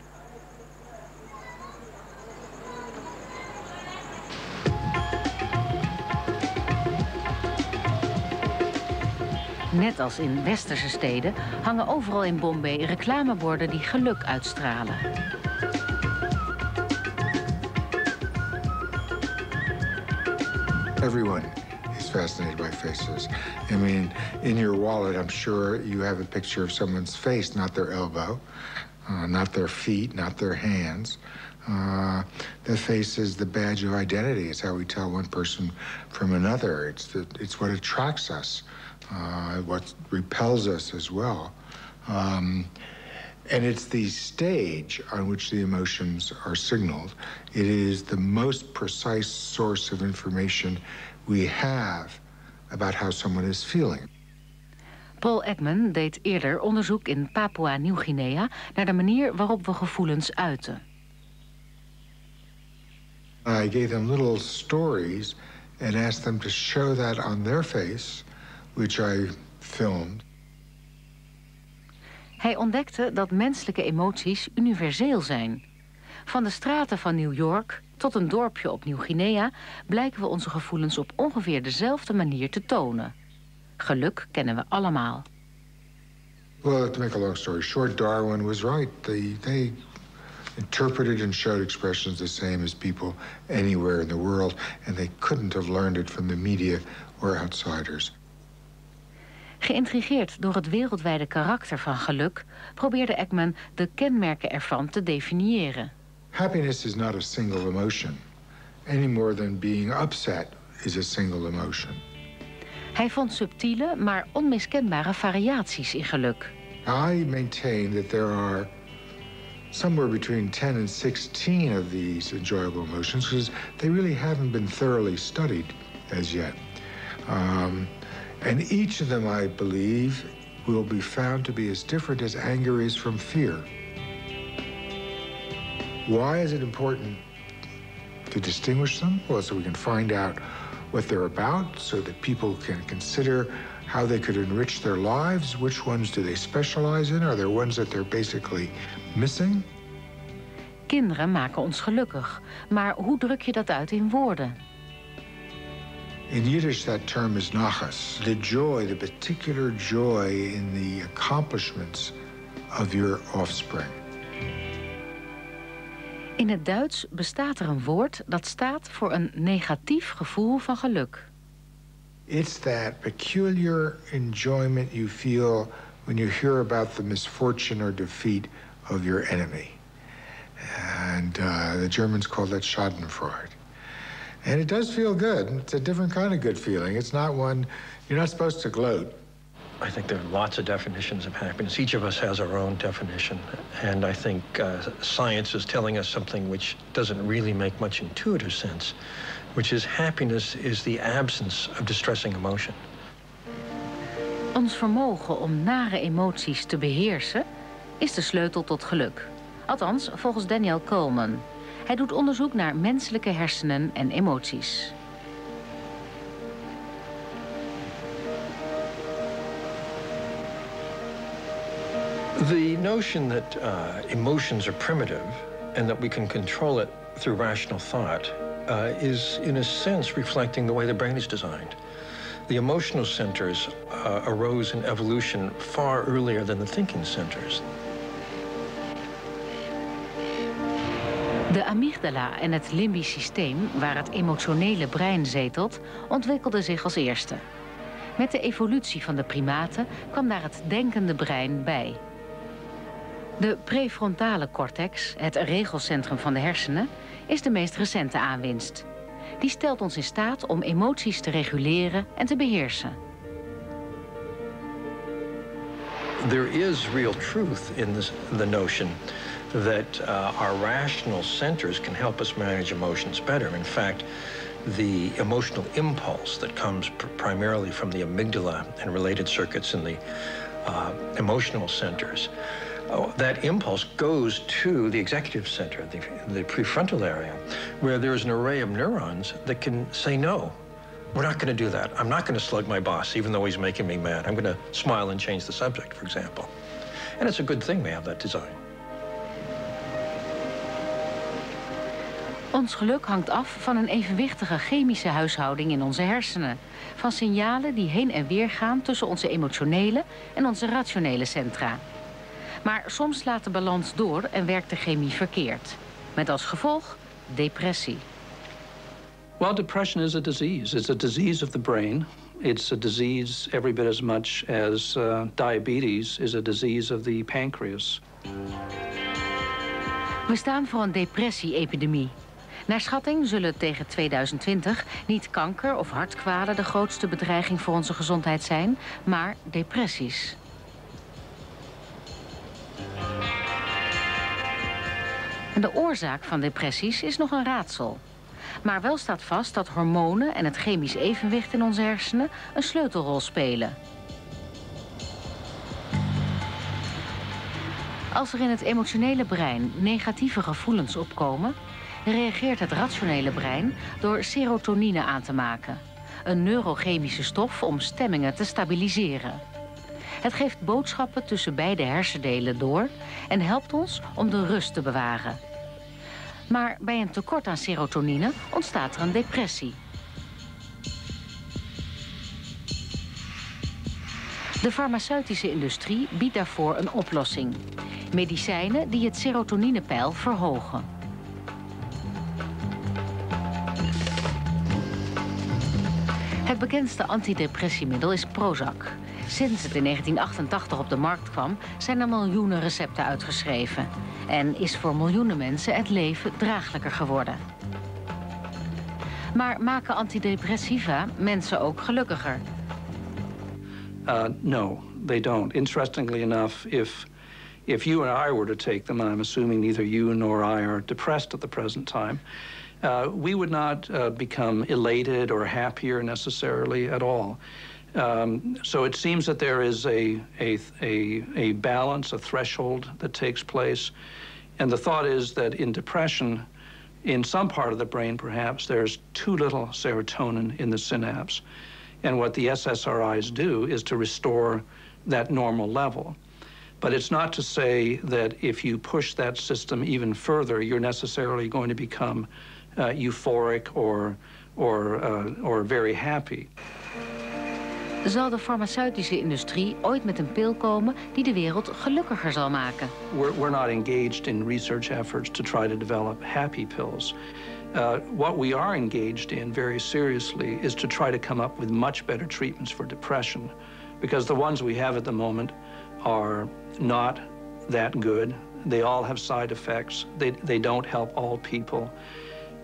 Net als in westerse steden hangen overal in Bombay reclameborden die geluk uitstralen. Everyone is fascinated by faces. I mean, in your wallet, I'm sure you have a picture of someone's face, not their elbow, not their feet, not their hands. The face is the badge of identity. It's how we tell one person from another. It's what attracts us, what repels us as well. And it's the stage on which the emotions are signaled. It is the most precise source of information we have about how someone is feeling. Paul Ekman deed eerder onderzoek in Papua Nieuw-Guinea naar de manier waarop we gevoelens uiten. I gave them little stories and asked them to show that on their face, which I filmed. Hij ontdekte dat menselijke emoties universeel zijn. Van de straten van New York tot een dorpje op Nieuw-Guinea blijken we onze gevoelens op ongeveer dezelfde manier te tonen. Geluk kennen we allemaal. Well, to make a long story short, Darwin was right. They interpreted and showed expressions the same as people anywhere in the world, and they couldn't have learned it from the media or outsiders. Geïntrigeerd door het wereldwijde karakter van geluk probeerde Ekman de kenmerken ervan te definiëren. Happiness is not a single emotion, any more than being upset is a single emotion. Hij vond subtiele, maar onmiskenbare variaties in geluk. I maintain that there are somewhere between 10 and 16 of these enjoyable emotions because they really haven't been thoroughly studied as yet. And each of them, I believe, will be found to be as different as anger is from fear. Why is it important to distinguish them? Well, so we can find out what they're about, so that people can consider how they could enrich their lives. Which ones do they specialize in? Are there ones that they're basically missing? Kinderen maken ons gelukkig, maar hoe druk je dat uit in woorden? In Yiddish, that term is nachas. The joy, the particular joy in the accomplishments of your offspring. In het Duits bestaat er een woord dat staat voor een negatief gevoel van geluk. It's that peculiar enjoyment you feel when you hear about the misfortune or defeat of your enemy. And the Germans call that Schadenfreude. And it does feel good. It's a different kind of good feeling. It's not one, you're not supposed to gloat. I think there are lots of definitions of happiness. Each of us has our own definition. And I think science is telling us something which doesn't really make much intuitive sense, which is happiness is the absence of distressing emotion. Ons vermogen om nare emoties te beheersen is de sleutel tot geluk. Althans, volgens Daniel Coleman. Hij doet onderzoek naar menselijke hersenen en emoties. The notion that emotions are primitive and that we can control it through rational thought is, in a sense, reflecting the way the brain is designed. The emotional centers arose in evolution far earlier than the thinking centers. De amygdala en het limbisch systeem, waar het emotionele brein zetelt, ontwikkelden zich als eerste. Met de evolutie van de primaten kwam daar het denkende brein bij. De prefrontale cortex, het regelcentrum van de hersenen, is de meest recente aanwinst. Die stelt ons in staat om emoties te reguleren en te beheersen. There is real truth in the notion that our rational centers can help us manage emotions better. In fact, the emotional impulse that comes primarily from the amygdala and related circuits in the emotional centers, that impulse goes to the executive center, the prefrontal area, where there's an array of neurons that can say, no, we're not going to do that. I'm not going to slug my boss, even though he's making me mad. I'm going to smile and change the subject, for example. And it's a good thing we have that design. Ons geluk hangt af van een evenwichtige chemische huishouding in onze hersenen. Van signalen die heen en weer gaan tussen onze emotionele en onze rationele centra. Maar soms slaat de balans door en werkt de chemie verkeerd. Met als gevolg depressie. Well, depression is a disease. It's a disease of the brain. It's a disease every bit as much as diabetes is a disease of the pancreas. We staan voor een depressie-epidemie. Naar schatting zullen tegen 2020 niet kanker of hartkwalen de grootste bedreiging voor onze gezondheid zijn, maar depressies. En de oorzaak van depressies is nog een raadsel. Maar wel staat vast dat hormonen en het chemisch evenwicht in onze hersenen een sleutelrol spelen. Als er in het emotionele brein negatieve gevoelens opkomen, reageert het rationele brein door serotonine aan te maken. Een neurochemische stof om stemmingen te stabiliseren. Het geeft boodschappen tussen beide hersendelen door en helpt ons om de rust te bewaren. Maar bij een tekort aan serotonine ontstaat er een depressie. De farmaceutische industrie biedt daarvoor een oplossing. Medicijnen die het serotoninepeil verhogen. Het bekendste antidepressiemiddel is Prozac. Sinds het in 1988 op de markt kwam, zijn er miljoenen recepten uitgeschreven. En is voor miljoenen mensen het leven draaglijker geworden. Maar maken antidepressiva mensen ook gelukkiger? No, they don't. Interestingly enough, if you and I were to take them, and I'm assuming neither you nor I are depressed at the present time, we would not become elated or happier necessarily at all. So it seems that there is a balance, a threshold that takes place. And the thought is that in depression, in some part of the brain perhaps, there's too little serotonin in the synapse. And what the SSRIs do is to restore that normal level. But it's not to say that if you push that system even further, you're necessarily going to become euphoric or very happy. Zal de farmaceutische industrie ooit met een pil komen die de wereld gelukkiger zal maken? We're not engaged in research efforts to try to develop happy pills. What we are engaged in very seriously is to try to come up with much better treatments for depression, because the ones we have at the moment are not that good. They all have side effects. They don't help all people.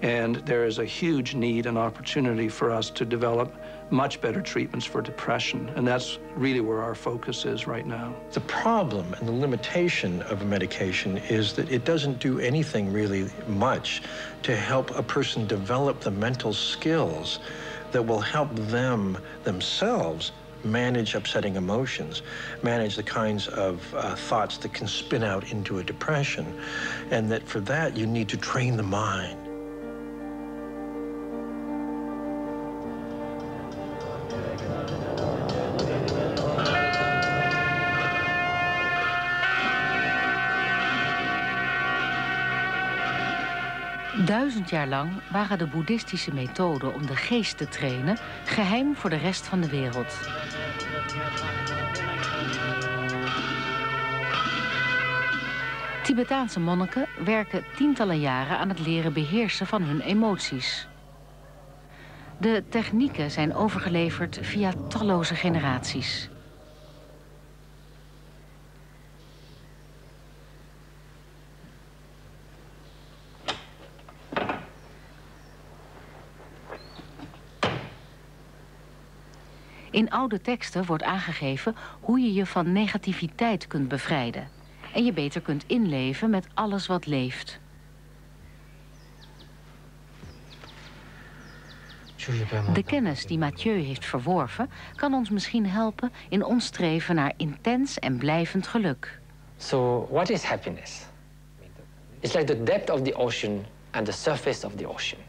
And there is a huge need and opportunity for us to develop much better treatments for depression. And that's really where our focus is right now. The problem and the limitation of a medication is that it doesn't do anything really much to help a person develop the mental skills that will help them themselves manage upsetting emotions, manage the kinds of thoughts that can spin out into a depression. And that for that, you need to train the mind. Duizend jaar lang waren de boeddhistische methoden om de geest te trainen geheim voor de rest van de wereld. Tibetaanse monniken werken tientallen jaren aan het leren beheersen van hun emoties. De technieken zijn overgeleverd via talloze generaties. In oude teksten wordt aangegeven hoe je je van negativiteit kunt bevrijden en je beter kunt inleven met alles wat leeft. De kennis die Mathieu heeft verworven kan ons misschien helpen in ons streven naar intens en blijvend geluk. So what is happiness? It's like the depth of the ocean and the surface of the ocean.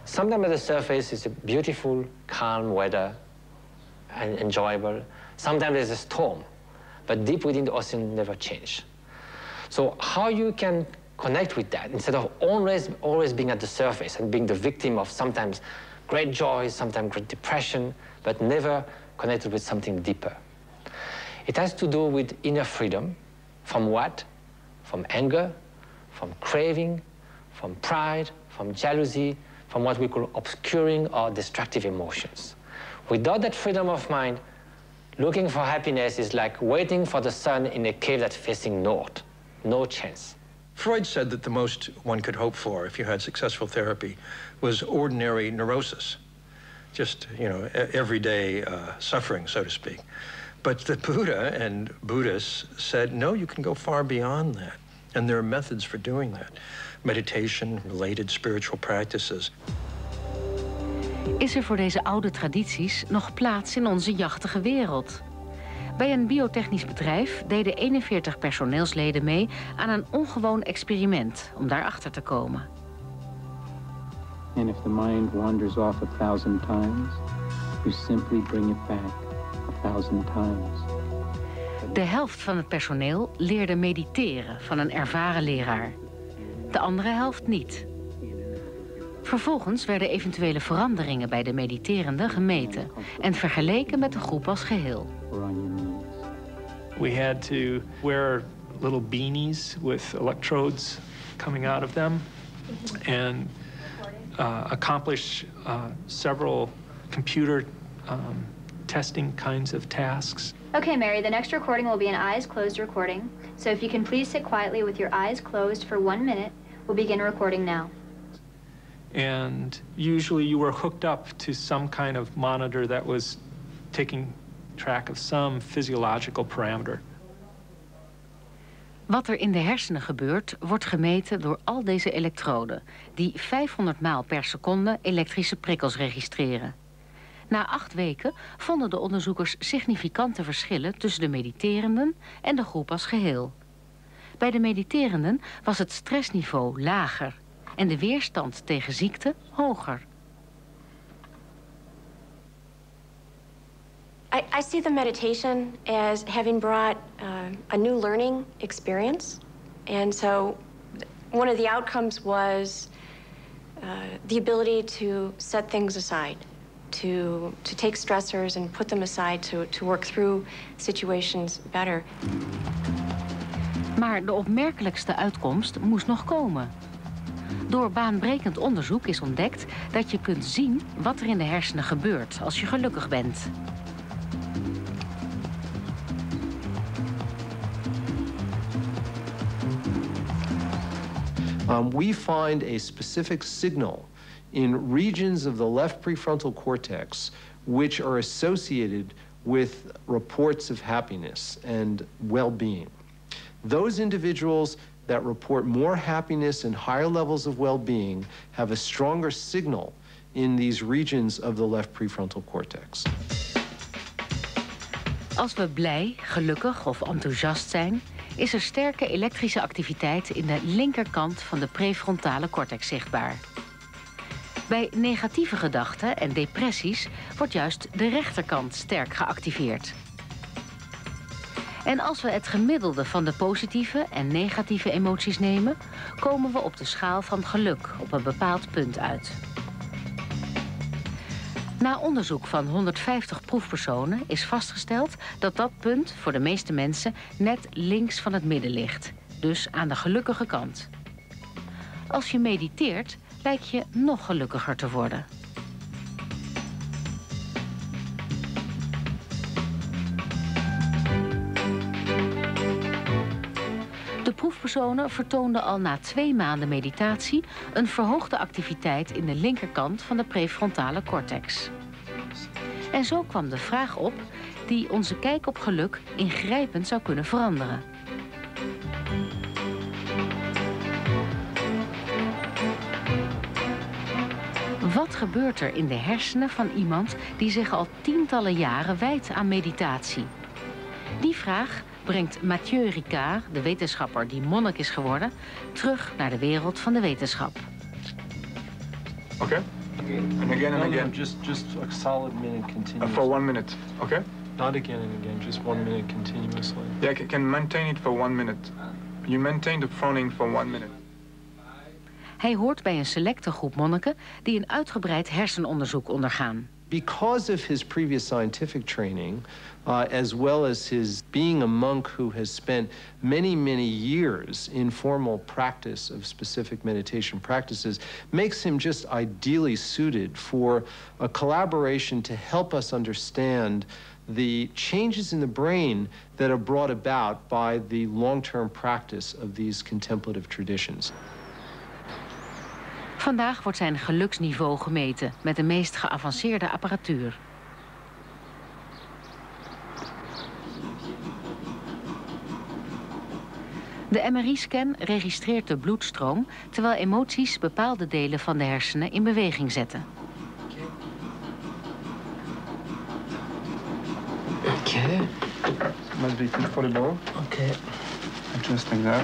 Sometimes at the surface is a beautiful, calm weather and enjoyable. Sometimes there's a storm, but deep within the ocean never change. So how you can connect with that instead of always being at the surface and being the victim of sometimes great joy, sometimes great depression, but never connected with something deeper. It has to do with inner freedom. From what? From anger, from craving, from pride, from jealousy, from what we call obscuring or destructive emotions. Without that freedom of mind, looking for happiness is like waiting for the sun in a cave that's facing north. No chance. Freud said that the most one could hope for if you had successful therapy was ordinary neurosis. Just, you know, everyday suffering, so to speak. But the Buddha and Buddhists said, no, you can go far beyond that. And there are methods for doing that. Meditation, related spiritual practices. Is er voor deze oude tradities nog plaats in onze jachtige wereld? Bij een biotechnisch bedrijf deden 41 personeelsleden mee aan een ongewoon experiment om daarachter te komen. And if the mind wanders off 1,000 times, you simply bring it back 1,000 times. De helft van het personeel leerde mediteren van een ervaren leraar. De andere helft niet. Vervolgens werden eventuele veranderingen bij de mediterenden gemeten en vergeleken met de groep als geheel. We had to wear little beanies with electrodes coming out of them and accomplish several computer testing kinds of tasks. Okay, Mary, the next recording will be an eyes closed recording. So if you can please sit quietly with your eyes closed for 1 minute, we'll begin recording now. And usually you were hooked up to some kind of monitor that was taking track of some physiological parameter. Wat er in de hersenen gebeurt, wordt gemeten door al deze elektroden, die 500 maal per seconde elektrische prikkels registreren. Na 8 weken vonden de onderzoekers significante verschillen tussen de mediterenden en de groep als geheel. Bij de mediterenden was het stressniveau lager en de weerstand tegen ziekte hoger. I see the meditation as having brought a new learning experience. And so one of the outcomes was the ability to set things aside, to take stressors and put them aside to work through situations better. Maar de opmerkelijkste uitkomst moest nog komen. Door baanbrekend onderzoek is ontdekt dat je kunt zien wat er in de hersenen gebeurt als je gelukkig bent. We find a specific signal in regions of the left prefrontal cortex which are associated with reports of happiness and well-being. Those individuals that report more happiness and higher levels of well-being have a stronger signal in these regions of the left prefrontal cortex. Als we blij, gelukkig of enthousiast zijn, is er sterke elektrische activiteit in de linkerkant van de prefrontale cortex zichtbaar. Bij negatieve gedachten en depressies wordt juist de rechterkant sterk geactiveerd. En als we het gemiddelde van de positieve en negatieve emoties nemen, komen we op de schaal van geluk op een bepaald punt uit. Na onderzoek van 150 proefpersonen is vastgesteld dat dat punt voor de meeste mensen net links van het midden ligt, dus aan de gelukkige kant. Als je mediteert, lijkt je nog gelukkiger te worden. De proefpersonen vertoonden al na 2 maanden meditatie een verhoogde activiteit in de linkerkant van de prefrontale cortex. En zo kwam de vraag op die onze kijk op geluk ingrijpend zou kunnen veranderen. Wat gebeurt er in de hersenen van iemand die zich al tientallen jaren wijdt aan meditatie? Die vraag brengt Mathieu Ricard, de wetenschapper die monnik is geworden, terug naar de wereld van de wetenschap. Okay. And again and again. Just a solid minute continuously. For 1 minute. Okay. Not again and again, just 1 minute continuously. Yeah, I can maintain it for 1 minute. You maintain the phoning for 1 minute. Hij hoort bij een selecte groep monniken die een uitgebreid hersenonderzoek ondergaan. Because of his previous scientific training, as well as his being a monk who has spent many years in formal practice of specific meditation practices, makes him just ideally suited for a collaboration to help us understand the changes in the brain that are brought about by the long-term practice of these contemplative traditions. Vandaag wordt zijn geluksniveau gemeten met de meest geavanceerde apparatuur. De MRI-scan registreert de bloedstroom terwijl emoties bepaalde delen van de hersenen in beweging zetten. Okay. Must be comfortable. Okay. Just like that.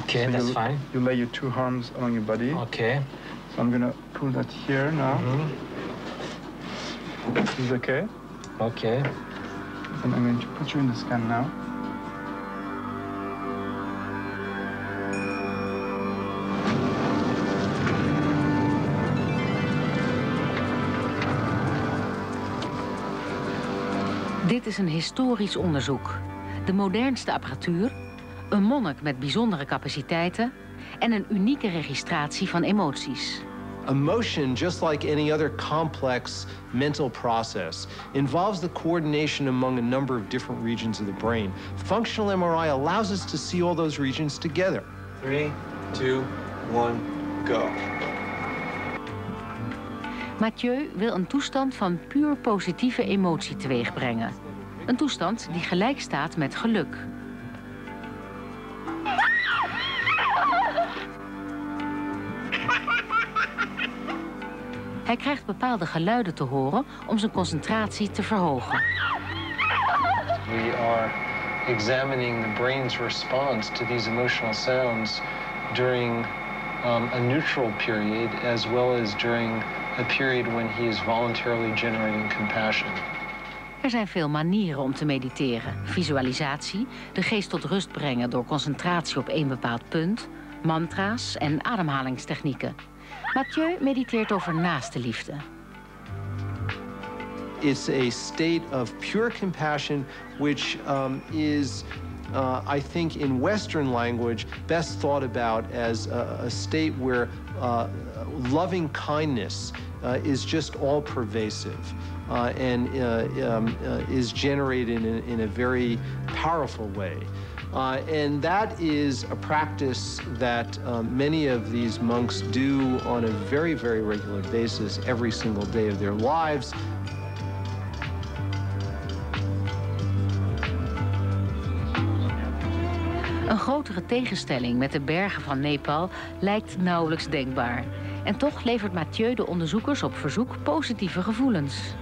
Okay, so that's fine. You lay your 2 arms along your body. Okay. So I'm gonna pull that here now. This is okay. Okay. And I'm going to put you in the scan now. Dit is een historisch onderzoek. De modernste apparatuur, een monnik met bijzondere capaciteiten en een unieke registratie van emoties. Emotion, just like any other complex mental process, involves the coordination among a number of different regions of the brain. Functional MRI allows us to see all those regions together. 3, 2, 1, go. Mathieu wil een toestand van puur positieve emotie teweegbrengen. Een toestand die gelijk staat met geluk. Hij krijgt bepaalde geluiden te horen om zijn concentratie te verhogen. We are examining the brain's response to these emotional sounds during a neutral period, as well as during a period when he is voluntarily generating compassion. Er zijn veel manieren om te mediteren. Visualisatie, de geest tot rust brengen door concentratie op één bepaald punt, mantra's en ademhalingstechnieken. Mathieu mediteert over naaste liefde. It's a state of pure compassion, which is, I think, in Western language, best thought about as a state where loving kindness is just all-pervasive and is generated in a very powerful way. And that is a practice that many of these monks do on a very, very regular basis every single day of their lives. Een grotere tegenstelling met de bergen van Nepal lijkt nauwelijks denkbaar. En toch levert Mathieu de onderzoekers op verzoek positieve gevoelens.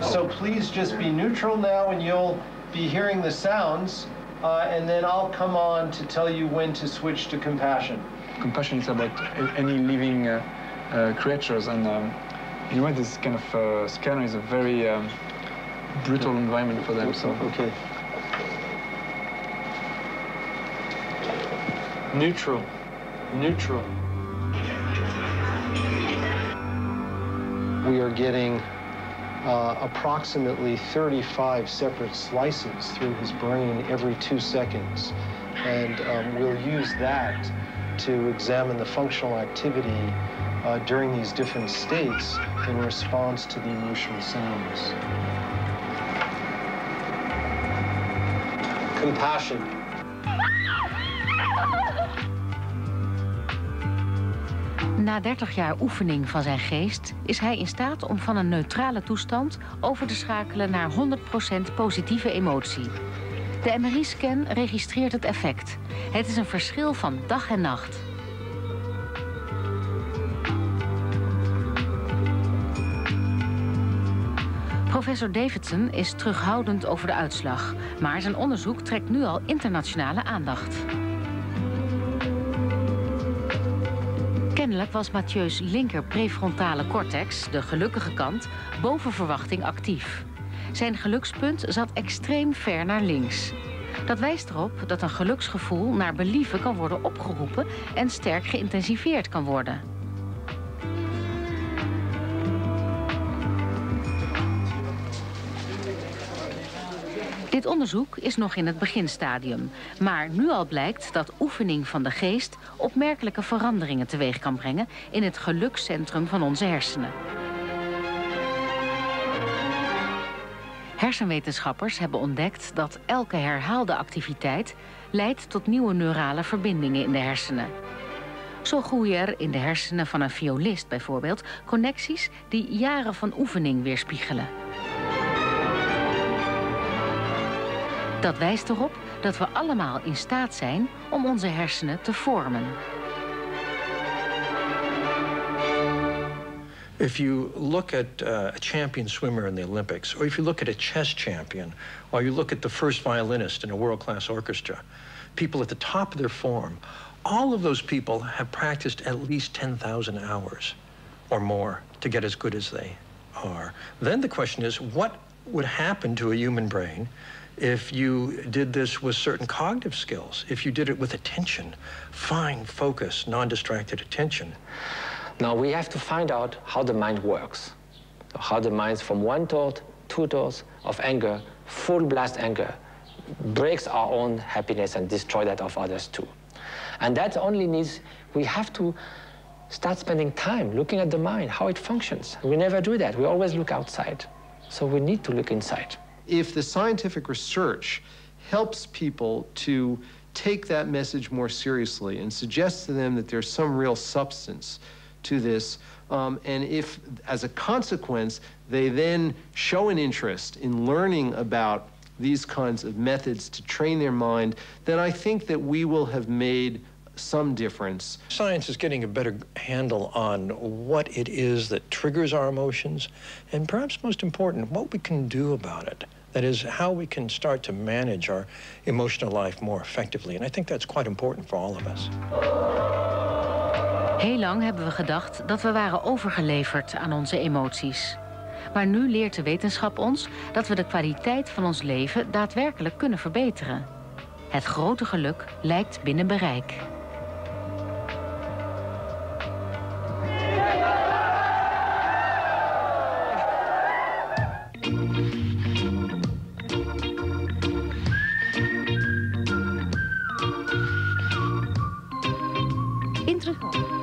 So please just be neutral now and you'll be hearing the sounds. And then I'll come on to tell you when to switch to compassion. Compassion is about any living creatures, and you know, this kind of scanner is a very brutal environment for them. So okay. Neutral. Neutral. We are getting approximately 35 separate slices through his brain every 2 seconds. And we'll use that to examine the functional activity during these different states in response to the emotional sounds. Compassion. Na 30 jaar oefening van zijn geest is hij in staat om van een neutrale toestand over te schakelen naar 100% positieve emotie. De MRI-scan registreert het effect. Het is een verschil van dag en nacht. Professor Davidson is terughoudend over de uitslag, maar zijn onderzoek trekt nu al internationale aandacht. Kennelijk was Mathieu's linker prefrontale cortex, de gelukkige kant, boven verwachting actief. Zijn gelukspunt zat extreem ver naar links. Dat wijst erop dat een geluksgevoel naar believen kan worden opgeroepen en sterk geïntensiveerd kan worden. Dit onderzoek is nog in het beginstadium, maar nu al blijkt dat oefening van de geest opmerkelijke veranderingen teweeg kan brengen in het gelukscentrum van onze hersenen. Hersenwetenschappers hebben ontdekt dat elke herhaalde activiteit leidt tot nieuwe neurale verbindingen in de hersenen. Zo groeien er in de hersenen van een violist bijvoorbeeld connecties die jaren van oefening weerspiegelen. Dat wijst erop dat we allemaal in staat zijn om onze hersenen te vormen. If you look at a champion swimmer in the Olympics, or if you look at a chess champion, or you look at the first violinist in a world-class orchestra, people at the top of their form, all of those people have practiced at least 10,000 hours or more to get as good as they are. Then the question is, what would happen to a human brain if you did this with certain cognitive skills, if you did it with attention, fine, focused, non-distracted attention? Now we have to find out how the mind works. How the mind from 1 thought, 2 thoughts of anger, full blast anger, breaks our own happiness and destroy that of others too. And that only needs, we have to start spending time looking at the mind, how it functions. We never do that. We always look outside. So we need to look inside. If the scientific research helps people to take that message more seriously and suggests to them that there's some real substance to this, and if, as a consequence, they then show an interest in learning about these kinds of methods to train their mind, then I think that we will have made some difference. Science is getting a better handle on what it is that triggers our emotions, and perhaps most important, what we can do about it. That is, how we can start to manage our emotional life more effectively. And I think that's quite important for all of us. Heel lang hebben we gedacht dat we waren overgeleverd aan onze emoties. Maar nu leert de wetenschap ons dat we de kwaliteit van ons leven daadwerkelijk kunnen verbeteren. Het grote geluk lijkt binnen bereik. Interessant.